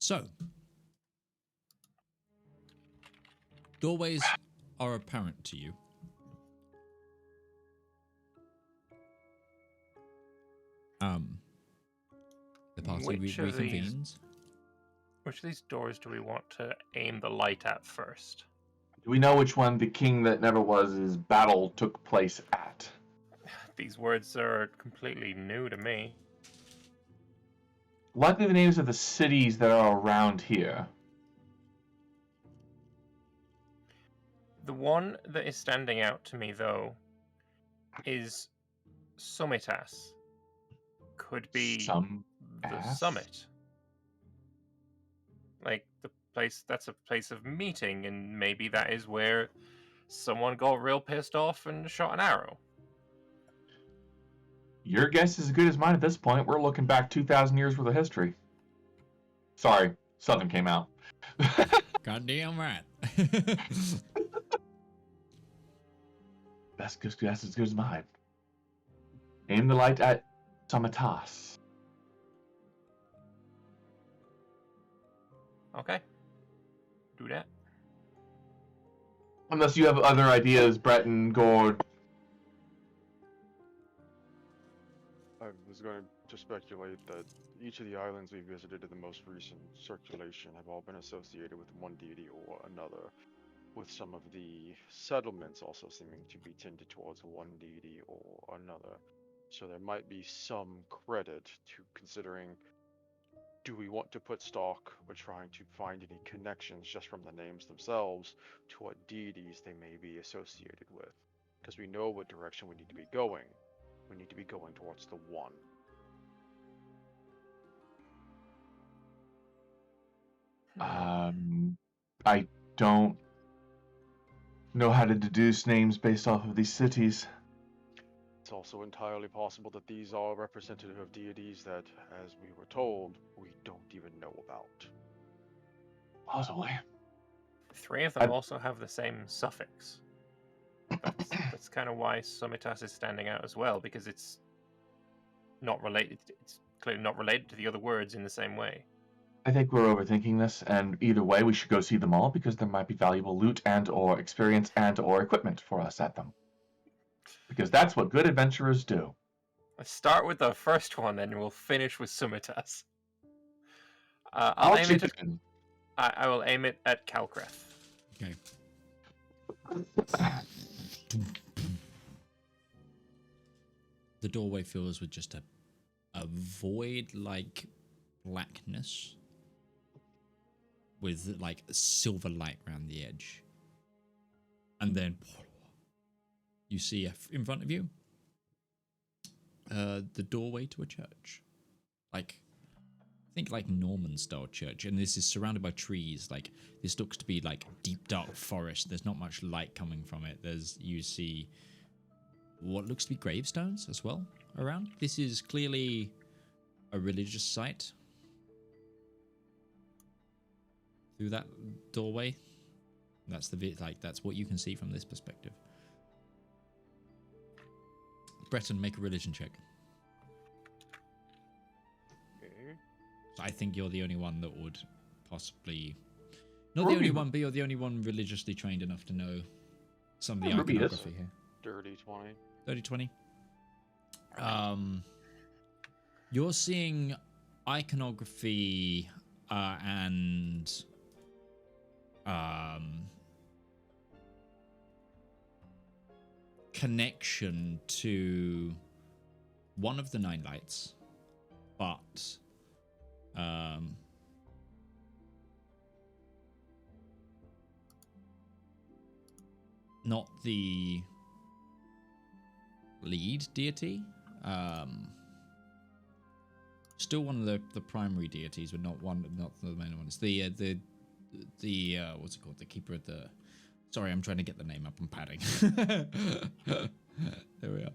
So, doorways are apparent to you. The party reconvenes. Which of these doors do we want to aim the light at first? Do we know which one the king that never was battle took place at? These words are completely new to me. What are the names of the cities that are around here? The one that is standing out to me, though, is Summitas. Could be the summit. Like the place, that's a place of meeting, and maybe that is where someone got real pissed off and shot an arrow. Your guess is as good as mine at this point. We're looking back 2,000 years worth of history. Sorry, Southern came out. Goddamn right. That's as good as mine. Aim the light at Summitas. Okay. Do that. Unless you have other ideas, Breton, Gourd. I was going to speculate that each of the islands we visited in the most recent circulation have all been associated with one deity or another, with some of the settlements also seeming to be tended towards one deity or another. So there might be some credit to considering, do we want to put stock or trying to find any connections just from the names themselves to what deities they may be associated with? Because we know what direction we need to be going. We need to be going towards the one. I don't know how to deduce names based off of these cities. It's also entirely possible that these are representative of deities that, as we were told, we don't even know about. Possibly. 3 of them also have the same suffix. That's kind of why Summitas is standing out as well, because it's not related. It's clearly not related to the other words in the same way. I think we're overthinking this, and either way, we should go see them all because there might be valuable loot and/or experience and/or equipment for us at them. Because that's what good adventurers do. Let's start with the first one, then we'll finish with Summitas. I'll aim it. I will aim it at Calcreth. Okay. The doorway fills with just a void-like blackness with like a silver light around the edge. And then you see in front of you the doorway to a church. Like, I think like Norman-style church. And this is surrounded by trees. Like, this looks to be like deep, dark forest. There's not much light coming from it. You see what looks to be gravestones as well around. This is clearly a religious site. Through that doorway, that's that's what you can see from this perspective. Breton, make a religion check. Okay. So I think you're the only one that would possibly, not the only one, but you're the only one religiously trained enough to know some of the iconography here. Dirty 20. 30-20. You're seeing iconography and connection to one of the 9 lights, but not the lead deity. Still one of the primary deities, but not the main one. It's the what's it called? The keeper of the. Sorry, I'm trying to get the name up. I'm padding. There we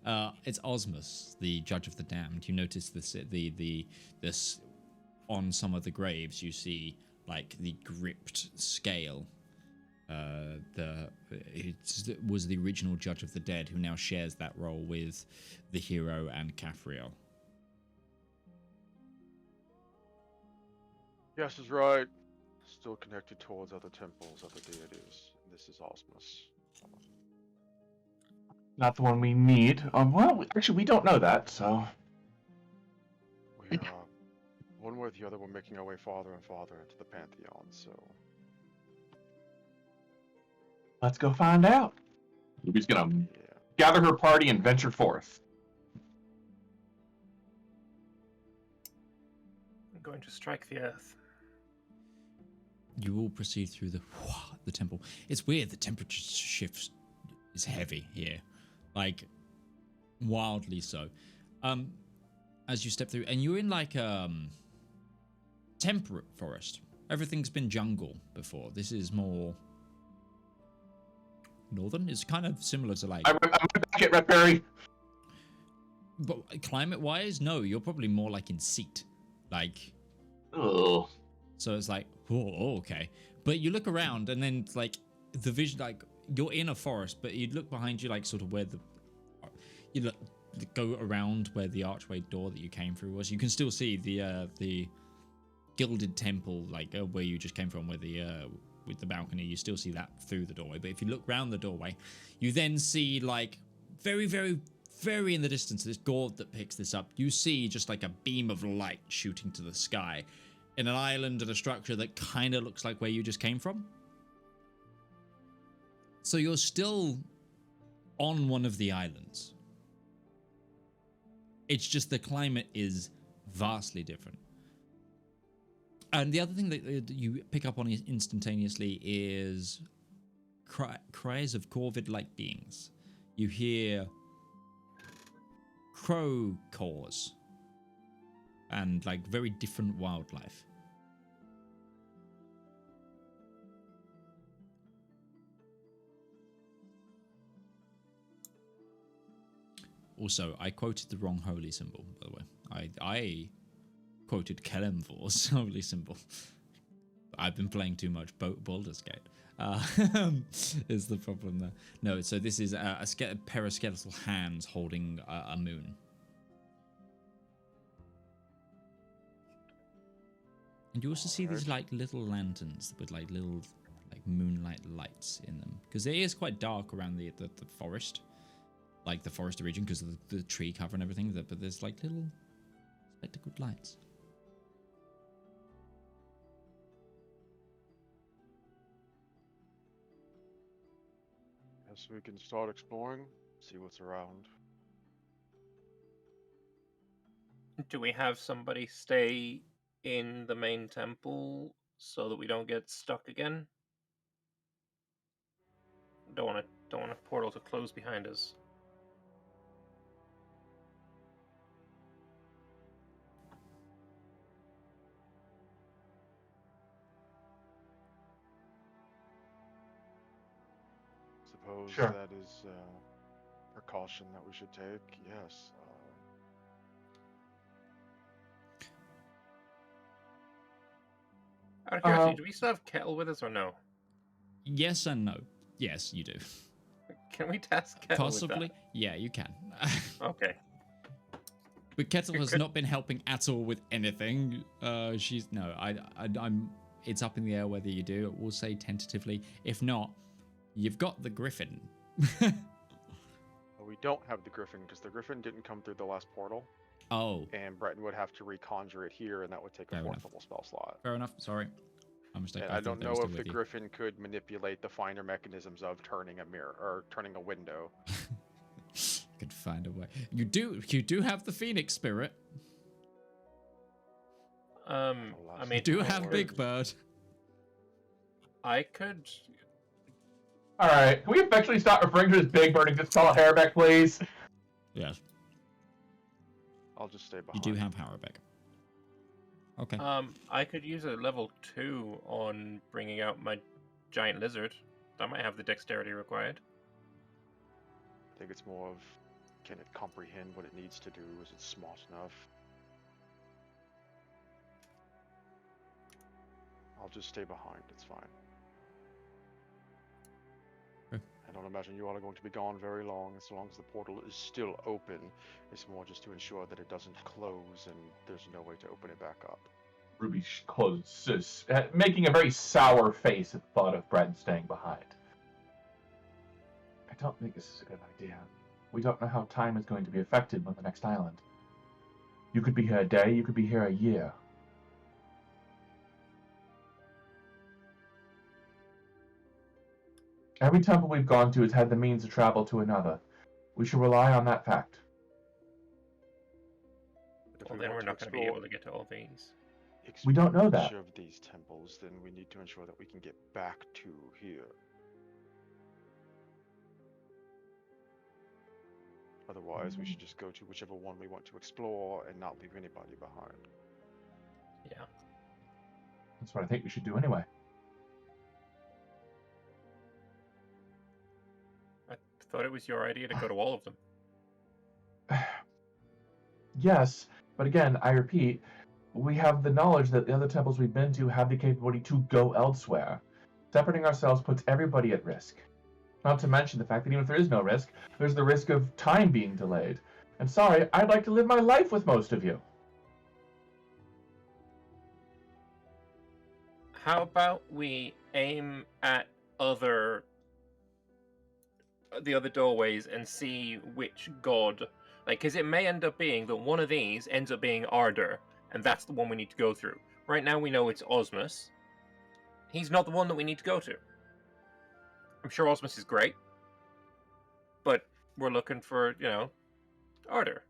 are. It's Osmus, the judge of the damned. You notice this on some of the graves. You see like the gripped scale. It was the original judge of the dead who now shares that role with the hero and Caphriel. Yes is right. Still connected towards other temples, other deities. This is Osmus. Not the one we need. Well, actually, we don't know that, so... We one way or the other, we're making our way farther and farther into the Pantheon, so... Let's go find out. Ruby's gonna Yeah. gather her party and venture forth. I'm going to strike the earth. You all proceed through the temple. It's weird. The temperature shifts is heavy here, like wildly so. As you step through, and you're in like temperate forest. Everything's been jungle before. This is more northern. It's kind of similar to like. I'm back at Red Berry. But climate-wise, no. You're probably more like in Seat, like. Oh. So it's like, oh, okay. But you look around, and then it's like the vision, like you're in a forest, but you look behind you, like sort of where you look, go around where the archway door that you came through was. You can still see the gilded temple, like where you just came from, where the with the balcony. You still see that through the doorway. But if you look round the doorway, you then see like very, very, very in the distance, this Gourd that picks this up. You see just like a beam of light shooting to the sky. In an island and a structure that kind of looks like where you just came from. So you're still on one of the islands. It's just the climate is vastly different. And the other thing that you pick up on instantaneously is cries of corvid-like beings. You hear crow caws and like very different wildlife. Also, I quoted the wrong holy symbol, by the way. I quoted Kelemvor's holy symbol. I've been playing too much Baldur's Gate. Is the problem there. No, so this is a pair of skeletal hands holding a moon. And you also see these like little lanterns with like little like moonlight lights in them. Because it is quite dark around the forest. Like the forest region because of the tree cover and everything. But there's like little spectacled lights. Yes, we can start exploring, see what's around. Do we have somebody stay in the main temple so that we don't get stuck again? Don't want a portal to close behind us. Suppose Sure. that is a precaution that we should take. Yes. Out of curiosity, do we still have Kettle with us or no? Yes and no. Yes, you do. Can we task Kettle Possibly. with Yeah, you can. that? Okay. But Kettle has not been helping at all with anything. She's no. I'm. It's up in the air whether you do. We'll say tentatively. If not, you've got the Griffin. Well, we don't have the Griffin because the Griffin didn't come through the last portal, Oh, and Breton would have to reconjure it here, and that would take a Fair fourth enough. level spell slot. fair enough. Sorry, my mistake. And I thought don't they know were still if the with you. Griffin could manipulate the finer mechanisms of turning a mirror or turning a window. Could find a way. You do have the Phoenix spirit. I You mean, do have Big Bird. I could. All right, can we eventually stop referring to it as Big Bird and just call it Hairbeck, please? Yes, I'll just stay you behind. do have Harrowbeck. Okay. I could use a level 2 on bringing out my giant lizard. That might have the dexterity required. I think it's more of, can it comprehend what it needs to do? Is it smart enough? I'll just stay behind. It's fine. Okay. I don't imagine you all are going to be gone very long. As long as the portal is still open, it's more just to ensure that it doesn't close and there's no way to open it back up. Ruby closes, making a very sour face at the thought of Breton staying behind. I don't think this is a good idea. We don't know how time is going to be affected on the next island. You could be here a day, you could be here a year. Every temple we've gone to has had the means to travel to another. We should rely on that fact. Well, then we're not going to be able to get to all these. We don't know that. Each of these temples, then we need to ensure that we can get back to here. Otherwise, we should just go to whichever one we want to explore and not leave anybody behind. Yeah. That's what I think we should do anyway. I thought it was your idea to go to all of them. Yes, but again, I repeat, we have the knowledge that the other temples we've been to have the capability to go elsewhere. Separating ourselves puts everybody at risk. Not to mention the fact that even if there is no risk, there's the risk of time being delayed. And sorry, I'd like to live my life with most of you. How about we aim at the other doorways and see which god, because it may end up being that one of these ends up being Ardor, and that's the one we need to go through. Right now we know it's Osmus. He's not the one that we need to go to. I'm sure Osmus is great, but we're looking for, Ardor.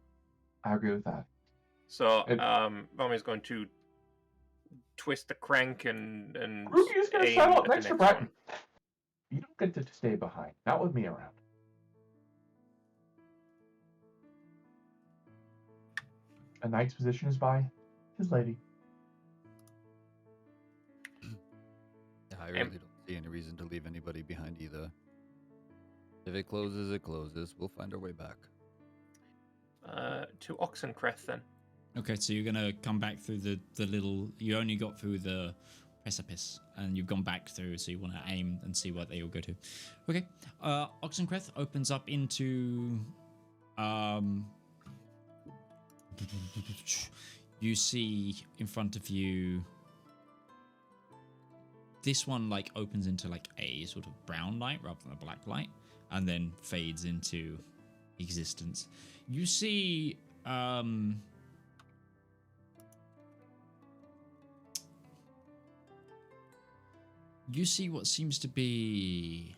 I agree with that. So, Vomi's going to twist the crank and Ruby is going to aim settle up at the next to next Breton. You don't get to stay behind. Not with me around. A knight's position is by his lady. I really don't see any reason to leave anybody behind either. If it closes, it closes. We'll find our way back. To Oxencrest, then. Okay, so you're gonna come back through the little. You only got through the precipice, and you've gone back through. So you want to aim and see what they all go to. Okay, Oxencrest opens up into. You see in front of you. This one opens into a sort of brown light rather than a black light, and then fades into existence. You see what seems to be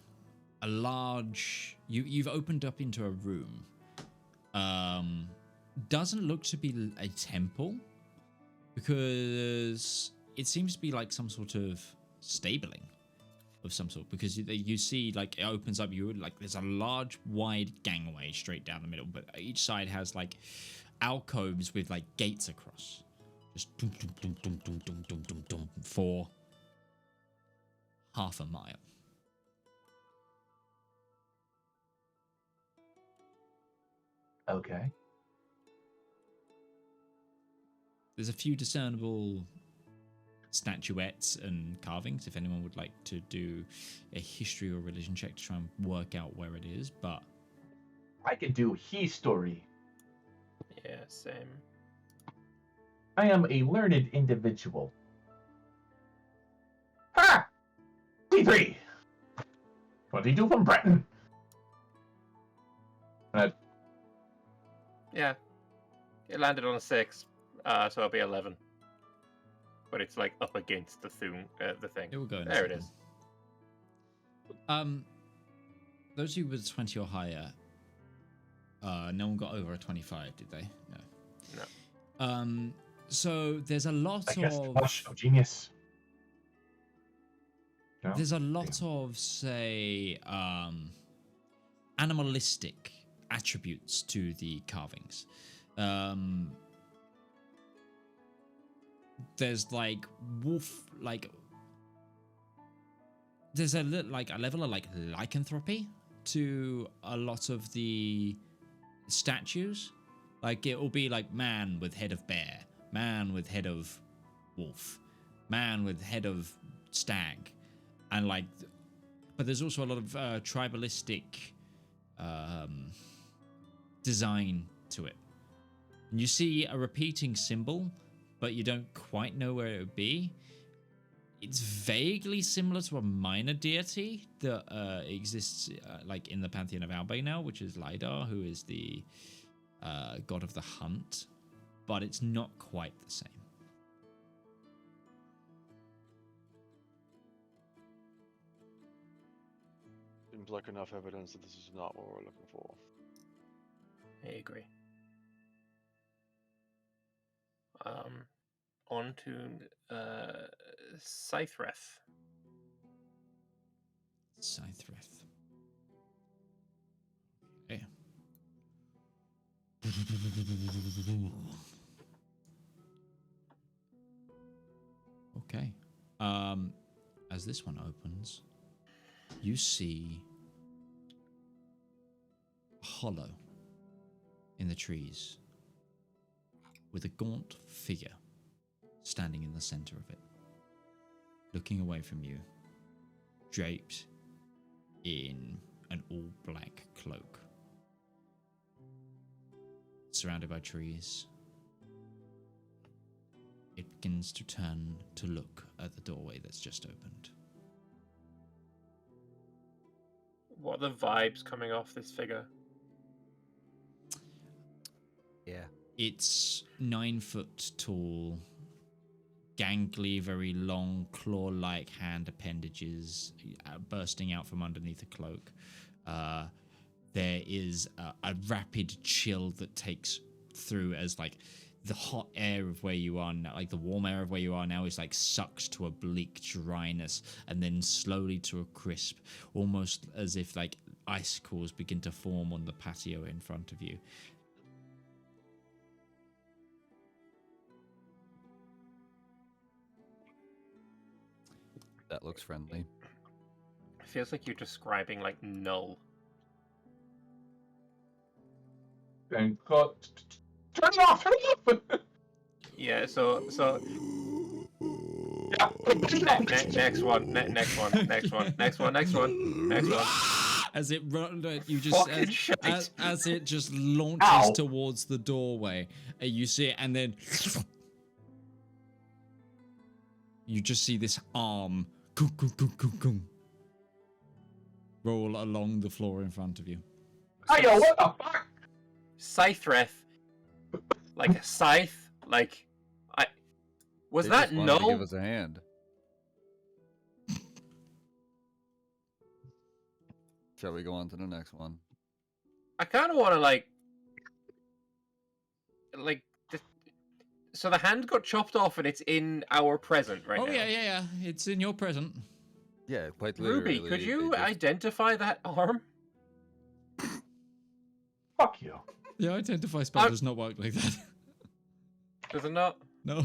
a large. You've opened up into a room. Doesn't look to be a temple because it seems to be some sort of stabling of some sort, because you see it opens up, there's a large wide gangway straight down the middle, but each side has alcoves with gates across, just dum, dum, dum, dum, dum, dum, dum, dum, dum, for half a mile. Okay. There's a few discernible statuettes and carvings if anyone would like to do a history or religion check to try and work out where it is, but I can do history. Yeah, same. I am a learned individual. Ha! D3! 22 from Breton. Yeah. It landed on a 6, so it'll be 11. But it's up against the thing. it will go in. There it is. Those of you with 20 or higher, no one got over a 25, did they? No. So there's a lot of genius. No? There's a lot of, say, animalistic attributes to the carvings. There's wolf, there's a level of lycanthropy to a lot of the statues. It will be man with head of bear, man with head of wolf, man with head of stag, and but there's also a lot of tribalistic design to it. And you see a repeating symbol but you don't quite know where it would be. It's vaguely similar to a minor deity that exists like in the pantheon of Albay which is Lidar, who is the god of the hunt, but it's not quite the same. Seems like enough evidence that this is not what we're looking for. I agree. On to Scythreth. Scythreth. Okay. Okay. As this one opens, you see a hollow in the trees with a gaunt figure standing in the center of it, looking away from you, draped in an all-black cloak, surrounded by trees. It begins to turn to look at the doorway that's just opened. What are the vibes coming off this figure? Yeah. It's 9 foot tall, gangly, very long, claw-like hand appendages bursting out from underneath the cloak. There is a rapid chill that takes through as like the hot air of where you are now, like the warm air of where you are now, is like sucked to a bleak dryness and then slowly to a crisp, almost as if like icicles begin to form on the patio in front of you. That looks friendly. It feels like you're describing like null. And turn it off! Turn it off! Yeah. So. Yeah. Next one. Next one. As it you just as it just launches Ow. towards the doorway, you see it, and then you just see this arm roll along the floor in front of you. Hey, yo, what the fuck? Scythreth, like a scythe, like was They that just wanted to null? give us a hand. Shall we go on to the next one? I kind of want to like, so the hand got chopped off and it's in our present right now. Oh yeah. It's in your present. Yeah, quite literally. Ruby, could they you just- identify that arm? Fuck you. The identify spell does not work like that. Does it not? No.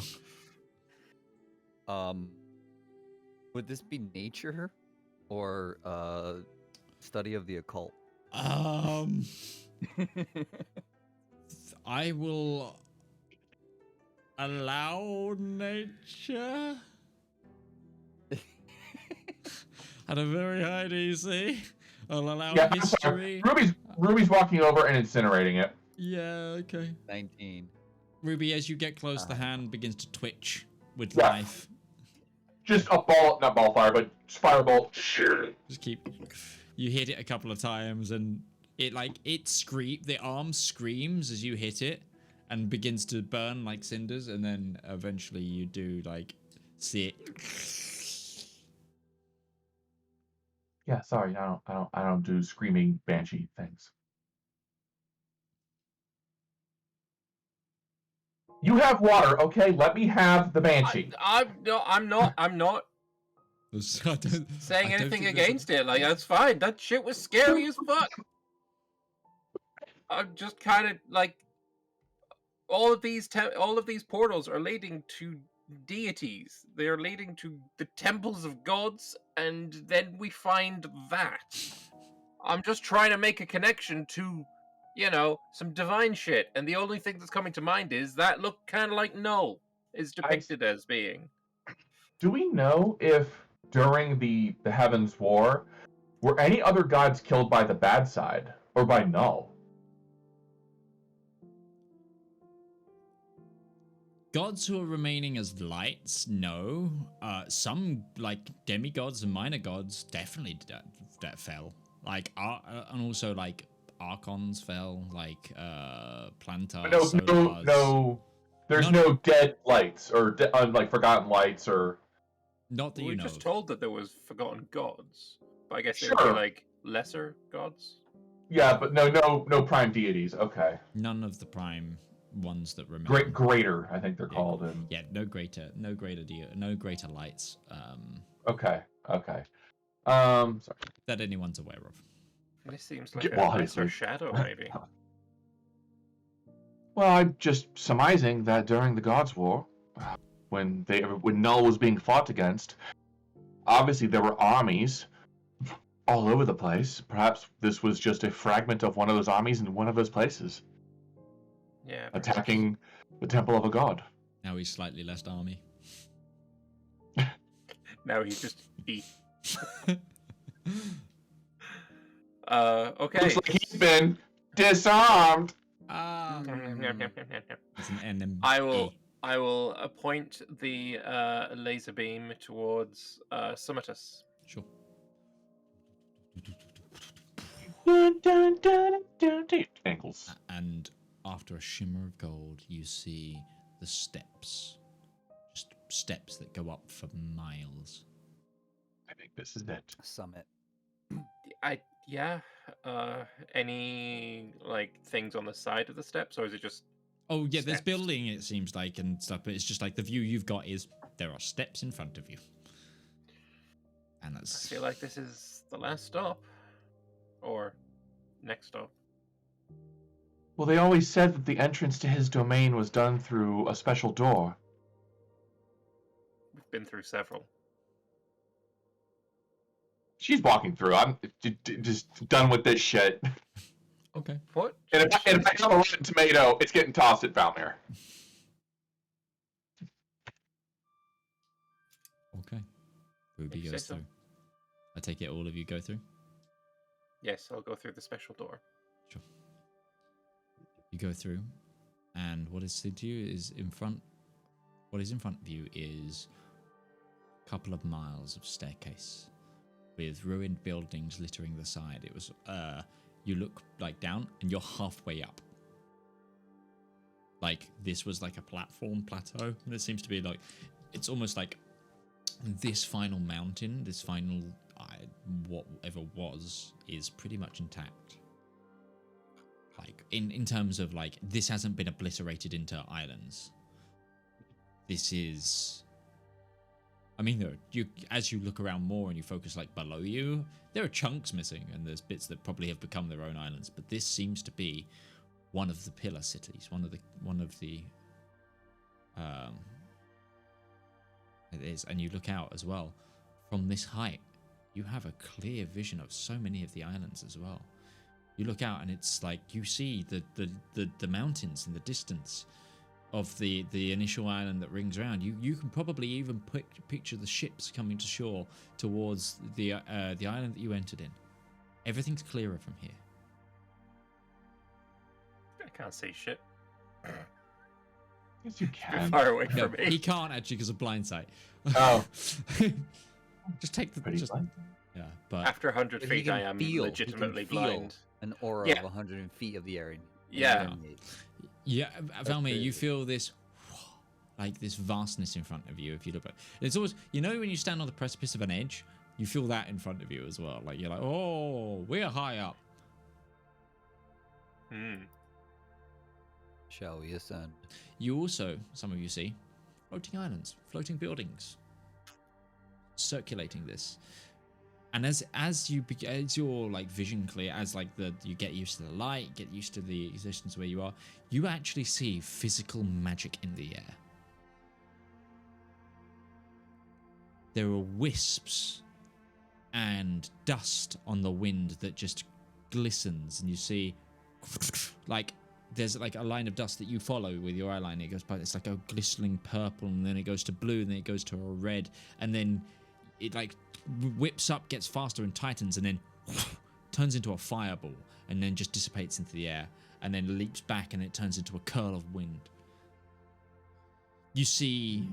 Would this be nature or study of the occult? I will allow nature at a very high DC. I'll allow Yeah, I'm history. sorry. Ruby's walking over and incinerating it. Yeah, okay. 19. Ruby, as you get close, the hand begins to twitch with Yeah. life. Just a ball, not ball fire, but fireball. Sure. Just keep. You hit it a couple of times, and the arm screams as you hit it, and begins to burn like cinders, and then eventually you do see it. Yeah, sorry, I don't do screaming banshee things. You have water, okay? Let me have the banshee. I'm not saying anything against it. Like, that's fine. That shit was scary as fuck. I'm just kind of like, all of these portals are leading to deities. They are leading to the temples of gods, and then we find that. I'm just trying to make a connection to, some divine shit, and the only thing that's coming to mind is that look kind of like Null is depicted as being. Do we know if during the Heavens War were any other gods killed by the bad side or by Null? Gods who are remaining as lights, no. Some like demigods and minor gods definitely that fell. Like and also like archons fell, like plantars. No. There's no dead lights or like forgotten lights or. Not that We you were know. just Of. told that there was forgotten gods, but I guess they Sure. would be like lesser gods. Yeah, but no prime deities. Okay. None of the prime ones that remain. Greater, I think they're called. And Yeah, no greater lights. okay. Sorry. That anyone's aware of. This seems like Well, a lesser obviously. shadow, maybe. Well, I'm just surmising that during the Gods' War, when Null was being fought against, obviously there were armies all over the place. Perhaps this was just a fragment of one of those armies in one of those places, Yeah. attacking the temple of a god. Now he's slightly less army. Now he's just beat. Okay. Looks like he's been disarmed. It's an enemy. I will point the laser beam towards Summitus. Sure. Ankles. And after a shimmer of gold, you see the steps. Just steps that go up for miles. I think this is it. Summit. Any like things on the side of the steps, or is it just? Oh yeah, there's Steps. building, it seems like, and stuff, but it's just like the view you've got is there are steps in front of you. And I that's feel like this is the last stop, or next stop. Well, they always said that the entrance to his domain was done through a special door. We've been through several. She's walking through. I'm just done with this shit. okay. What? And if I have a rotten tomato, it's getting tossed at Valymr. Okay. Ruby If you goes say so. through. I take it all of you go through? Yes, I'll go through the special door. Sure. You go through, and what is seen to you is in front. What is in front of you is a couple of miles of staircase with ruined buildings littering the side. It was, you look like down, and you're halfway up. Like this was like a plateau, and it seems to be like it's almost like this final mountain, this final whatever was, is pretty much intact. Like in terms of like this hasn't been obliterated into islands. This is, I mean, as you look around more and you focus like below you, there are chunks missing, and there's bits that probably have become their own islands. But this seems to be one of the pillar cities, one of the. It is, and you look out as well from this height. You have a clear vision of so many of the islands as well. You look out and it's like you see the mountains in the distance of the initial island that rings around. You can probably even picture the ships coming to shore towards the island that you entered in. Everything's clearer from here. I can't see shit. Yes, you You're can. far away No, from me. he can't actually because of blind sight. Oh. Just take the Pretty blind. yeah, but After 100 But he feet, can I am feel- he can legitimately feel blind. An aura Yeah. of 100 feet of the area. Yeah. yeah, Valymr, you crazy. feel this like this vastness in front of you. If you look at it's always, you know, when you stand on the precipice of an edge, you feel that in front of you as well. Like you're like, oh, we're high up. Shall we ascend? You also, some of you see, floating islands, floating buildings, circulating this. And as your like vision clear, as like you get used to the light, get used to the existence where you are, you actually see physical magic in the air. There are wisps and dust on the wind that just glistens, and you see like there's like a line of dust that you follow with your eye line. It goes by, it's like a glistening purple, and then it goes to blue, and then it goes to a red, and then it like whips up, gets faster and tightens, and then turns into a fireball, and then just dissipates into the air, and then leaps back, and it turns into a curl of wind. You see,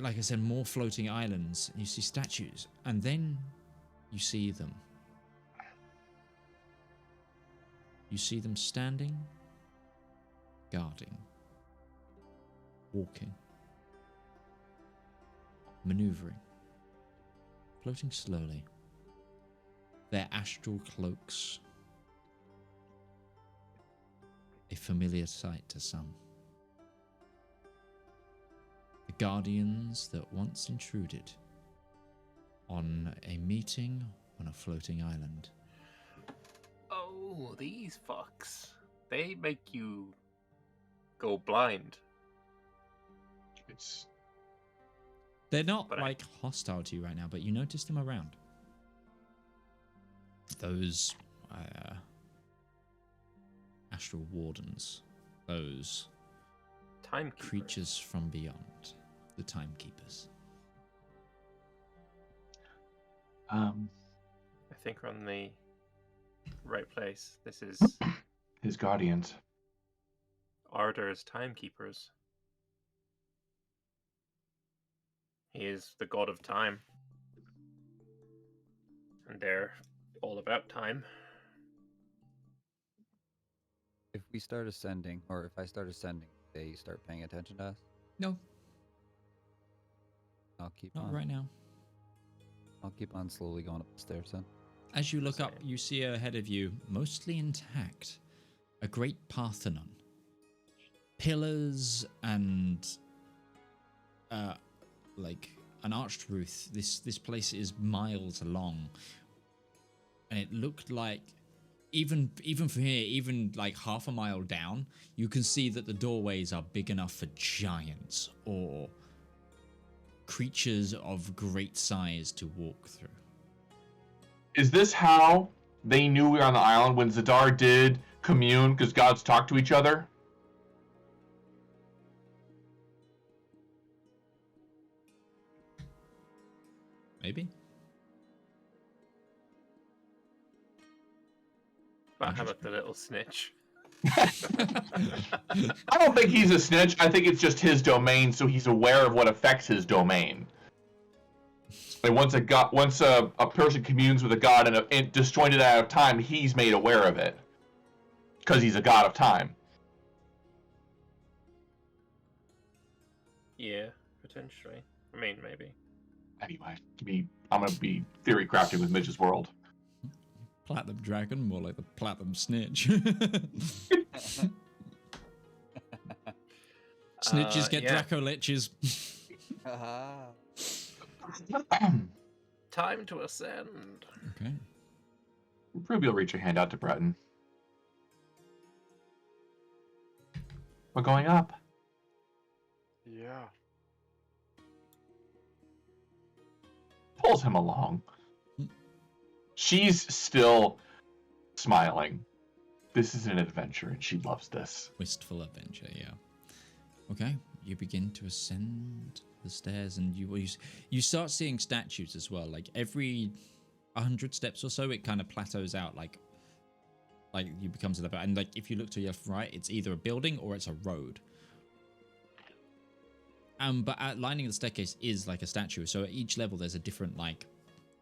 like I said, more floating islands. You see statues, and then you see them. You see them standing, guarding, walking, maneuvering, floating slowly. Their astral cloaks, a familiar sight to some. The guardians that once intruded on a meeting on a floating island. Oh, these fucks. They make you go blind. They're not But like hostile to you right now, but you notice them around. Those astral wardens, those Timekeepers. creatures from beyond, the timekeepers. I think we're on the right place. This is His guardians. Ardor's timekeepers. He is the god of time. And they're all about time. If we start ascending, or if I start ascending, they start paying attention to us. No, I'll keep not on. right now. I'll keep on slowly going up the stairs then. As you look up, Same. you see ahead of you, mostly intact, a great Parthenon. Pillars and like an arched roof. This place is miles long, and it looked like even from here, even like half a mile down, you can see that the doorways are big enough for giants or creatures of great size to walk through. Is this how they knew we were on the island when Zedaar did commune because gods talk to each other? Maybe. But how about the little snitch? I don't think he's a snitch. I think it's just his domain, so he's aware of what affects his domain. And once a person communes with a god and disjointed out of time, he's made aware of it because he's a god of time. Yeah, potentially. I mean, maybe. Anyway, I'm gonna be theory crafting with Midge's world. Platinum dragon, more like the platinum snitch. Snitches get yeah. Draco Liches. Time to ascend. Okay. Ruby will reach her hand out to Breton. We're going up. Yeah. Pulls him along. She's still smiling. This is an adventure, and she loves this. Wistful adventure, yeah. Okay, you begin to ascend the stairs, and you start seeing statues as well. Like every 100 steps or so, it kind of plateaus out. Like you become to the back, and like if you look to your right, it's either a building or it's a road. But lining the staircase is like a statue. So at each level, there's a different like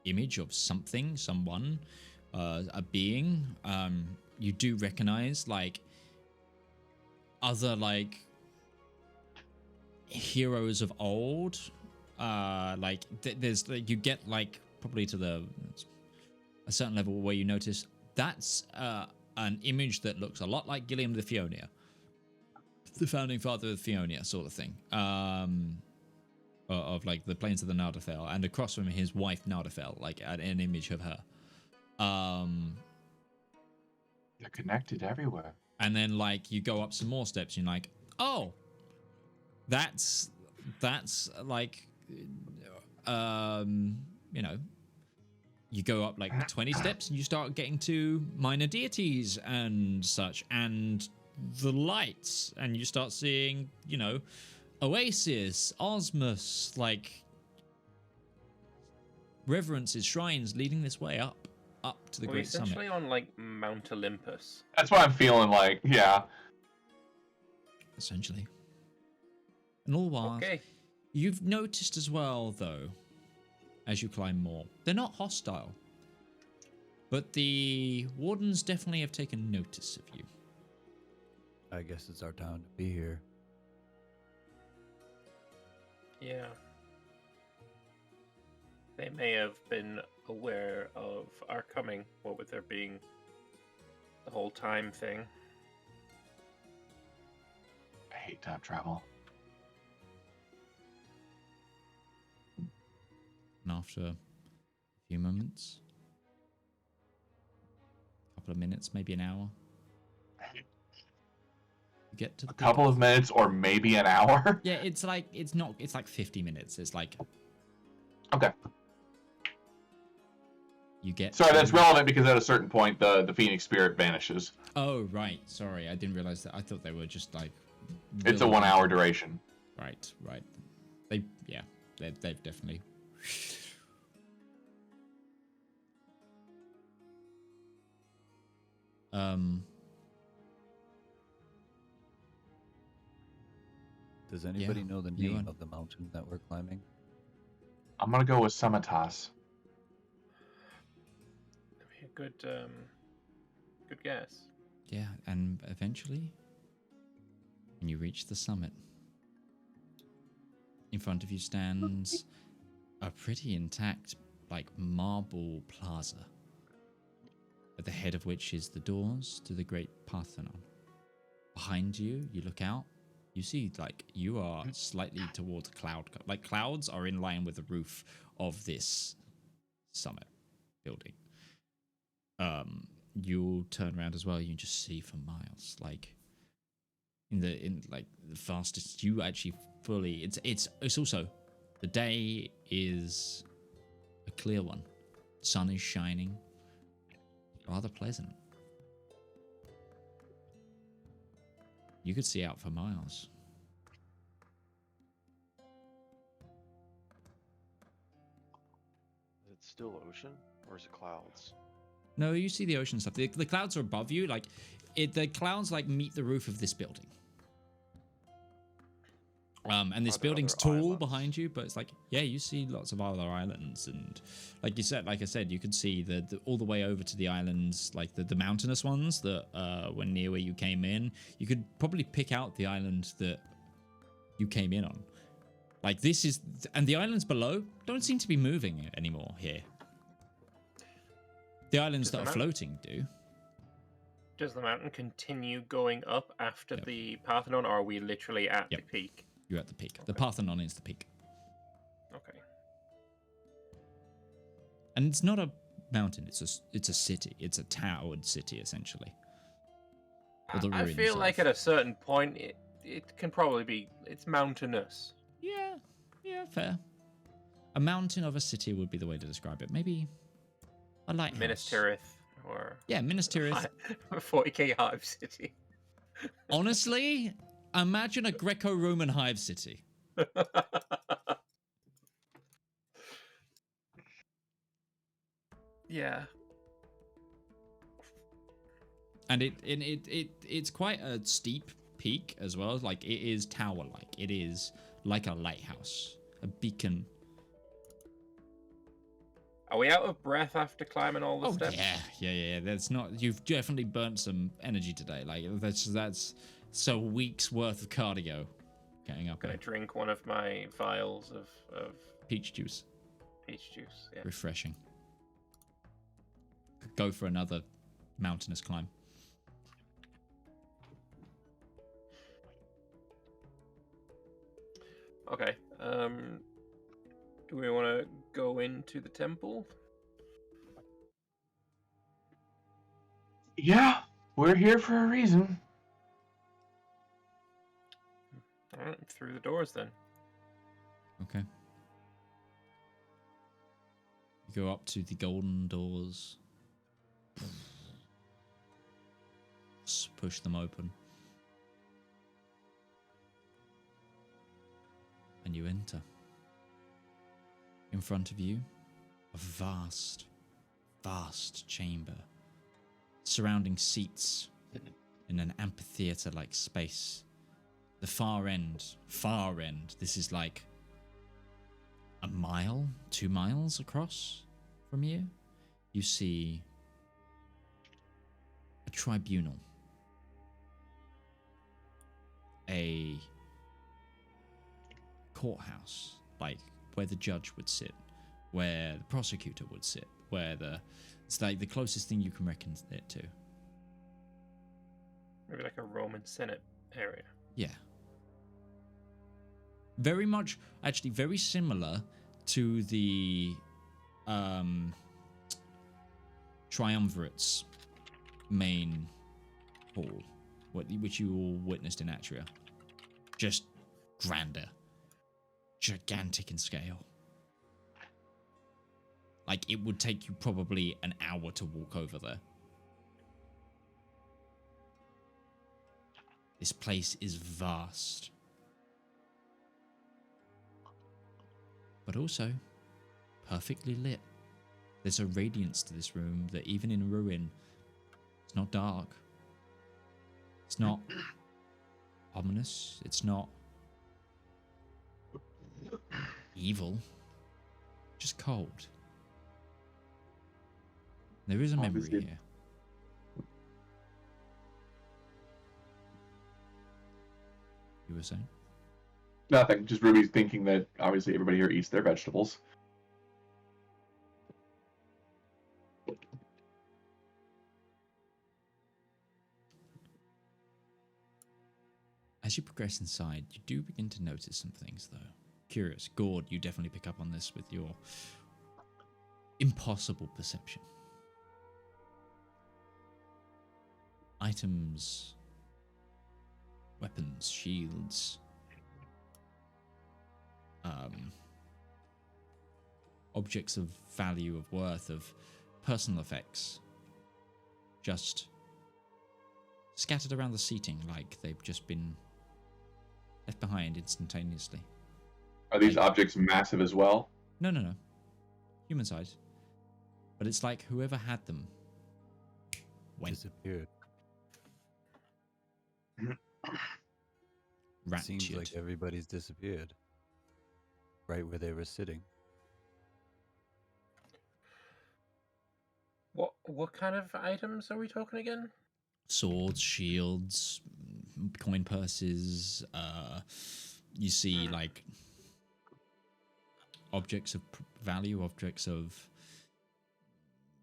image of something, someone, a being. You do recognize like other like heroes of old. There's you get like probably to a certain level where you notice that's an image that looks a lot like Gilliam the Fionia, the founding father of Fionia, sort of thing. Of like the plains of the Nardathel, and across from his wife Nardathel, like an image of her. They're connected everywhere. And then like you go up some more steps, and you're like, oh, that's like, you know, you go up like 20 steps, and you start getting to minor deities and such, and the lights, and you start seeing, you know, Oasis, Osmus, like reverences, shrines leading this way up to the great summit. Essentially on like Mount Olympus. That's what I'm feeling like. Yeah. Essentially. And all while, Okay. you've noticed as well, though, as you climb more, they're not hostile. But the wardens definitely have taken notice of you. I guess it's our time to be here. Yeah. They may have been aware of our coming, what with there being the whole time thing. I hate time travel. And after a few moments, a couple of minutes, maybe an hour, you get to the A couple of minutes or maybe an hour? Yeah, it's like 50 minutes. It's like Okay. you get Sorry, to- that's relevant because at a certain point the Phoenix Spirit vanishes. Oh, right. Sorry, I didn't realize that. I thought they were just like It's a 1 hour duration. Right. They've definitely Does anybody know the you name and- of the mountain that we're climbing? I'm gonna go with Summitas. That'd be a good guess. Yeah, and eventually, when you reach the summit, in front of you stands a pretty intact, like, marble plaza, at the head of which is the doors to the Great Parthenon. Behind you, you look out, you see, like, you are slightly towards cloud. Like, clouds are in line with the roof of this summit building. You'll turn around as well, you can just see for miles, like, in the fastest, you actually fully, it's also, the day is a clear one. Sun is shining, rather pleasant. You could see out for miles. Is it still ocean or is it clouds? No, you see the ocean stuff. The clouds are above you. Like, the clouds like meet the roof of this building. And this Are there building's other tall islands? behind you, but it's like, yeah, you see lots of other islands, and like I said, you could see the all the way over to the islands, like the mountainous ones that were near where you came in. You could probably pick out the island that you came in on. Like, this is, and the islands below don't seem to be moving anymore here. The islands that are floating do. Does the mountain continue going up after Yep. the Parthenon, or are we literally at Yep. the peak? You're at the peak. The Parthenon is the peak. Okay. And it's not a mountain, it's a city. It's a towered city, essentially. Or the I ruins feel like of- at a certain point, it can probably be, it's mountainous. Yeah, fair. A mountain of a city would be the way to describe it. Maybe a lighthouse. Minas Tirith, or Yeah, Minas Tirith. 40k hive city. Honestly, imagine a Greco-Roman hive city. Yeah. And it's quite a steep peak as well. Like, it is tower-like. It is like a lighthouse, a beacon. Are we out of breath after climbing all the Oh steps? yeah. That's not. You've definitely burnt some energy today. Like, that's so weeks worth of cardio. Getting up Gonna there. drink one of my vials of Peach juice, peach juice. Yeah. refreshing. Could go for another mountainous climb. Okay. Do we want to go into the temple? Yeah, we're here for a reason. All right, through the doors then. Okay. You go up to the golden doors. Push them open. And you enter. In front of you, a vast, vast chamber. Surrounding seats in an amphitheater-like space. the far end, this is like a mile, 2 miles across from you. You see a tribunal, a courthouse, like where the judge would sit, where the prosecutor would sit, it's like the closest thing you can reckon it to. Maybe like a Roman Senate area. Yeah. Very much, actually, very similar to the Triumvirate's main hall, which you all witnessed in Atria. Just grander. Gigantic in scale. Like, it would take you probably an hour to walk over there. This place is vast. But also perfectly lit. There's a radiance to this room that even in ruin, it's not dark. It's not ominous. It's not evil. Just cold. There is a memory Obviously. here. You were saying? Nothing. Just Ruby's thinking that obviously everybody here eats their vegetables. As you progress inside, you do begin to notice some things, though. Curious. Gourd, you definitely pick up on this with your impossible perception. Items, weapons, shields, objects of value, of worth, of personal effects, just scattered around the seating like they've just been left behind instantaneously. Are these objects massive as well? No. Human size. But it's like whoever had them went. Disappeared. Seems Ratchet. like everybody's disappeared. Right where they were sitting. What kind of items are we talking again? Swords, shields, coin purses. You see like objects of value, objects of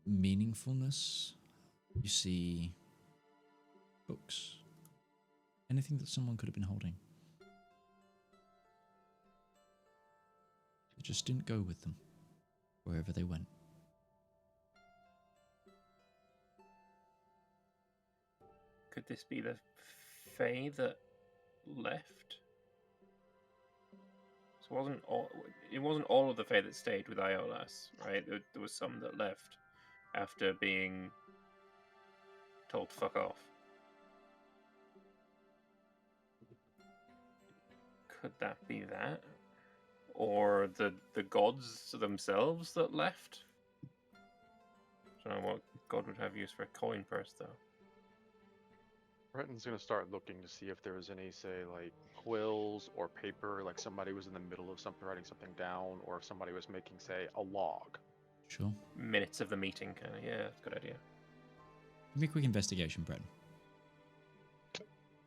meaningfulness. You see books. Anything that someone could have been holding. They just didn't go with them wherever they went. Could this be the Fae that left? So it wasn't all of the Fae that stayed with Iolas, right? There was some that left after being told to fuck off. Could that be that? Or the gods themselves that left? I don't know what god would have use for a coin purse, though. Breton's gonna start looking to see if there was any, say, like quills or paper, like somebody was in the middle of something, writing something down, or if somebody was making, say, a log. Sure. Minutes of the meeting, kind of. Yeah, that's a good idea. Give me a quick investigation, Breton.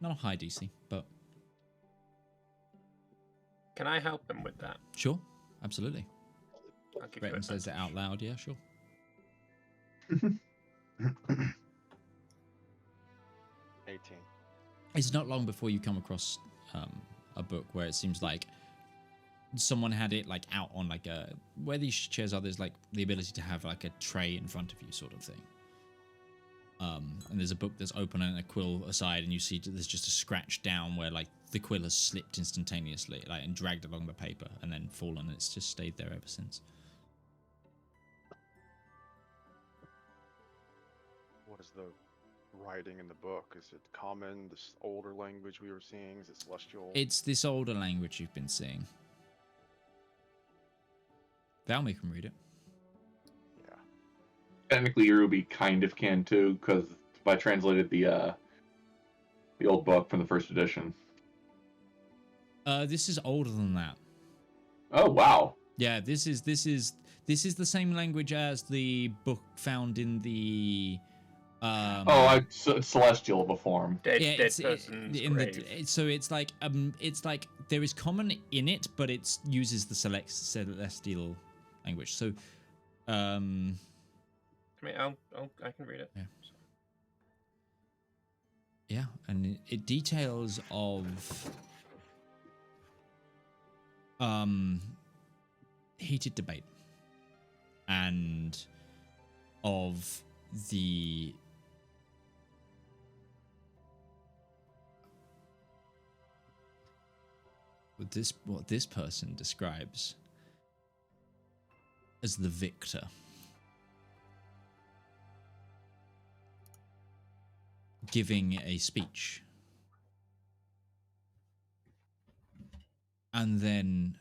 Not a high DC, but Can I help him with that? sure, absolutely. I'll give Breton you says it out loud, yeah, sure. 18. It's not long before you come across a book where it seems like someone had it like out on like a where these chairs are. There's like the ability to have like a tray in front of you, sort of thing. And there's a book that's open and a quill aside, and you see there's just a scratch down where like the quill has slipped instantaneously, like and dragged along the paper and then fallen. And it's just stayed there ever since. What is the writing in the book? Is it common, this older language we were seeing? Is it celestial? It's this older language you've been seeing. Valymr can read it. Yeah. Technically, Ruby kind of can too, because I translated the old book from the first edition. This is older than that. Oh wow. Yeah, this is the same language as the book found in the. Celestial of a form. Dead it's person's in grave. so it's like there is common in it, but it uses the celestial language. So, I mean, I can read it. Yeah. Yeah, and it details of heated debate and of the what this person describes as the victor. Giving a speech. And then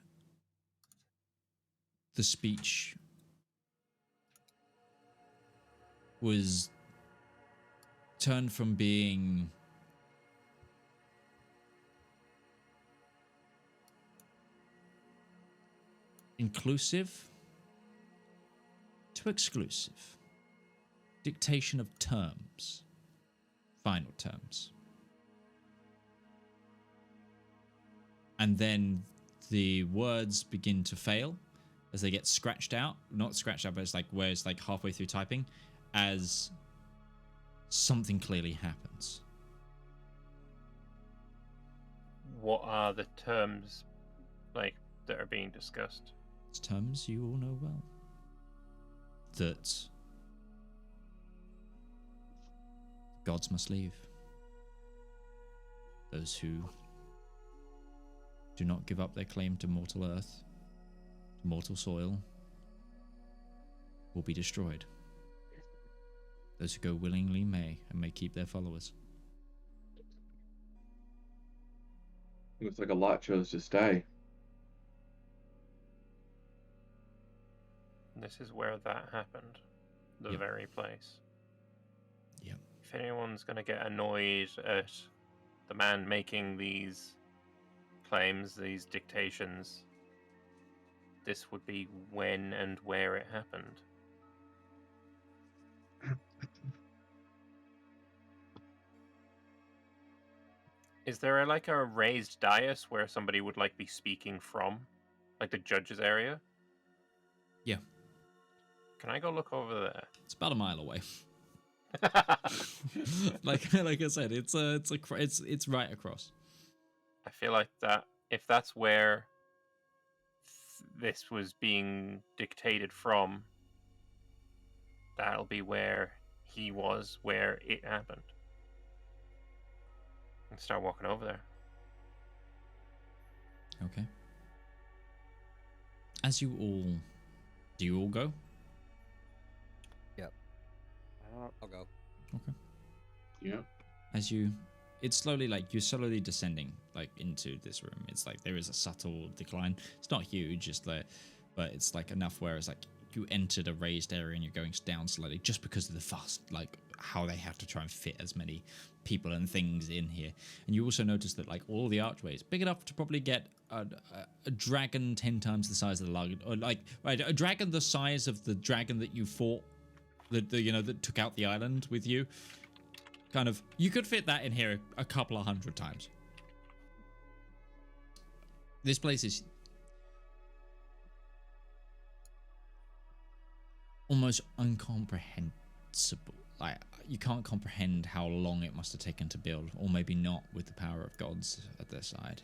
the speech was turned from being inclusive to exclusive. Dictation of terms. Final terms. And then the words begin to fail as they get scratched out. Not scratched out, but it's like where it's like halfway through typing as something clearly happens. What are the terms like that are being discussed? It's terms you all know well. That gods must leave. Those who do not give up their claim to mortal earth, to mortal soil, will be destroyed. Those who go willingly may, and may keep their followers. Looks like a lot chose to stay. This is where that happened. The Yep. very place. Yep. If anyone's going to get annoyed at the man making these claims, these dictations, this would be when and where it happened. Is there like a raised dais where somebody would like be speaking from? Like the judge's area? Yeah. Can I go look over there? It's about a mile away. like I said, it's right across. I feel like that if that's where this was being dictated from, that'll be where he was, where it happened. And start walking over there. Okay. As you all, do you all go? I'll go. Okay. Yeah. As it's slowly like you're slowly descending like into this room. It's like there is a subtle decline. It's not huge, just there, but it's like enough where it's like you entered a raised area and you're going down slowly just because of the fast, like how they have to try and fit as many people and things in here. And you also notice that like all the archways big enough to probably get a dragon 10 times the size of the lug, or like a dragon the size of the dragon that you fought. That took out the island with you. Kind of, you could fit that in here a couple of 100 times. This place is almost incomprehensible. Like, you can't comprehend how long it must have taken to build, or maybe not with the power of gods at their side.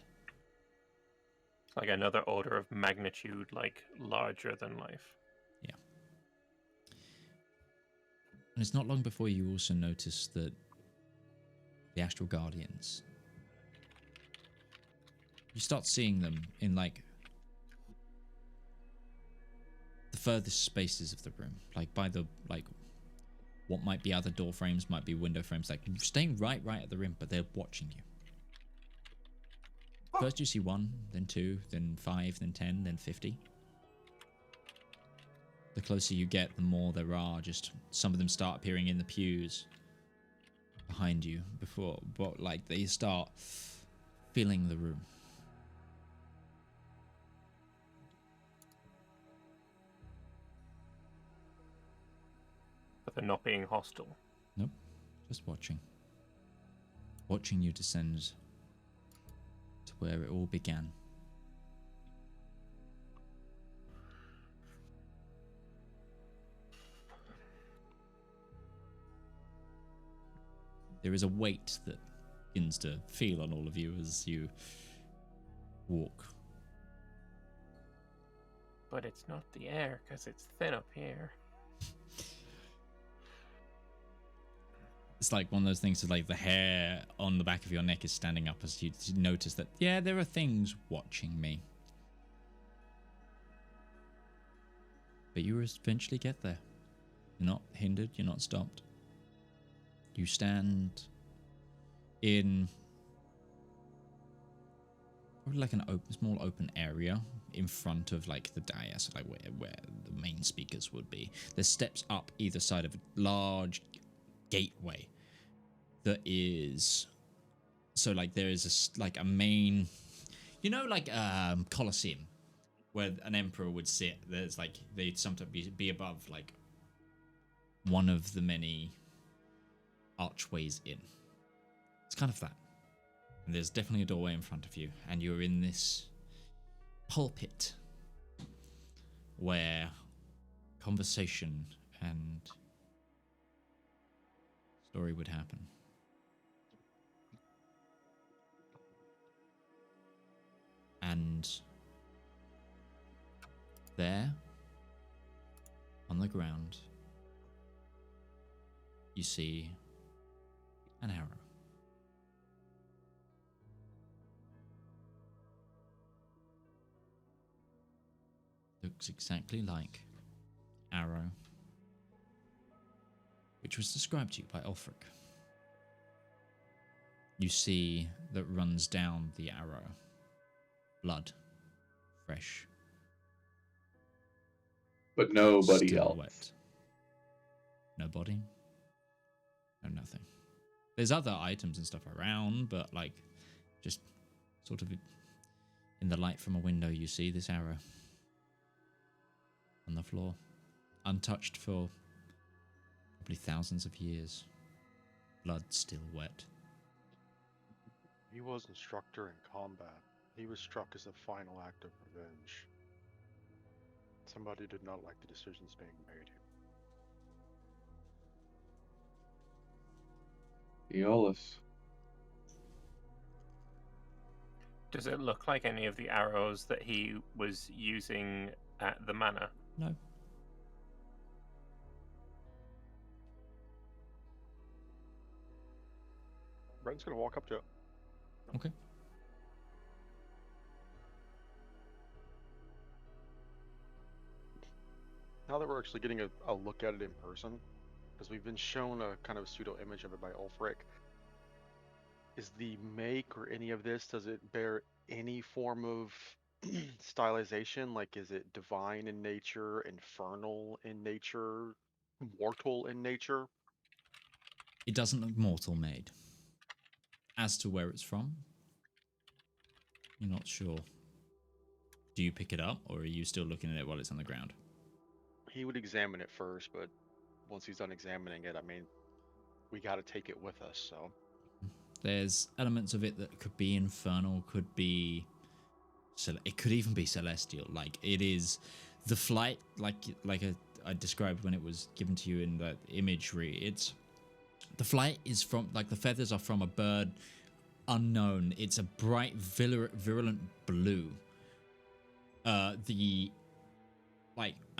Like another order of magnitude, like larger than life. Yeah. And it's not long before you also notice that the Astral Guardians, you start seeing them in like the furthest spaces of the room, like by the what might be other door frames, might be window frames, like staying right at the rim, but they're watching you. First you see 1, then 2, then 5, then 10, then 50. The closer you get, the more there are. Just some of them start appearing in the pews behind you but like they start filling the room. but not being hostile. Nope, just watching. Watching you descend to where it all began. There is a weight that begins to feel on all of you as you walk. But it's not the air, because it's thin up here. It's like one of those things that, like, the hair on the back of your neck is standing up as you notice that, yeah, there are things watching me. But you eventually get there. You're not hindered, you're not stopped. You stand in probably like an small open area in front of like the dais, like where the main speakers would be. There's steps up either side of a large gateway that is, so like there is a main, you know, like Colosseum where an emperor would sit. There's like, they'd sometimes be above like one of the many archways in. It's kind of that. And there's definitely a doorway in front of you, and you're in this pulpit where conversation and story would happen. And there, on the ground, you see an arrow. Looks exactly like arrow, which was described to you by Ulfric. You see that runs down the arrow. Blood. Fresh. But nobody Still else. wet. No body. No nothing. There's other items and stuff around, but like just sort of in the light from a window you see this arrow on the floor. Untouched for probably thousands of years. Blood still wet. He wasn't struck during combat. He was struck as a final act of revenge. Somebody did not like the decisions being made. Aeolus. Does it look like any of the arrows that he was using at the manor? No. Brent's gonna walk up to it. Okay. Now that we're actually getting a look at it in person, because we've been shown a kind of pseudo image of it by Ulfric, is the make or any of this, does it bear any form of stylization? Like, is it divine in nature, infernal in nature, mortal in nature? It doesn't look mortal made. As to where it's from, you're not sure. Do you pick it up, or are you still looking at it while it's on the ground? He would examine it first, but once he's done examining it, I mean, we got to take it with us, so. There's elements of it that could be infernal, could be... it could even be celestial. Like, it is... The flight, like I described when it was given to you in the imagery, it's... The flight is from... Like, the feathers are from a bird unknown. It's a bright, virulent blue.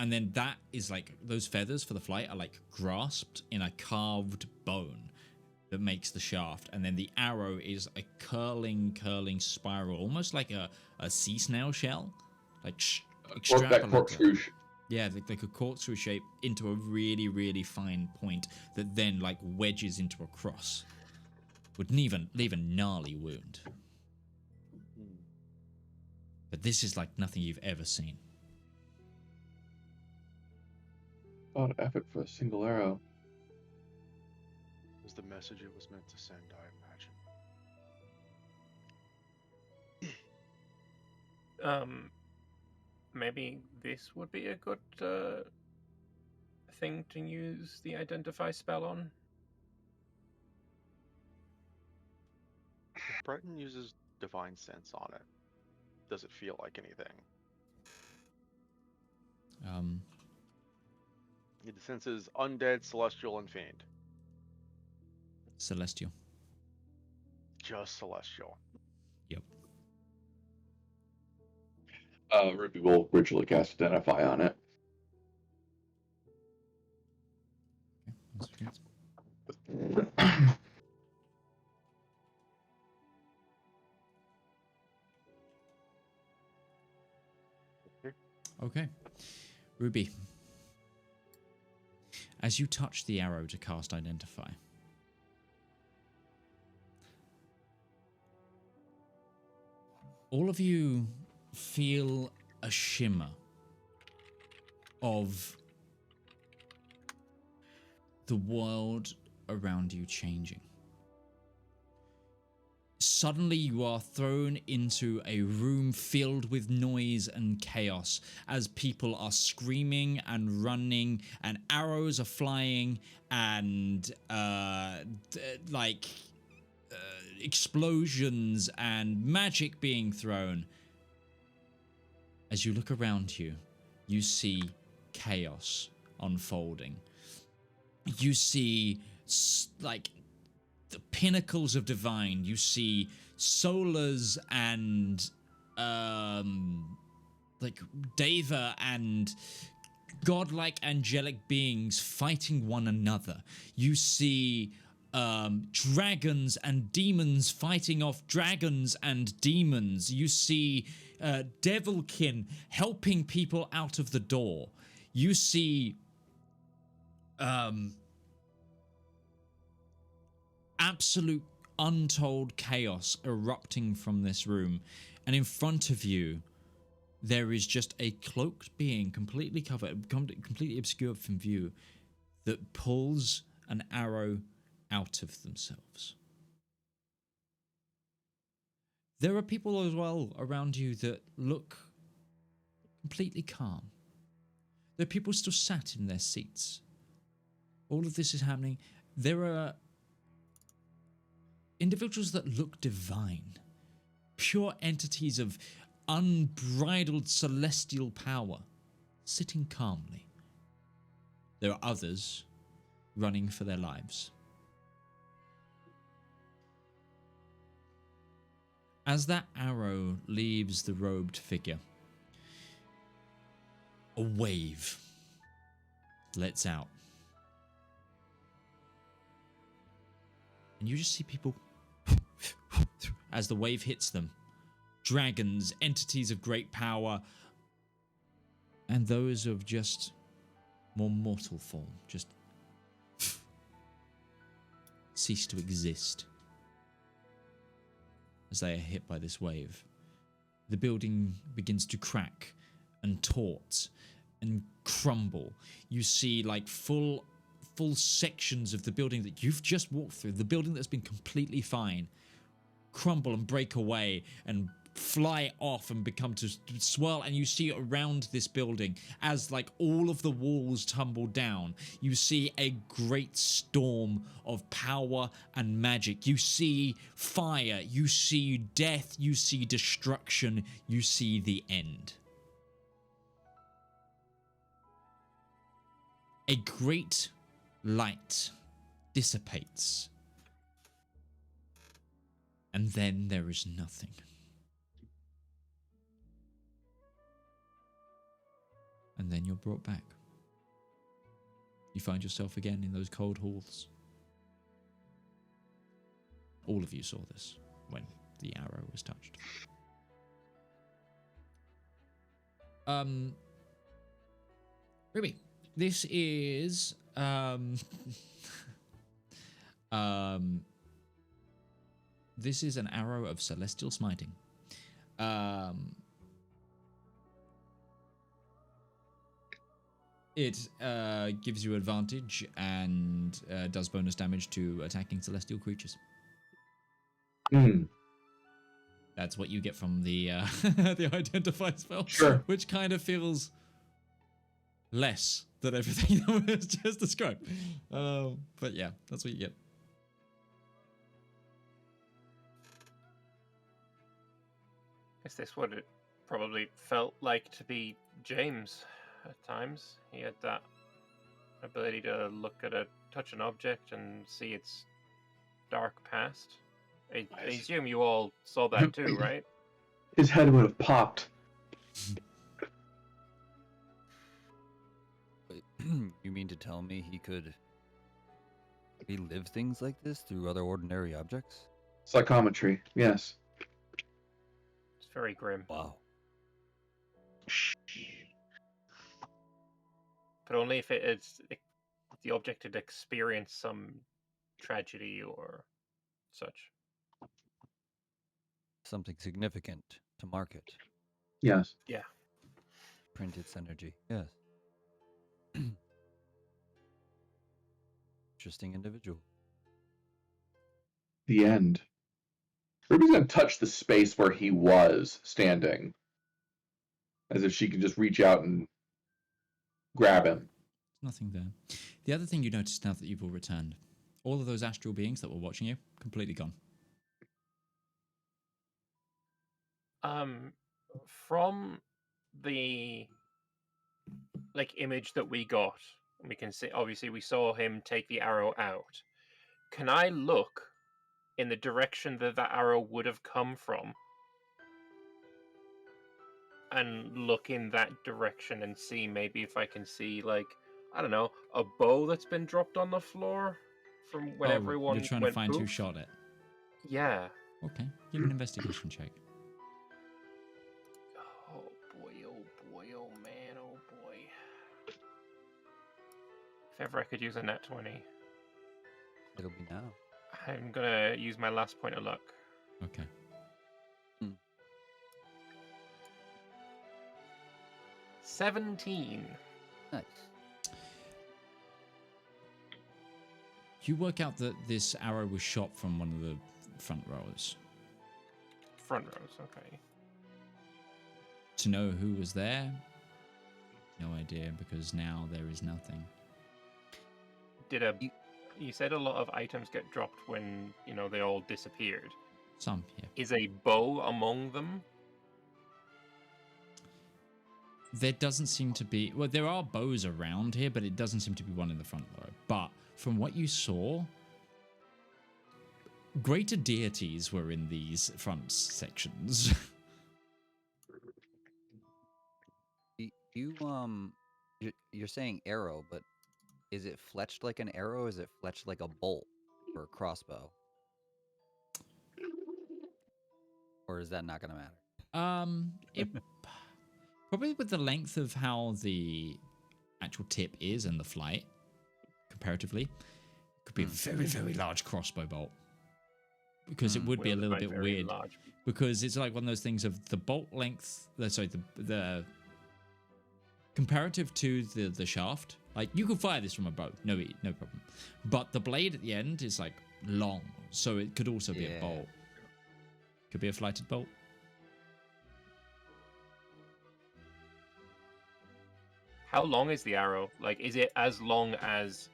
And then that is like, those feathers for the flight are like grasped in a carved bone that makes the shaft. And then the arrow is a curling spiral, almost like a sea snail shell. Like That corkscrew. Yeah, like a corkscrew shape into a really, really fine point that then like wedges into a cross. Would leave a gnarly wound. But this is like nothing you've ever seen. A lot of effort for a single arrow. It was the message it was meant to send, I imagine. Maybe this would be a good thing to use the identify spell on? If Breton uses divine sense on it, does it feel like anything? The sense is undead, celestial, and fiend. Celestial. Just celestial. Yep. Ruby will ritually cast Identify on it. Okay. Ruby. As you touch the arrow to cast Identify, all of you feel a shimmer of the world around you changing. Suddenly you are thrown into a room filled with noise and chaos as people are screaming and running and arrows are flying and explosions and magic being thrown. As you look around you, you see chaos unfolding. You see like the pinnacles of divine. You see solars and like deva and godlike angelic beings fighting one another. You see dragons and demons fighting off dragons and demons. You see devilkin helping people out of the door. You see absolute untold chaos erupting from this room, and in front of you there is just a cloaked being, completely covered, completely obscured from view, that pulls an arrow out of themselves. There are people as well around you that look completely calm. There are people still sat in their seats. All of this is happening. There are individuals that look divine, pure entities of unbridled celestial power, sitting calmly. There are others running for their lives. As that arrow leaves the robed figure, a wave lets out. And you just see people as the wave hits them. Dragons, entities of great power, and those of just more mortal form just cease to exist as they are hit by this wave. The building begins to crack and tort and crumble. You see like full sections of the building that you've just walked through, the building that's been completely fine, crumble and break away and fly off and become to swirl. And you see around this building, as like all of the walls tumble down, you see a great storm of power and magic. You see fire, you see death, you see destruction, you see the end. A great light dissipates, and then there is nothing. And then you're brought back. You find yourself again in those cold halls. All of you saw this when the arrow was touched. Ruby, this is this is an arrow of celestial smiting. It gives you advantage and does bonus damage to attacking celestial creatures. That's what you get from the the identify spell. Sure. Which kind of feels less than everything that was just described. But yeah, that's what you get. Is this what it probably felt like to be James at times? He had that ability to touch an object and see its dark past. I assume you all saw that too, right? His head would have popped. Wait, you mean to tell me he could relive things like this through other ordinary objects? Psychometry, yes. It's very grim. Wow. But only if the object had experienced some tragedy or such. Something significant to market. Yes. Yeah. Print its energy. Yes. Interesting individual. The end. Ruby's gonna touch the space where he was standing. As if she could just reach out and grab him. Nothing there. The other thing you notice now that you've all returned, all of those astral beings that were watching you, completely gone. From the image that we got, we can see obviously we saw him take the arrow out. Can I look in the direction that arrow would have come from? And look in that direction and see maybe if I can see, I don't know, a bow that's been dropped on the floor from when everyone you're trying went to find who poof? shot it. Yeah. Okay, give me an investigation check. Oh boy, oh man, oh boy. If ever I could use a nat 20. It'll be now. I'm gonna use my last point of luck. Okay. 17. Nice. You work out that this arrow was shot from one of the front rows. Front rows, okay. To know who was there, no idea, because now there is nothing. You said a lot of items get dropped when, they all disappeared. Some, yeah. Is a bow among them? There doesn't seem to be... Well, there are bows around here, but it doesn't seem to be one in the front row. But from what you saw, greater deities were in these front sections. You're saying arrow, but is it fletched like an arrow? Is it fletched like a bolt or a crossbow? Or is that not going to matter? Probably with the length of how the actual tip is and the flight, comparatively, it could be a very, very large crossbow bolt. Because it would be a little bit weird. Large. Because it's like one of those things of the bolt length, the comparative to the shaft. Like, you could fire this from a bow, no problem. But the blade at the end is like long, so it could also be a bolt. Could be a flighted bolt. How long is the arrow? Like, is it as long as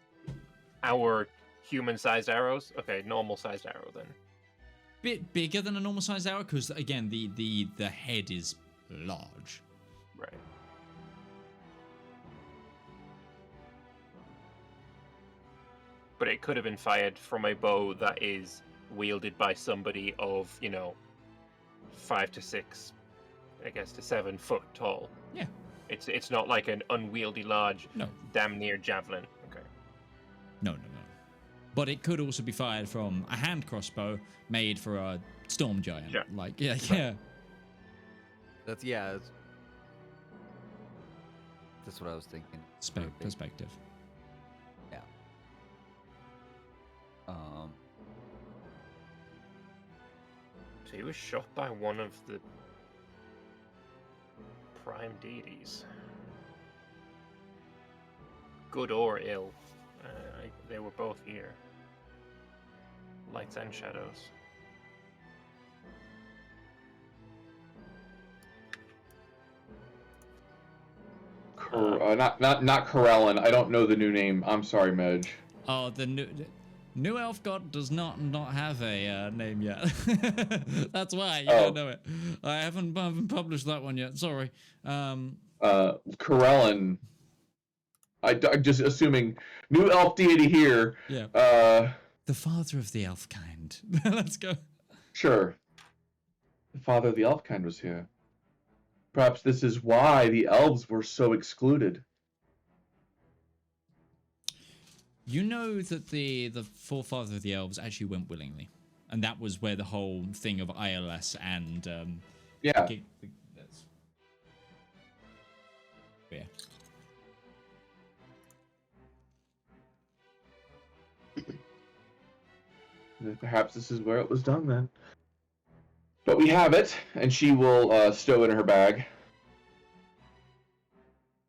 our human-sized arrows? Okay, normal-sized arrow then. Bit bigger than a normal-sized arrow, because again, the head is large. Right. But it could have been fired from a bow that is wielded by somebody of, 5 to 6, I guess, to 7 foot tall. Yeah. It's not like an unwieldy large, damn near javelin. Okay. No. But it could also be fired from a hand crossbow made for a storm giant. Yeah. Like, yeah. That's what I was thinking. Perspective. Yeah. So he was shot by one of the prime deities. Good or ill. They were both here. Lights and shadows. Or not Corellin. I don't know the new name. I'm sorry, Medj. Oh, the new elf god does not have a name yet. That's why you don't know it. I haven't published that one yet. Sorry. Corellin. I'm just assuming new elf deity here. Yeah. The father of the elf kind. Let's go. Sure. The father of the elf kind was here. Perhaps this is why the elves were so excluded. You know that the forefather of the elves actually went willingly, and that was where the whole thing of ILS and Yeah. Yeah. Perhaps this is where it was done then. But we have it, and she will stow it in her bag.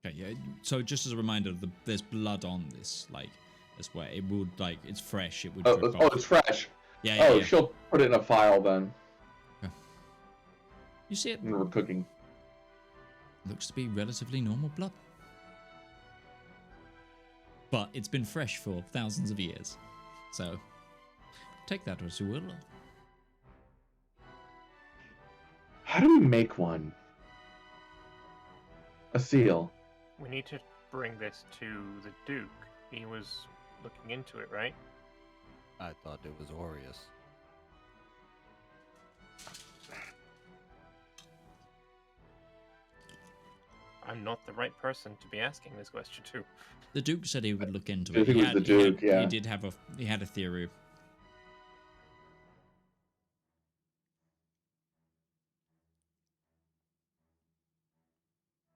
Okay, yeah. So just as a reminder, there's blood on this, like, that's where it would, like, it's fresh. It would. Drip off. It's fresh. Yeah. Yeah. She'll put it in a file then. Okay. You see it? When we're cooking. Looks to be relatively normal blood, but it's been fresh for thousands of years. So take that as you will. How do we make one? A seal. We need to bring this to the Duke. He was looking into it, right? I thought it was Aureus. I'm not the right person to be asking this question to. The Duke said he would look into I it. think it was the Duke, yeah. He had a theory.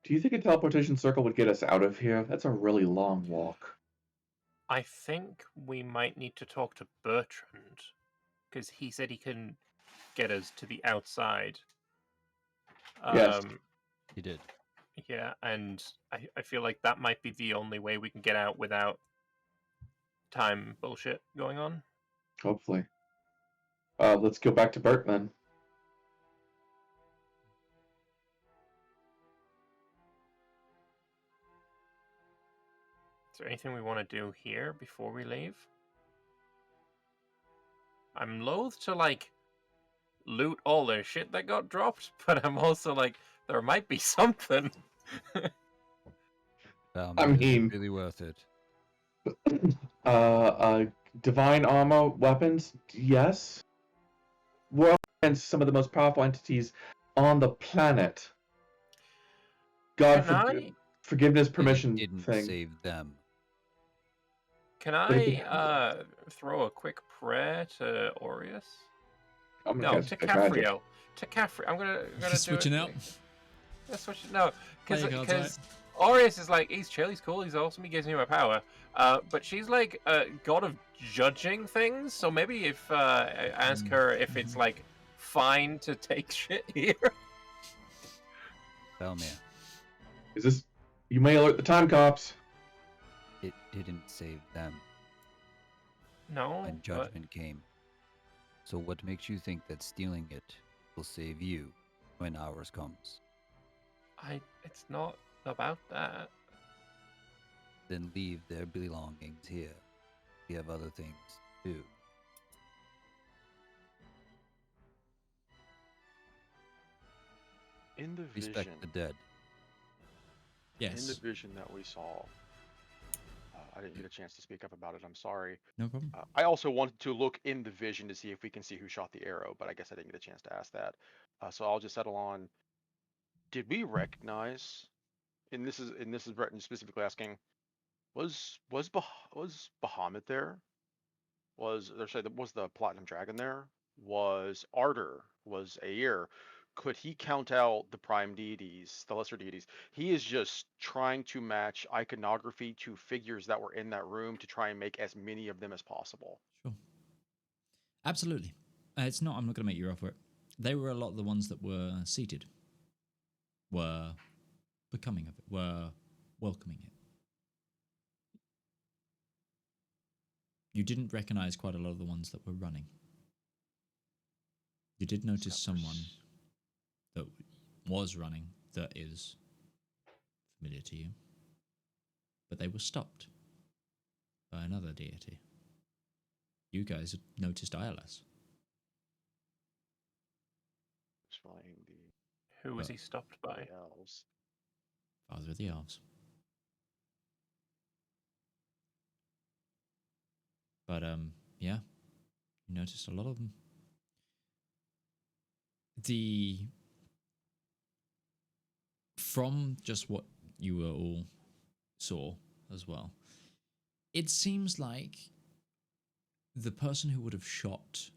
Do you think a teleportation circle would get us out of here? That's a really long walk. I think we might need to talk to Bertrand, because he said he can get us to the outside. Yes. He did. Yeah, and I feel like that might be the only way we can get out without time bullshit going on. Hopefully. Let's go back to Bert then. Is there anything we want to do here before we leave? I'm loath to, like, loot all their shit that got dropped, but I'm also like, there might be something. I mean, really worth it. Divine armor, weapons, yes. We're up against some of the most powerful entities on the planet. God forgiveness permission Didn't thing. save them. Can I throw a quick prayer to Aureus? No, to Cafrio. To Cafrio. I'm gonna switching out. No, because Aureus is like, he's chill, he's cool, he's awesome, he gives me my power. But she's like a god of judging things, so maybe if I ask her if it's like fine to take shit here. Valymr. Is this? You may alert the time cops. It didn't save them. No. When judgment came. So what makes you think that stealing it will save you when ours comes? It's not about that. Then leave their belongings here. We have other things to do. In the vision, Respect the dead. Yes. in the vision that we saw, I didn't get a chance to speak up about it. I'm sorry. No problem. I also wanted to look in the vision to see if we can see who shot the arrow, but I guess I didn't get a chance to ask that. So I'll just settle on. Did we recognize? And this is Breton specifically asking. Was Bahamut there? Was the Platinum Dragon there? Was Ardor? Was Aer? Could he count out the prime deities, the lesser deities? He is just trying to match iconography to figures that were in that room to try and make as many of them as possible. Sure. Absolutely. It's not. I'm not going to make you up for it. They were a lot of the ones that were seated, were becoming of it, were welcoming it. You didn't recognize quite a lot of the ones that were running. You did notice someone that was running that is familiar to you. but they were stopped by another deity. You guys had noticed ILS. Explain the Who was he stopped by? elves. Father of the Elves. But yeah, you noticed a lot of them. From just what you were all saw as well, it seems like the person who would have shot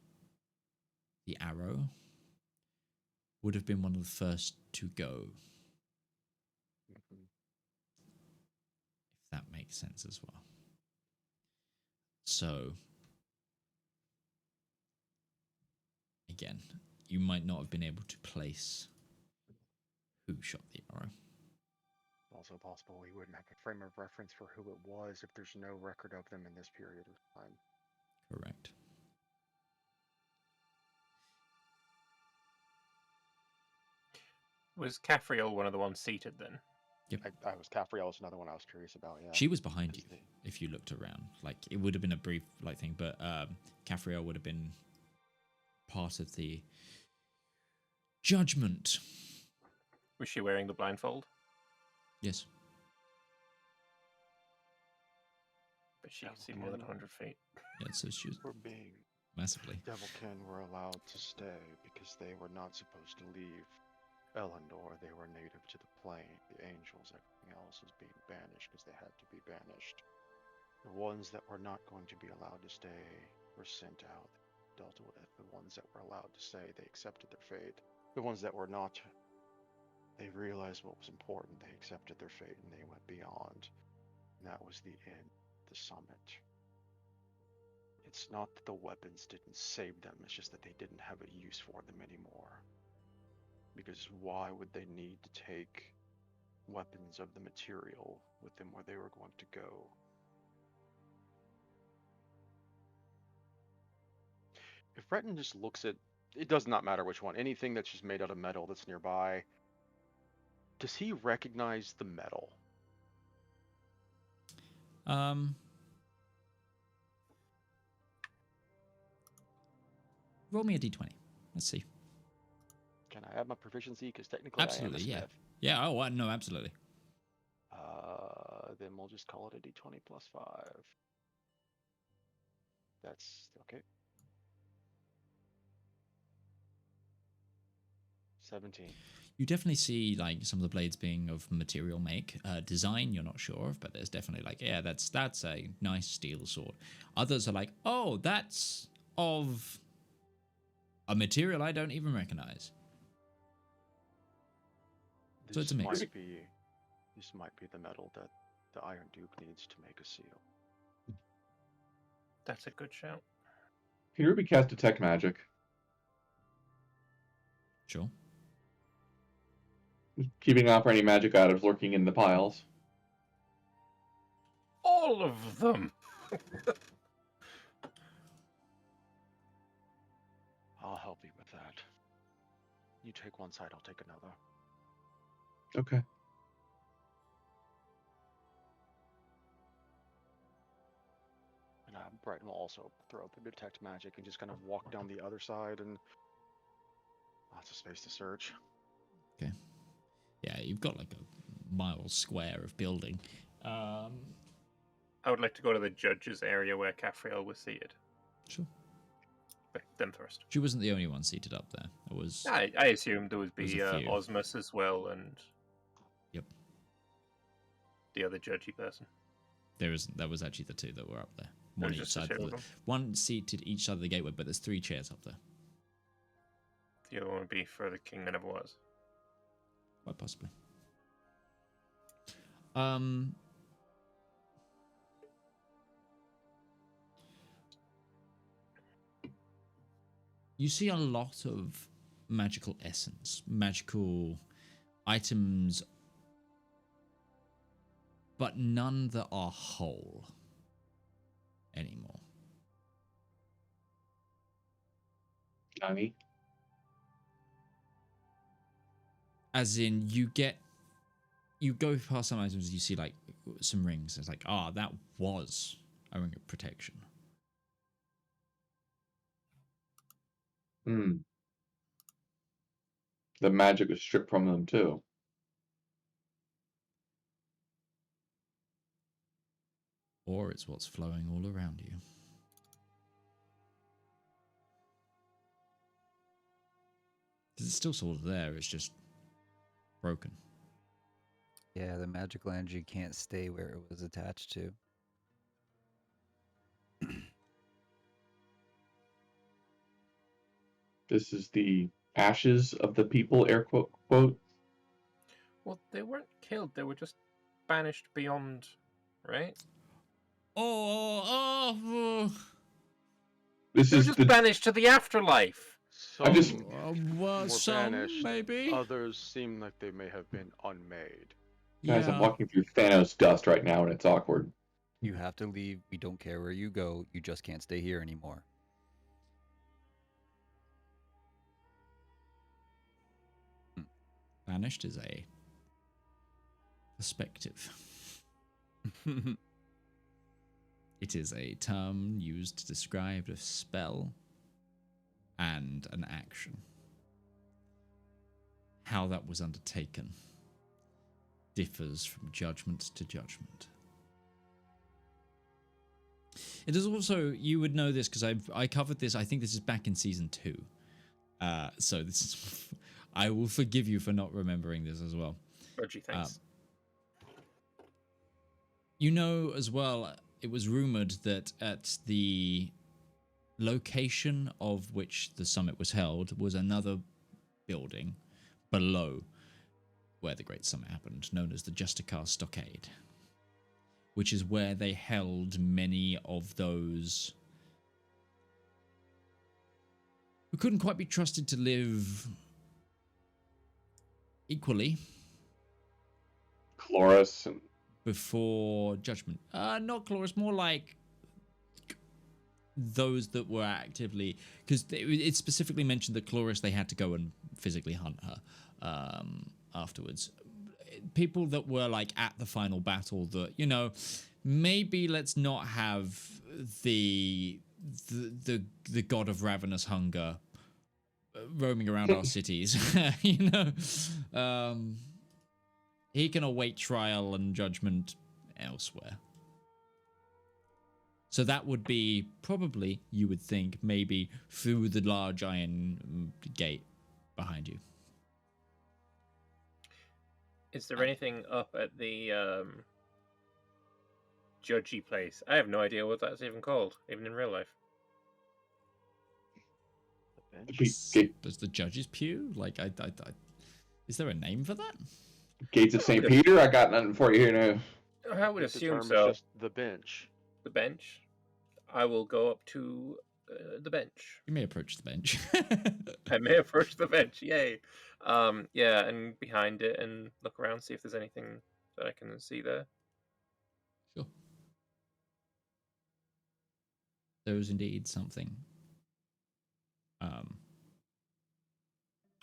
the arrow would have been one of the first to go. Mhm. If that makes sense as well. So, again, you might not have been able to place who shot the arrow. Also possible we wouldn't have a frame of reference for who it was if there's no record of them in this period of time. Correct. Was Caffriel one of the ones seated then? I was Caffriel was another one I was curious about, yeah. She was behind you Because they- if you looked around. Like, it would have been a brief thing, but Caffriel would have been part of the judgment. Was she wearing the blindfold? Yes. But she could see more than 100 feet. Yeah, so she was We're being massively. Devilkin were allowed to stay because they were not supposed to leave Elendor. They were native to the plane. The angels, everything else was being banished because they had to be banished. The ones that were not going to be allowed to stay were sent out, dealt with it. The ones that were allowed to stay, they accepted their fate. The ones that were not, they realized what was important. They accepted their fate and they went beyond. And that was the end, the summit. It's not that the weapons didn't save them, it's just that they didn't have a use for them anymore. Because why would they need to take weapons of the material with them where they were going to go? If Breton just looks at, it does not matter which one, anything that's just made out of metal that's nearby, does he recognize the metal? Roll me a d20. Let's see. Can I add my proficiency? Because technically Absolutely, I am a yeah. smith. Yeah, oh, no, absolutely. Then we'll just call it a d20 plus 5. That's okay. 17. You definitely see like some of the blades being of material make. Design, you're not sure of, but there's definitely like, yeah, that's a nice steel sword. Others are like, oh, that's of a material I don't even recognize. So it's a mix. This might be the metal that the Iron Duke needs to make a seal. That's a good shout. Can Ruby cast Detect Magic? Sure. Keeping off any magic items lurking in the piles. All of them! I'll help you with that. You take one side, I'll take another. Okay. And Brighton will also throw up a detect magic and just kind of walk down the other side and lots of space to search. Okay. Yeah, you've got like a mile square of building. I would like to go to the judge's area where Caffriel was seated. Sure. But them first. She wasn't the only one seated up there. It was. I assumed there would There's be a few. Osmus as well and. Yep. The other judgy person. That was actually the two that were up there. There One was each just the side. two of them? One seated each side of the gateway, but there's 3 chairs up there. The other one would be for the king that never was. Quite possibly. You see a lot of magical essence, magical items, but none that are whole anymore. Nani? As in, you get you go past some items, you see like some rings. It's like, that was a ring of protection. Hmm. The magic is stripped from them too. Or it's what's flowing all around you. Because it's still sort of there, it's just broken. Yeah, the magical energy can't stay where it was attached to. This is the ashes of the people, air quote, quote. Well, they weren't killed. They were just banished beyond, right? This They were is just the banished to the afterlife. Some just- were some, banished. maybe? Others seem like they may have been unmade. guys. I'm walking through Thanos dust right now, and it's awkward. You have to leave. We don't care where you go. You just can't stay here anymore. Banished is a perspective. It is a term used to describe a spell and an action. How that was undertaken differs from judgment to judgment. It is also, you would know this because I covered this, I think this is back in season 2. So this is, I will forgive you for not remembering this as well. Reggie, thanks. You know as well, it was rumored that at the location of which the summit was held was another building below where the Great Summit happened, known as the Justicar Stockade, which is where they held many of those who couldn't quite be trusted to live equally Chloris and before judgment. Not Chloris, more like those that were actively, because it specifically mentioned that Chloris, they had to go and physically hunt her afterwards. People that were like at the final battle that, you know, maybe let's not have the god of ravenous hunger roaming around our cities. You know, he can await trial and judgment elsewhere. So that would be probably, you would think, maybe through the large iron gate behind you. Is there anything up at the judgy place? I have no idea what that's even called, even in real life. Does the judge's pew? Like, is there a name for that? Gates of St. Peter? I got nothing for you here now. I would The assume term is so. just the bench. The bench. I will go up to the bench. You may approach the bench. I may approach the bench. Yay! Yeah, and behind it and look around, see if there's anything that I can see there. Sure. There is indeed something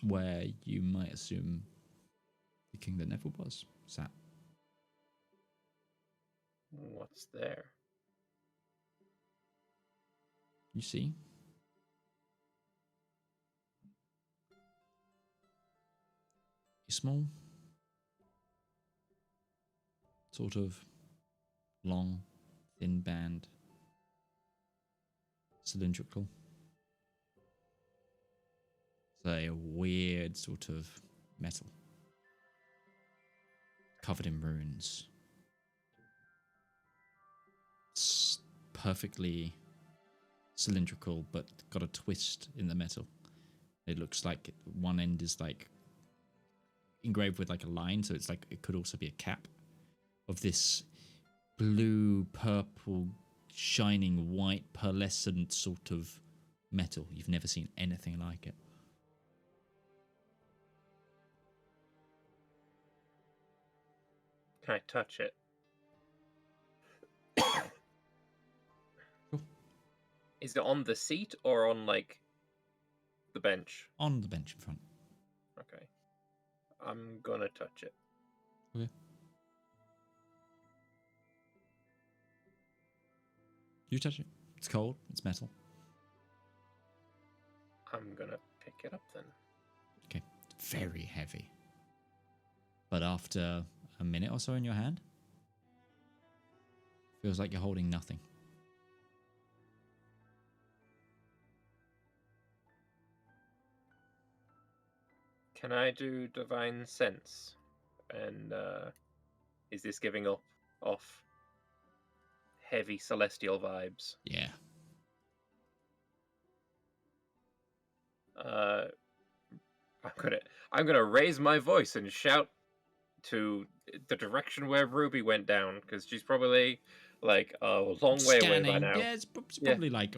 where you might assume the king that never was sat. What's there? You see? A small, sort of long, thin band, cylindrical. It's a weird sort of metal, covered in runes. It's perfectly cylindrical, but got a twist in the metal. It looks like one end is like engraved with like a line, so it's like it could also be a cap of this blue, purple, shining white, pearlescent sort of metal. You've never seen anything like it. Can I touch it? Sure. Is it on the seat or on like the bench? On the bench in front. Okay. I'm gonna touch it. Okay. You touch it. It's cold. It's metal. I'm gonna pick it up then. Okay. It's very heavy. But after a minute or so in your hand, feels like you're holding nothing. Can I do divine sense? And is this giving off heavy celestial vibes? Yeah. I'm gonna raise my voice and shout to the direction where Ruby went down, because she's probably like a long way away by now. Yeah, it's probably like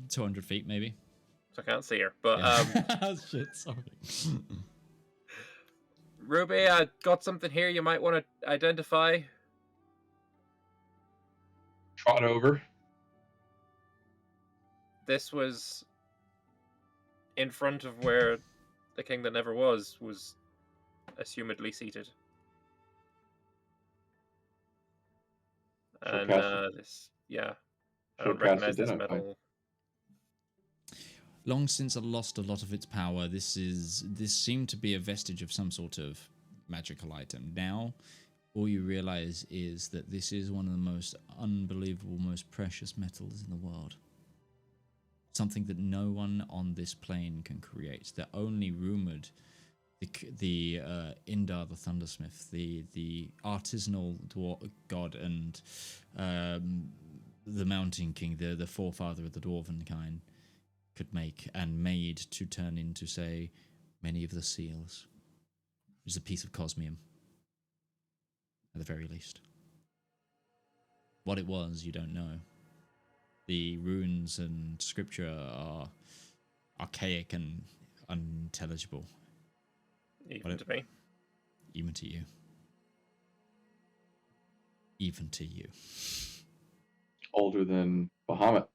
200 feet maybe. So I can't see her. But Yeah. Shit, sorry. Ruby, I got something here you might want to identify. Trot over. This was in front of where the king that never was assumedly seated. Sure, And Cass- this, yeah, I sure, don't Cass recognize this identified. metal. Long since it lost a lot of its power, this seemed to be a vestige of some sort of magical item. Now, all you realize is that this is one of the most unbelievable, most precious metals in the world. Something that no one on this plane can create. They're only rumored. The Indar, the Thundersmith, the artisanal god, and the Mountain King, the forefather of the Dwarven kind, could make and made to turn into, say, many of the seals. It was a piece of cosmium, at the very least. What it was, you don't know. The runes and scripture are archaic and unintelligible. Even to me. Even to you. Even to you. Older than Bahamut.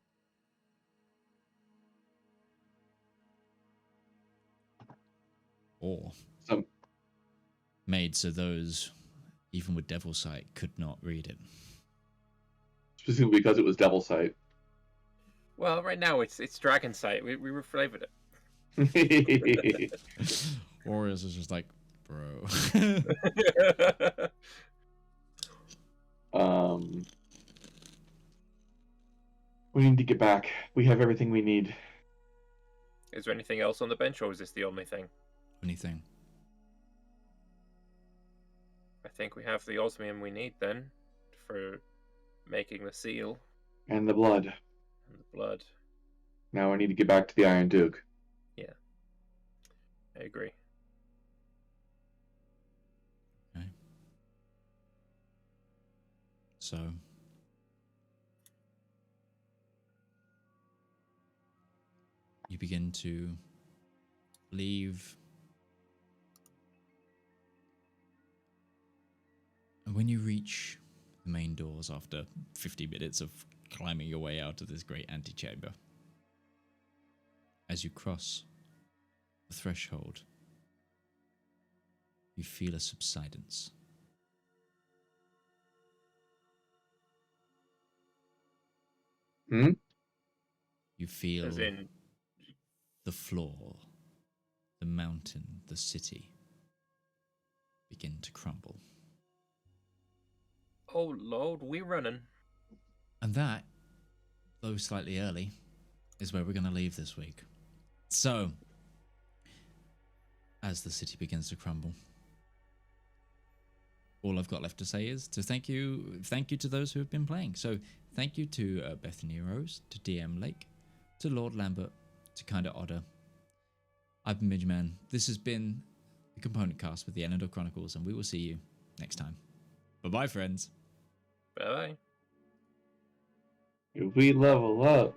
Or Some made so those, even with devil sight, could not read it. specifically because it was Devil Sight. Well, right now it's dragon sight. We reflavored it. Warriors is just like, bro. We need to get back. We have everything we need. Is there anything else on the bench, or is this the only thing? Anything. I think we have the osmium we need then for making the seal And the blood. and the blood. Now I need to get back to the Iron Duke. Yeah, I agree. Okay. So. You begin to leave. And when you reach the main doors after 50 minutes of climbing your way out of this great antechamber, as you cross the threshold, you feel a subsidence. Hmm? You feel As in, the floor, the mountain, the city begin to crumble. oh Lord, we running. And that, though slightly early, is where we're going to leave this week. So, as the city begins to crumble, all I've got left to say is to thank you to those who have been playing. So, thank you to Bethany Rose, to DM Lake, to Lord Lambert, to Kinda Otter. I've been Midgeman. This has been the Component Cast with the Elendor Chronicles, and we will see you next time. Bye-bye, friends. Bye bye. If we level up.